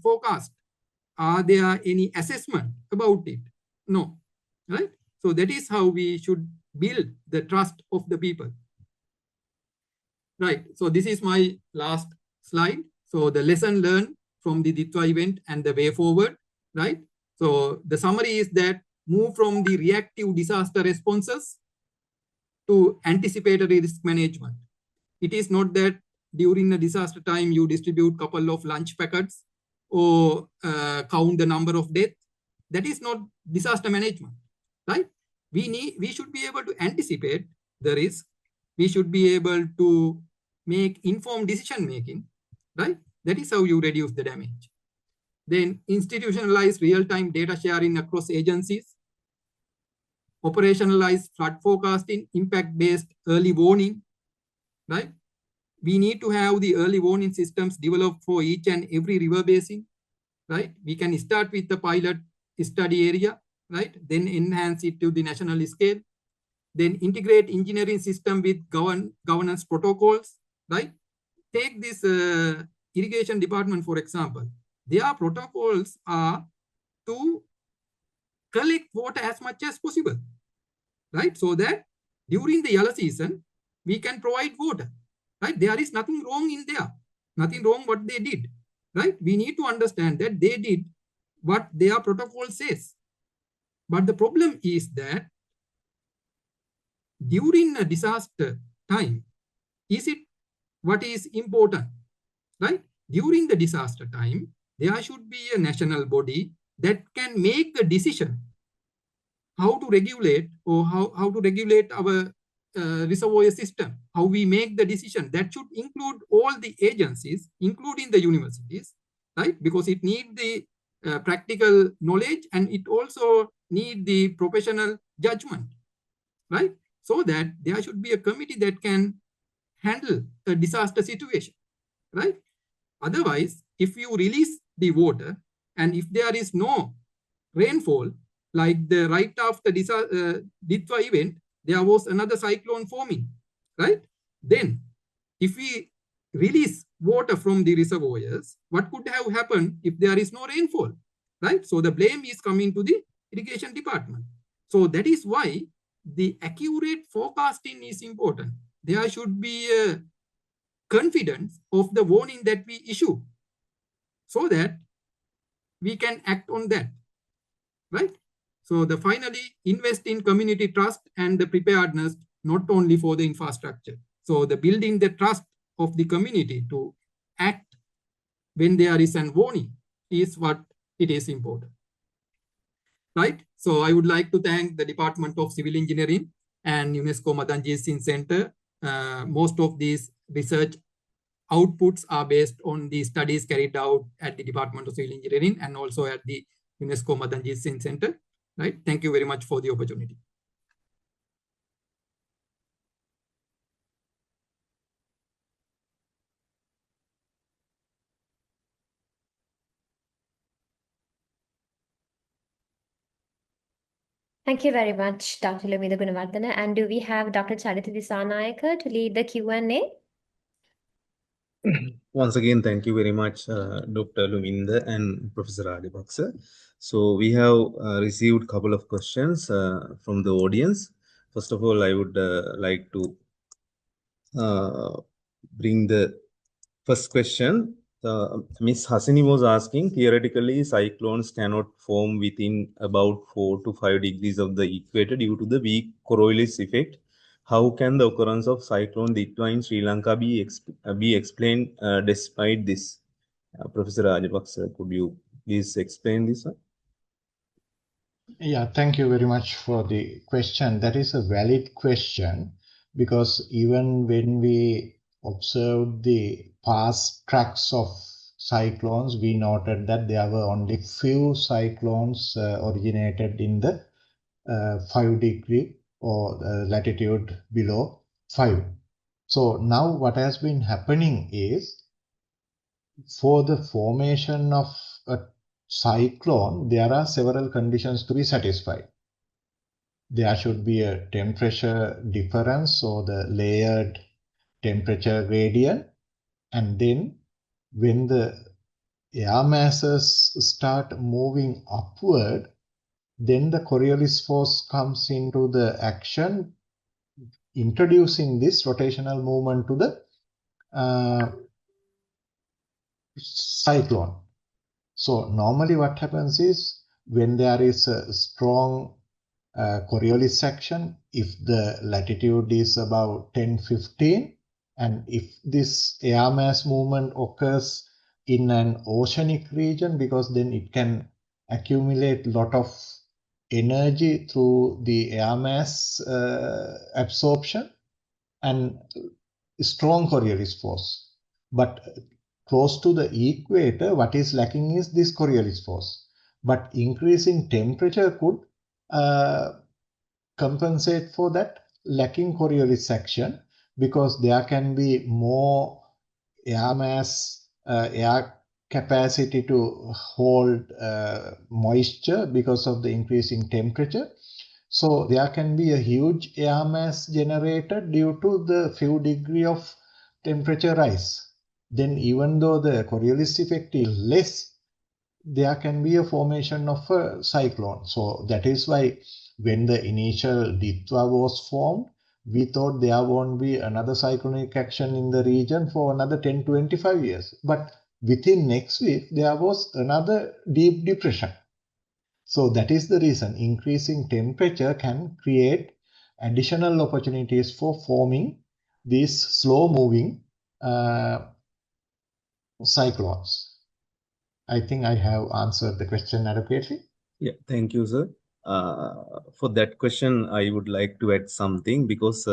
forecasts? Are there any assessment about it? No, right? So that is how we should build the trust of the people. Right, so this is my last slide. So the lesson learned from the Ditwa event and the way forward, right? So the summary is that move from the reactive disaster responses to anticipatory risk management. It is not that during the disaster time you distribute a couple of lunch packets or count the number of deaths. That is not disaster management, right? We should be able to anticipate the risk. We should be able to make informed decision making, right? That is how you reduce the damage. Then institutionalize real-time data sharing across agencies. Operationalize flood forecasting, impact-based early warning, right? We need to have the early warning systems developed for each and every river basin, right? We can start with the pilot study area, right? Then enhance it to the national scale. Then integrate engineering system with governance protocols, right? Take this irrigation department, for example. Their protocols are to collect water as much as possible, right? So that during the yellow season, we can provide water, right? There is nothing wrong in there, nothing wrong what they did, right? We need to understand that they did what their protocol says. But the problem is that during a disaster time, is it what is important, right? During the disaster time, there should be a national body that can make a decision how to regulate or how to regulate our reservoir system, how we make the decision. That should include all the agencies, including the universities, right? Because it needs the practical knowledge and it also needs the professional judgment, right? So that there should be a committee that can handle a disaster situation, right? Otherwise, if you release the water and if there is no rainfall, like the right after Ditwa event, there was another cyclone forming, right? Then if we release water from the reservoirs, what could have happened if there is no rainfall, right? So the blame is coming to the irrigation department. So that is why the accurate forecasting is important. There should be a confidence of the warning that we issue so that we can act on that, right? So finally, invest in community trust and the preparedness, not only for the infrastructure. So the building the trust of the community to act when there is a warning is what it is important, right? So I would like to thank the Department of Civil Engineering and UNESCO Madanjit Singh Center. Most of these research outputs are based on the studies carried out at the Department of Civil Engineering and also at the UNESCO Madanjit Singh Center, right? Thank you very much for the opportunity. Thank you very much, Dr. Luminda Gunawardhana. And do we have Dr. Charitha Dissanayaka to lead the Q&A? Once again, thank you very much, Dr. Luminda and Professor Rajapakse. So we have received a couple of questions from the audience. First of all, I would like to bring the first question. Ms. Hasini was asking, theoretically, cyclones cannot form within about 4 to 5 degrees of the equator due to the weak Coriolis effect. How can the occurrence of cyclone Ditwa in Sri Lanka be explained despite this? Professor Rajapakse, could you please explain this one? Yeah, thank you very much for the question. That is a valid question because even when we observed the past tracks of cyclones, we noted that there were only few cyclones originated in the 5 degree or latitude below 5. So now what has been happening is for the formation of a cyclone, there are several conditions to be satisfied. There should be a temperature difference or the layered temperature gradient. And then when the air masses start moving upward, then the Coriolis force comes into the action, introducing this rotational movement to the cyclone. So normally what happens is when there is a strong Coriolis action, if the latitude is about 10-15, and if this air mass movement occurs in an oceanic region, because then it can accumulate a lot of energy through the air mass absorption and strong Coriolis force. But close to the equator, what is lacking is this Coriolis force. But increasing temperature could compensate for that lacking Coriolis action because there can be more air mass, air capacity to hold moisture because of the increasing temperature. So there can be a huge air mass generated due to the few degree of temperature rise. Then even though the Coriolis effect is less, there can be a formation of a cyclone. So that is why when the initial Ditwa was formed, we thought there won't be another cyclonic action in the region for another 10-25 years. But within next week, there was another deep depression. So that is the reason increasing temperature can create additional opportunities for forming these slow-moving cyclones. I think I have answered the question adequately. Yeah, thank you, sir. For that question, I would like to add something because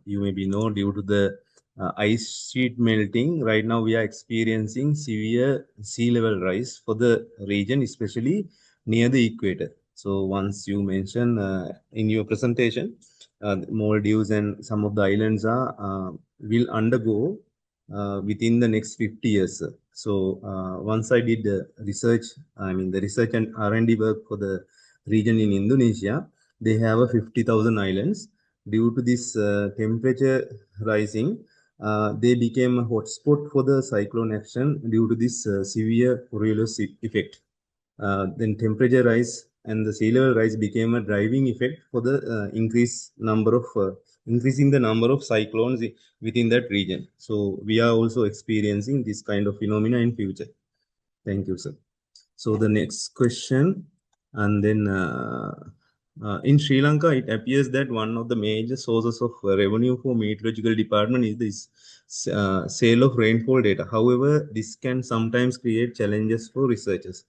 you maybe know due to the ice sheet melting, right now we are experiencing severe sea level rise for the region, especially near the equator. So once you mentioned in your presentation, Maldives and some of the islands are will undergo within the next 50 years. So once I did research, the research and R&D work for the region in Indonesia, they have a 50,000 islands. Due to this temperature rising, they became a hotspot for the cyclone action due to this severe Coriolis effect. Then temperature rise and the sea level rise became a driving effect for the increasing the number of cyclones within that region. So we are also experiencing this kind of phenomena in future. Thank you, sir. So the next question, and then in Sri Lanka, it appears that one of the major sources of revenue for meteorological department is this sale of rainfall data. However, this can sometimes create challenges for researchers,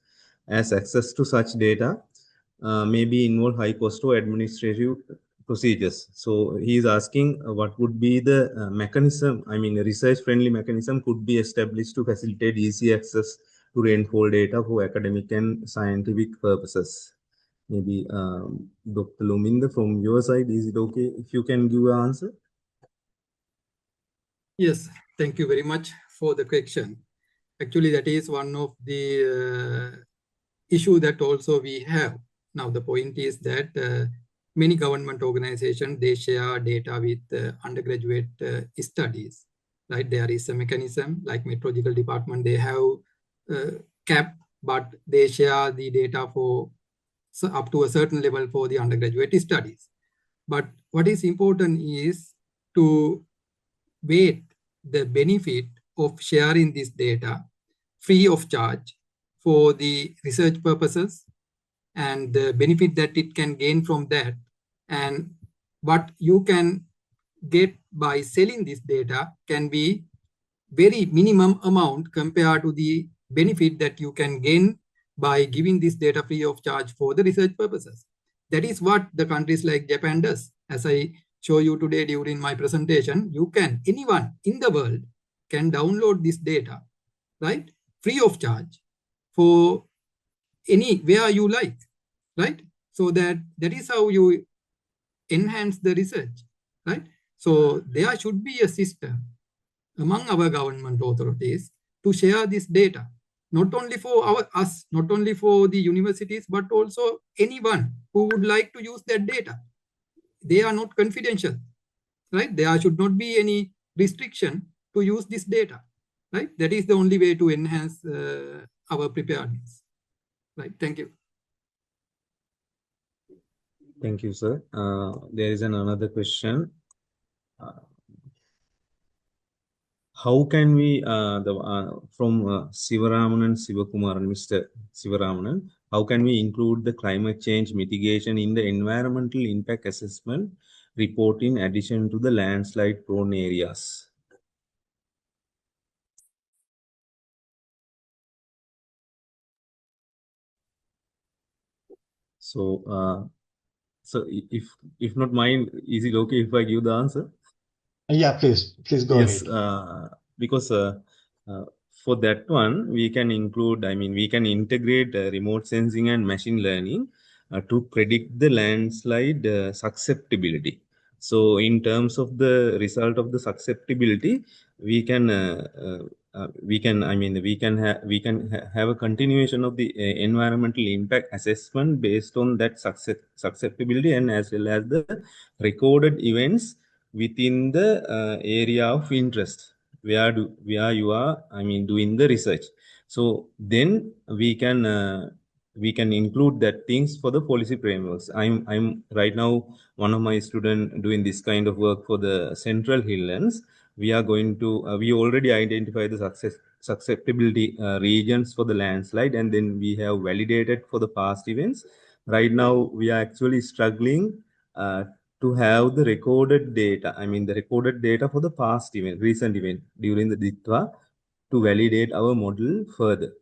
as access to such data maybe involve high cost or administrative procedures. So he is asking what would be the mechanism, research-friendly mechanism could be established to facilitate easy access to rainfall data for academic and scientific purposes. Maybe Dr. Luminda, from your side, is it okay if you can give an answer? Yes, thank you very much for the question. Actually, that is one of the issue that also we have. Now, the point is that many government organizations, they share data with undergraduate studies, right? There is a mechanism like meteorological department, they have cap, but they share the data for up to a certain level for the undergraduate studies. But what is important is to weigh the benefit of sharing this data free of charge for the research purposes and the benefit that it can gain from that, and what you can get by selling this data can be very minimum amount compared to the benefit that you can gain by giving this data free of charge for the research purposes. That is what the countries like Japan does. As I show you today during my presentation, anyone in the world can download this data, right? Free of charge for anywhere you like, right? So that is how you enhance the research, right? So there should be a system among our government authorities to share this data, not only for us, not only for the universities, but also anyone who would like to use that data. They are not confidential, right? There should not be any restriction to use this data, right? That is the only way to enhance our preparedness, right? Thank you. Thank you, sir. There is another question. How can we, from Sivaramanan Sivakumaran, Mr. Sivaramanan, how can we include the climate change mitigation in the environmental impact assessment report in addition to the landslide prone areas? So, if not mine, is it okay if I give the answer? Yeah, please go yes, ahead. Because for that one, we can include, we can integrate remote sensing and machine learning to predict the landslide susceptibility. So in terms of the result of the susceptibility, we can have a continuation of the environmental impact assessment based on that susceptibility, and as well as the recorded events within the area of interest where you are doing the research. So then we can include that things for the policy frameworks. I'm right now one of my student doing this kind of work for the Central Highlands. We are going to we already identified the susceptibility regions for the landslide, and then we have validated for the past events. Right now we are actually struggling to have the recorded data, the recorded data for the past event, recent event during the DITWA to validate our model further.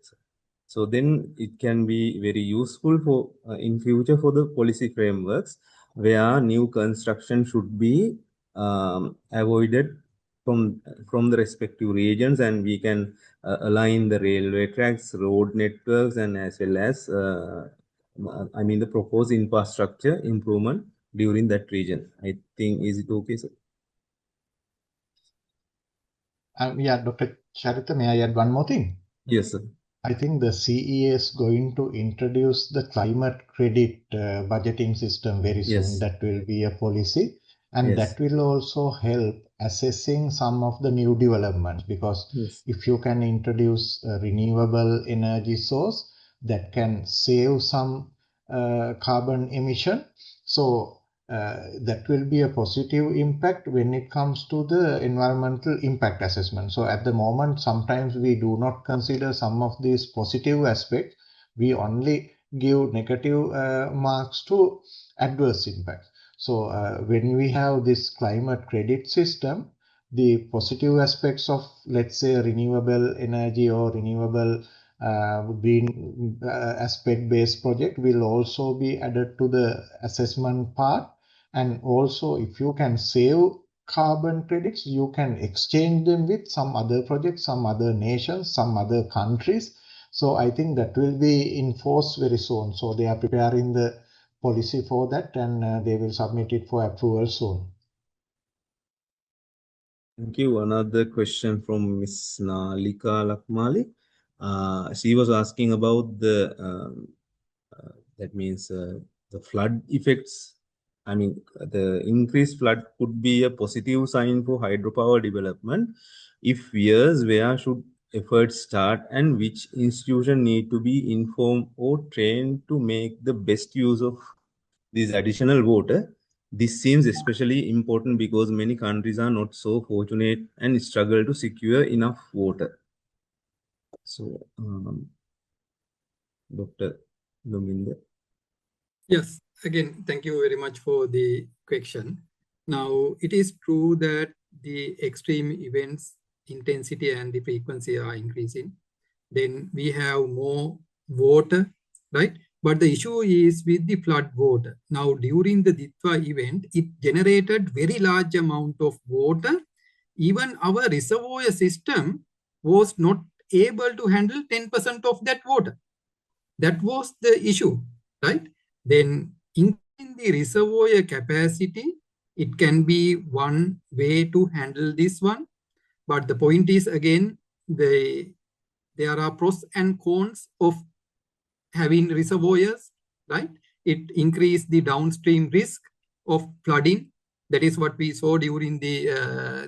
So then it can be very useful for in future for the policy frameworks where new construction should be avoided from the respective regions, and we can align the railway tracks, road networks, and as well as the proposed infrastructure improvement during that region. I think, is it okay, sir? Yeah, Dr. Charitha, may I add one more thing? Yes, sir. I think the CEA is going to introduce the climate credit budgeting system very soon. Yes. That will be a policy, and Yes. that will also help assessing some of the new developments, because Yes. if you can introduce a renewable energy source that can save some carbon emission, so that will be a positive impact when it comes to the environmental impact assessment. So at the moment, sometimes we do not consider some of these positive aspects. We only give negative marks to adverse impacts. So when we have this climate credit system, the positive aspects of, let's say, renewable energy or renewable green aspect-based project will also be added to the assessment part. And also, if you can save carbon credits, you can exchange them with some other projects, some other nations, some other countries. So I think that will be enforced very soon. So they are preparing the policy for that, and they will submit it for approval soon. Thank you. Another question from Ms. Nalika Lakmali. She was asking about the that means the flood effects I mean, the increased flood could be a positive sign for hydropower development. If yes, where should efforts start and which institution need to be informed or trained to make the best use of this additional water? This seems especially important because many countries are not so fortunate and struggle to secure enough water. So, Dr. Luminda. Yes, again, thank you very much for the question. Now, it is true that the extreme events intensity and the frequency are increasing. Then we have more water, right? But the issue is with the flood water. Now, during the Ditwa event, it generated very large amount of water. Even our reservoir system was not able to handle 10% of that water. That was the issue, right? Then increasing the reservoir capacity, it can be one way to handle this one. But the point is, again, there are pros and cons of having reservoirs, right? It increased the downstream risk of flooding. That is what we saw during the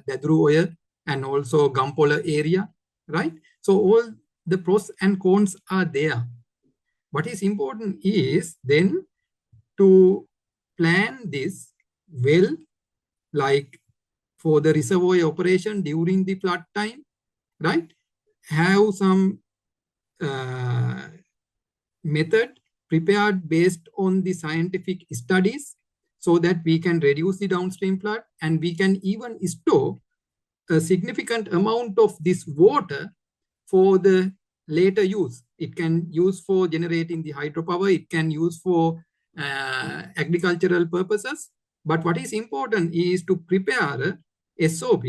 Dadru and also Gampola area, right? So all the pros and cons are there. What is important is then to plan this well, like for the reservoir operation during the flood time, right? Have some method prepared based on the scientific studies so that we can reduce the downstream flood and we can even store a significant amount of this water for the later use. It can use for generating the hydropower, it can use for agricultural purposes. But what is important is to prepare a SOP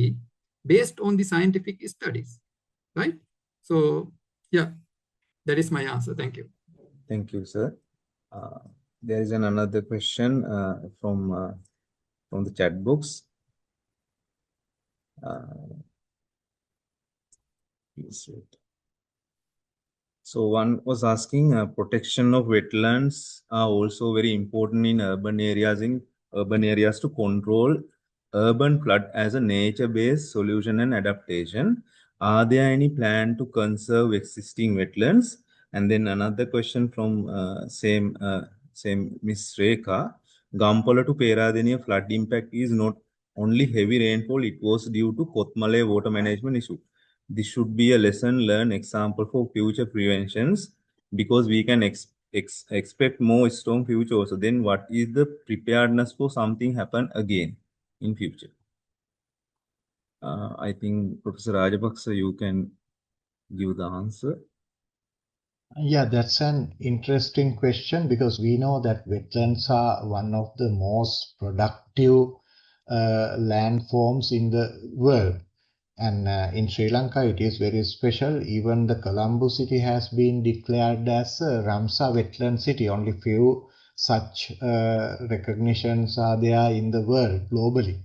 based on the scientific studies, right? So, yeah, that is my answer. Thank you. Thank you, sir. There is another question from the chat box. Please wait. So one was asking, protection of wetlands are also very important in urban areas to control urban flood as a nature-based solution and adaptation. Are there any plan to conserve existing wetlands? And then another question from same Miss Rekha. Gampola to Peradeniya flood impact is not only heavy rainfall, it was due to Kothmale water management issue. This should be a lesson learned example for future preventions because we can expect more storm future also. Then what is the preparedness for something happen again in future? I think Professor Rajapakse, you can give the answer. Yeah, that's an interesting question because we know that wetlands are one of the most productive landforms in the world. And in Sri Lanka, it is very special. Even the Colombo city has been declared as a Ramsar wetland city. Only few such recognitions are there in the world globally.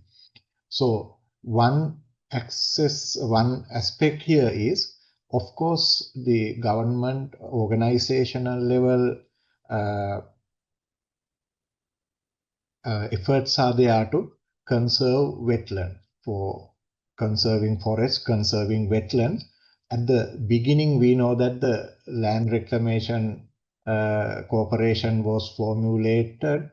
So one aspect here is, of course, the government organizational level efforts are there to conserve wetland, for conserving forests, conserving wetlands. At the beginning, we know that the land reclamation corporation was formulated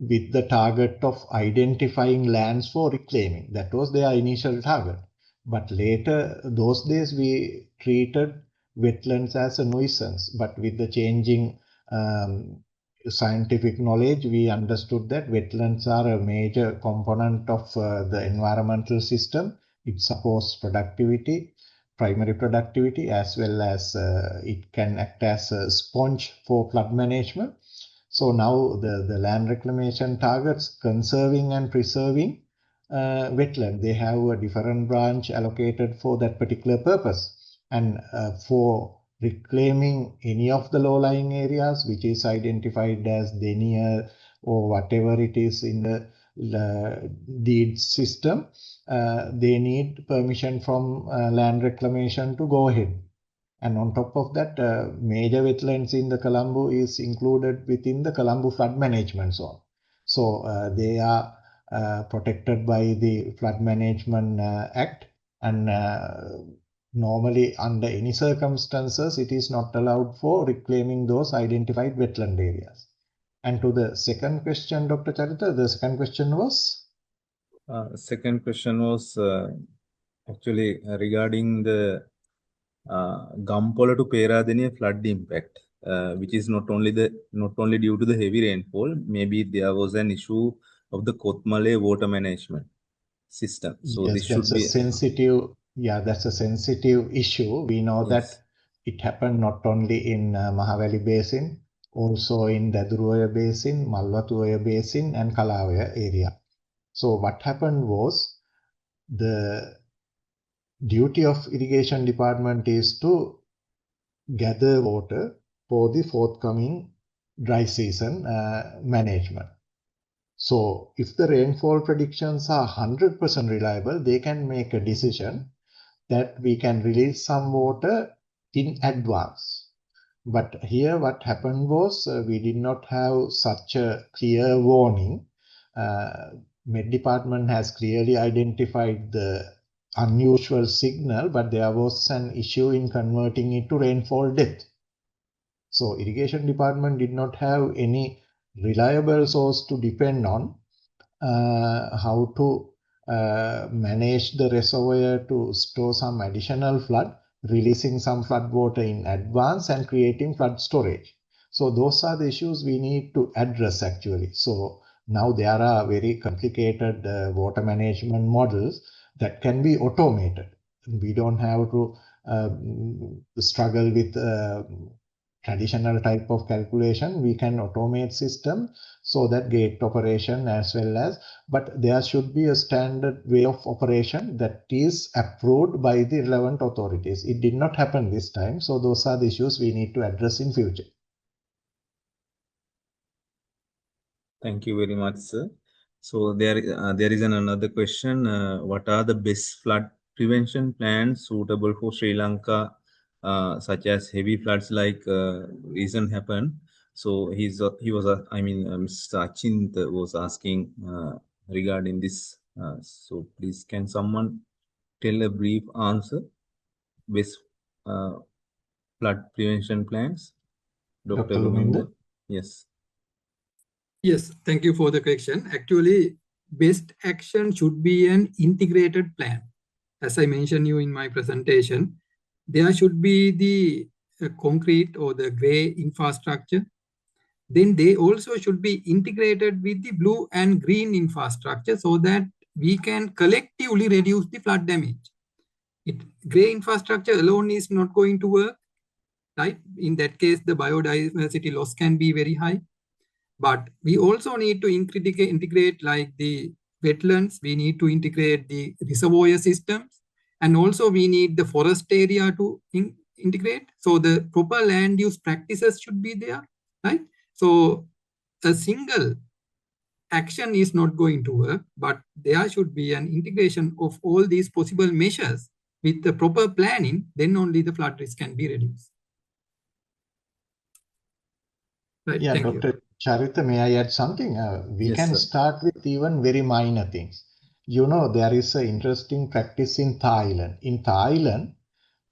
with the target of identifying lands for reclaiming. That was their initial target. But later, those days, we treated wetlands as a nuisance. But with the changing scientific knowledge, we understood that wetlands are a major component of the environmental system. It supports productivity, primary productivity, as well as it can act as a sponge for flood management. So now the land reclamation targets conserving and preserving wetland. They have a different branch allocated for that particular purpose. And for reclaiming any of the low-lying areas, which is identified as denier or whatever it is in the deed system, they need permission from land reclamation to go ahead. And on top of that, major wetlands in the Colombo is included within the Colombo flood management zone. So they are protected by the Flood Management Act, and normally under any circumstances it is not allowed for reclaiming those identified wetland areas. And to the second question, Dr. Charitha, the second question was? Second question was actually regarding the Gampola to Peradeniya flood impact, which is not only due to the heavy rainfall. Maybe there was an issue of the Kothmale water management system. So Yes, this should be that's a sensitive issue. We know that it happened not only in Mahavali Basin, also in Daduruya Basin, Malwatuya Basin, and Kalawaya area. So what happened was, the duty of irrigation department is to gather water for the forthcoming dry season management. So if the rainfall predictions are 100% reliable, they can make a decision that we can release some water in advance. But here what happened was, we did not have such a clear warning. Med Department has clearly identified the unusual signal, but there was an issue in converting it to rainfall depth. So Irrigation Department did not have any reliable source to depend on how to manage the reservoir to store some additional flood, releasing some flood water in advance and creating flood storage. So those are the issues we need to address actually. So now there are very complicated water management models that can be automated. We don't have to struggle with traditional type of calculation. We can automate system so that gate operation as well as, but there should be a standard way of operation that is approved by the relevant authorities. It did not happen this time. So those are the issues we need to address in future. Thank you very much, sir. So there is another question. What are the best flood prevention plans suitable for Sri Lanka, such as heavy floods like recent happened? So Mr. Achint was asking regarding this. So please, can someone tell a brief answer? Best flood prevention plans, Dr. Luminda? Yes. Yes, thank you for the question. Actually, best action should be an integrated plan. As I mentioned you in my presentation, there should be the concrete or the grey infrastructure. Then they also should be integrated with the blue and green infrastructure so that we can collectively reduce the flood damage. Grey infrastructure alone is not going to work, right? In that case, the biodiversity loss can be very high. But we also need to integrate like the wetlands, we need to integrate the reservoir systems, and also we need the forest area to integrate. So the proper land use practices should be there, right? So a single action is not going to work, but there should be an integration of all these possible measures with the proper planning, then only the flood risk can be reduced. Right, yeah, thank Dr. you. Charitha, may I add something? We Yes, can sir. start with even very minor things. You know, there is an interesting practice in Thailand. In Thailand,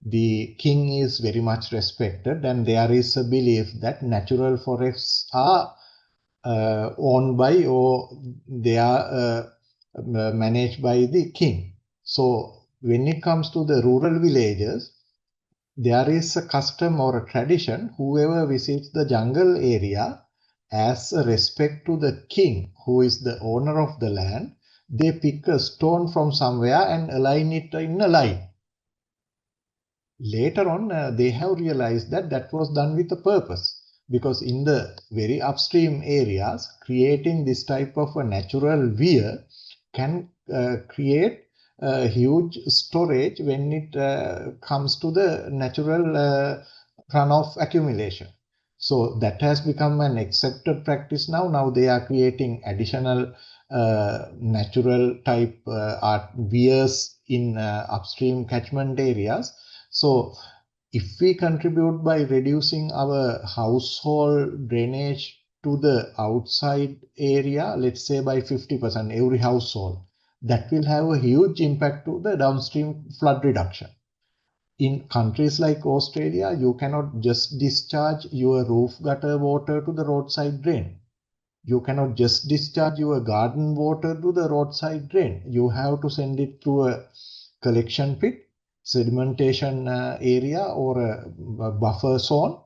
the king is very much respected, and there is a belief that natural forests are owned by or they are managed by the king. So when it comes to the rural villages, there is a custom or a tradition, whoever visits the jungle area, as a respect to the king, who is the owner of the land, they pick a stone from somewhere and align it in a line. Later on, they have realized that that was done with a purpose, because in the very upstream areas, creating this type of a natural weir can create a huge storage when it comes to the natural runoff accumulation. So that has become an accepted practice now. Now they are creating additional natural type weirs in upstream catchment areas. So if we contribute by reducing our household drainage to the outside area, let's say by 50%, every household, that will have a huge impact to the downstream flood reduction. In countries like Australia, you cannot just discharge your roof gutter water to the roadside drain. You cannot just discharge your garden water to the roadside drain. You have to send it through a collection pit, sedimentation area, or a buffer zone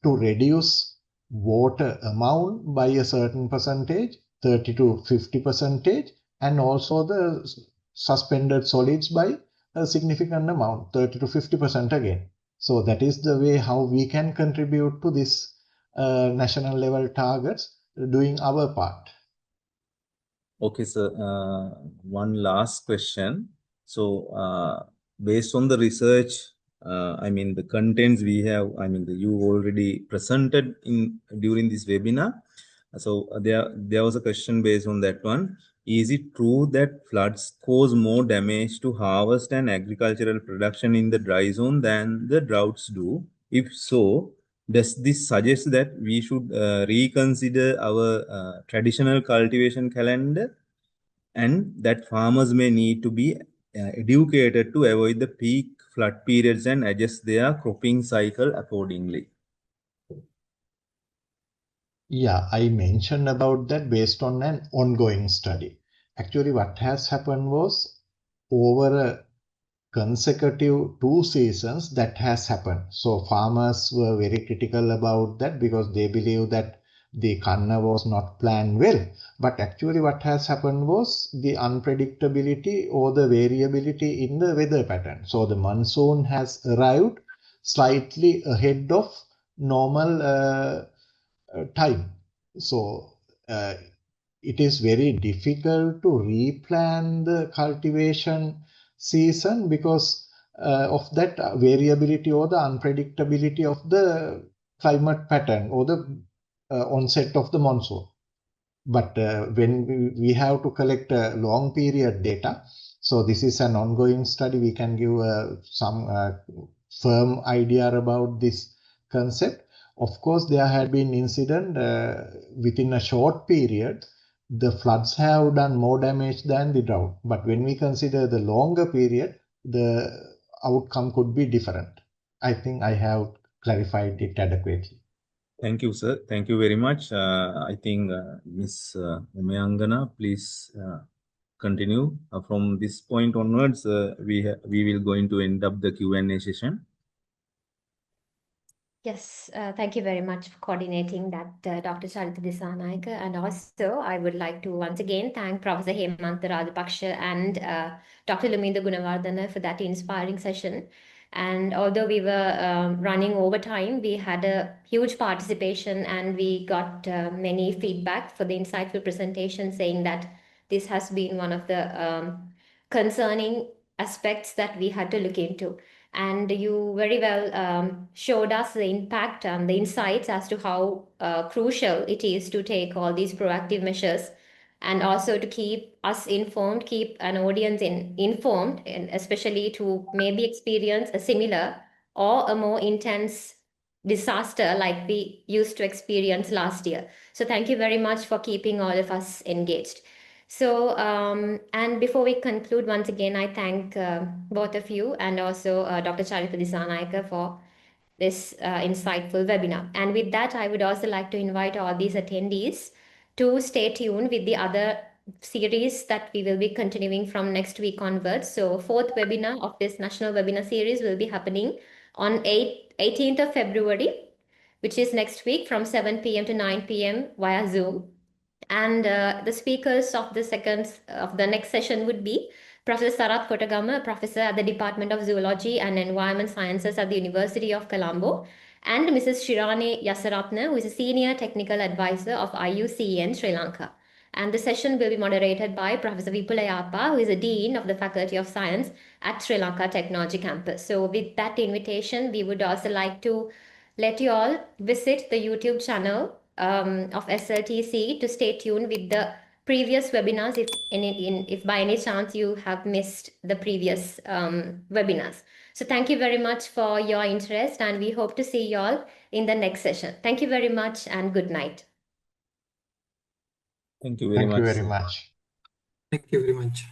to reduce water amount by a certain percentage, 30 to 50%, and also the suspended solids by a significant amount, 30 to 50% again. So that is the way how we can contribute to this national level targets, doing our part. Okay, sir. One last question. So, based on the research, the contents we have, you already presented during this webinar. So there was a question based on that one. Is it true that floods cause more damage to harvest and agricultural production in the dry zone than the droughts do? If so, does this suggest that we should reconsider our traditional cultivation calendar, and that farmers may need to be educated to avoid the peak flood periods and adjust their cropping cycle accordingly? Yeah, I mentioned about that based on an ongoing study. Actually, what has happened was over a consecutive 2 seasons that has happened. So farmers were very critical about that because they believe that the Kanna was not planned well. But actually what has happened was the unpredictability or the variability in the weather pattern. So the monsoon has arrived slightly ahead of normal time. So it is very difficult to replan the cultivation season because of that variability or the unpredictability of the climate pattern or the onset of the monsoon. But when we have to collect long period data, so this is an ongoing study, we can give some firm idea about this concept. Of course, there had been incident within a short period, the floods have done more damage than the drought. But when we consider the longer period, the outcome could be different. I think I have clarified it adequately. Thank you, sir. Thank you very much. I think Ms. Umayangana, please continue. From this point onwards, we will going to end up the Q&A session. Yes, thank you very much for coordinating that, Dr. Charitha Dissanayaka. And also, I would like to once again thank Professor Hemantha Rajapakse and Dr. Luminda Gunawardhana for that inspiring session. And although we were running over time, we had a huge participation and we got many feedback for the insightful presentation saying that this has been one of the concerning aspects that we had to look into. And you very well showed us the impact and the insights as to how crucial it is to take all these proactive measures and also to keep us informed, keep an audience informed, and especially to maybe experience a similar or a more intense disaster like we used to experience last year. So thank you very much for keeping all of us engaged. So, and before we conclude, once again, I thank both of you and also Dr. Charitha Dissanayaka for this insightful webinar. And with that, I would also like to invite all these attendees to stay tuned with the other series that we will be continuing from next week onwards. So, 4th webinar of this national webinar series will be happening on 18th of February, which is next week from 7 p.m. to 9 p.m. via Zoom. And the speakers of the next session would be Professor Sarath Kotagama, Professor at the Department of Zoology and Environment Sciences at the University of Colombo, and Mrs. Shirani Yasaratne, who is a Senior Technical Advisor of IUCN Sri Lanka. And the session will be moderated by Professor Vipula Yapa, who is a Dean of the Faculty of Science at Sri Lanka Technology Campus. So with that invitation, we would also like to let you all visit the YouTube channel of SLTC to stay tuned with the previous webinars if by any chance you have missed the previous webinars. So thank you very much for your interest and we hope to see you all in the next session. Thank you very much and good night. Thank you very Thank much. you very Sir. much. Thank you very much.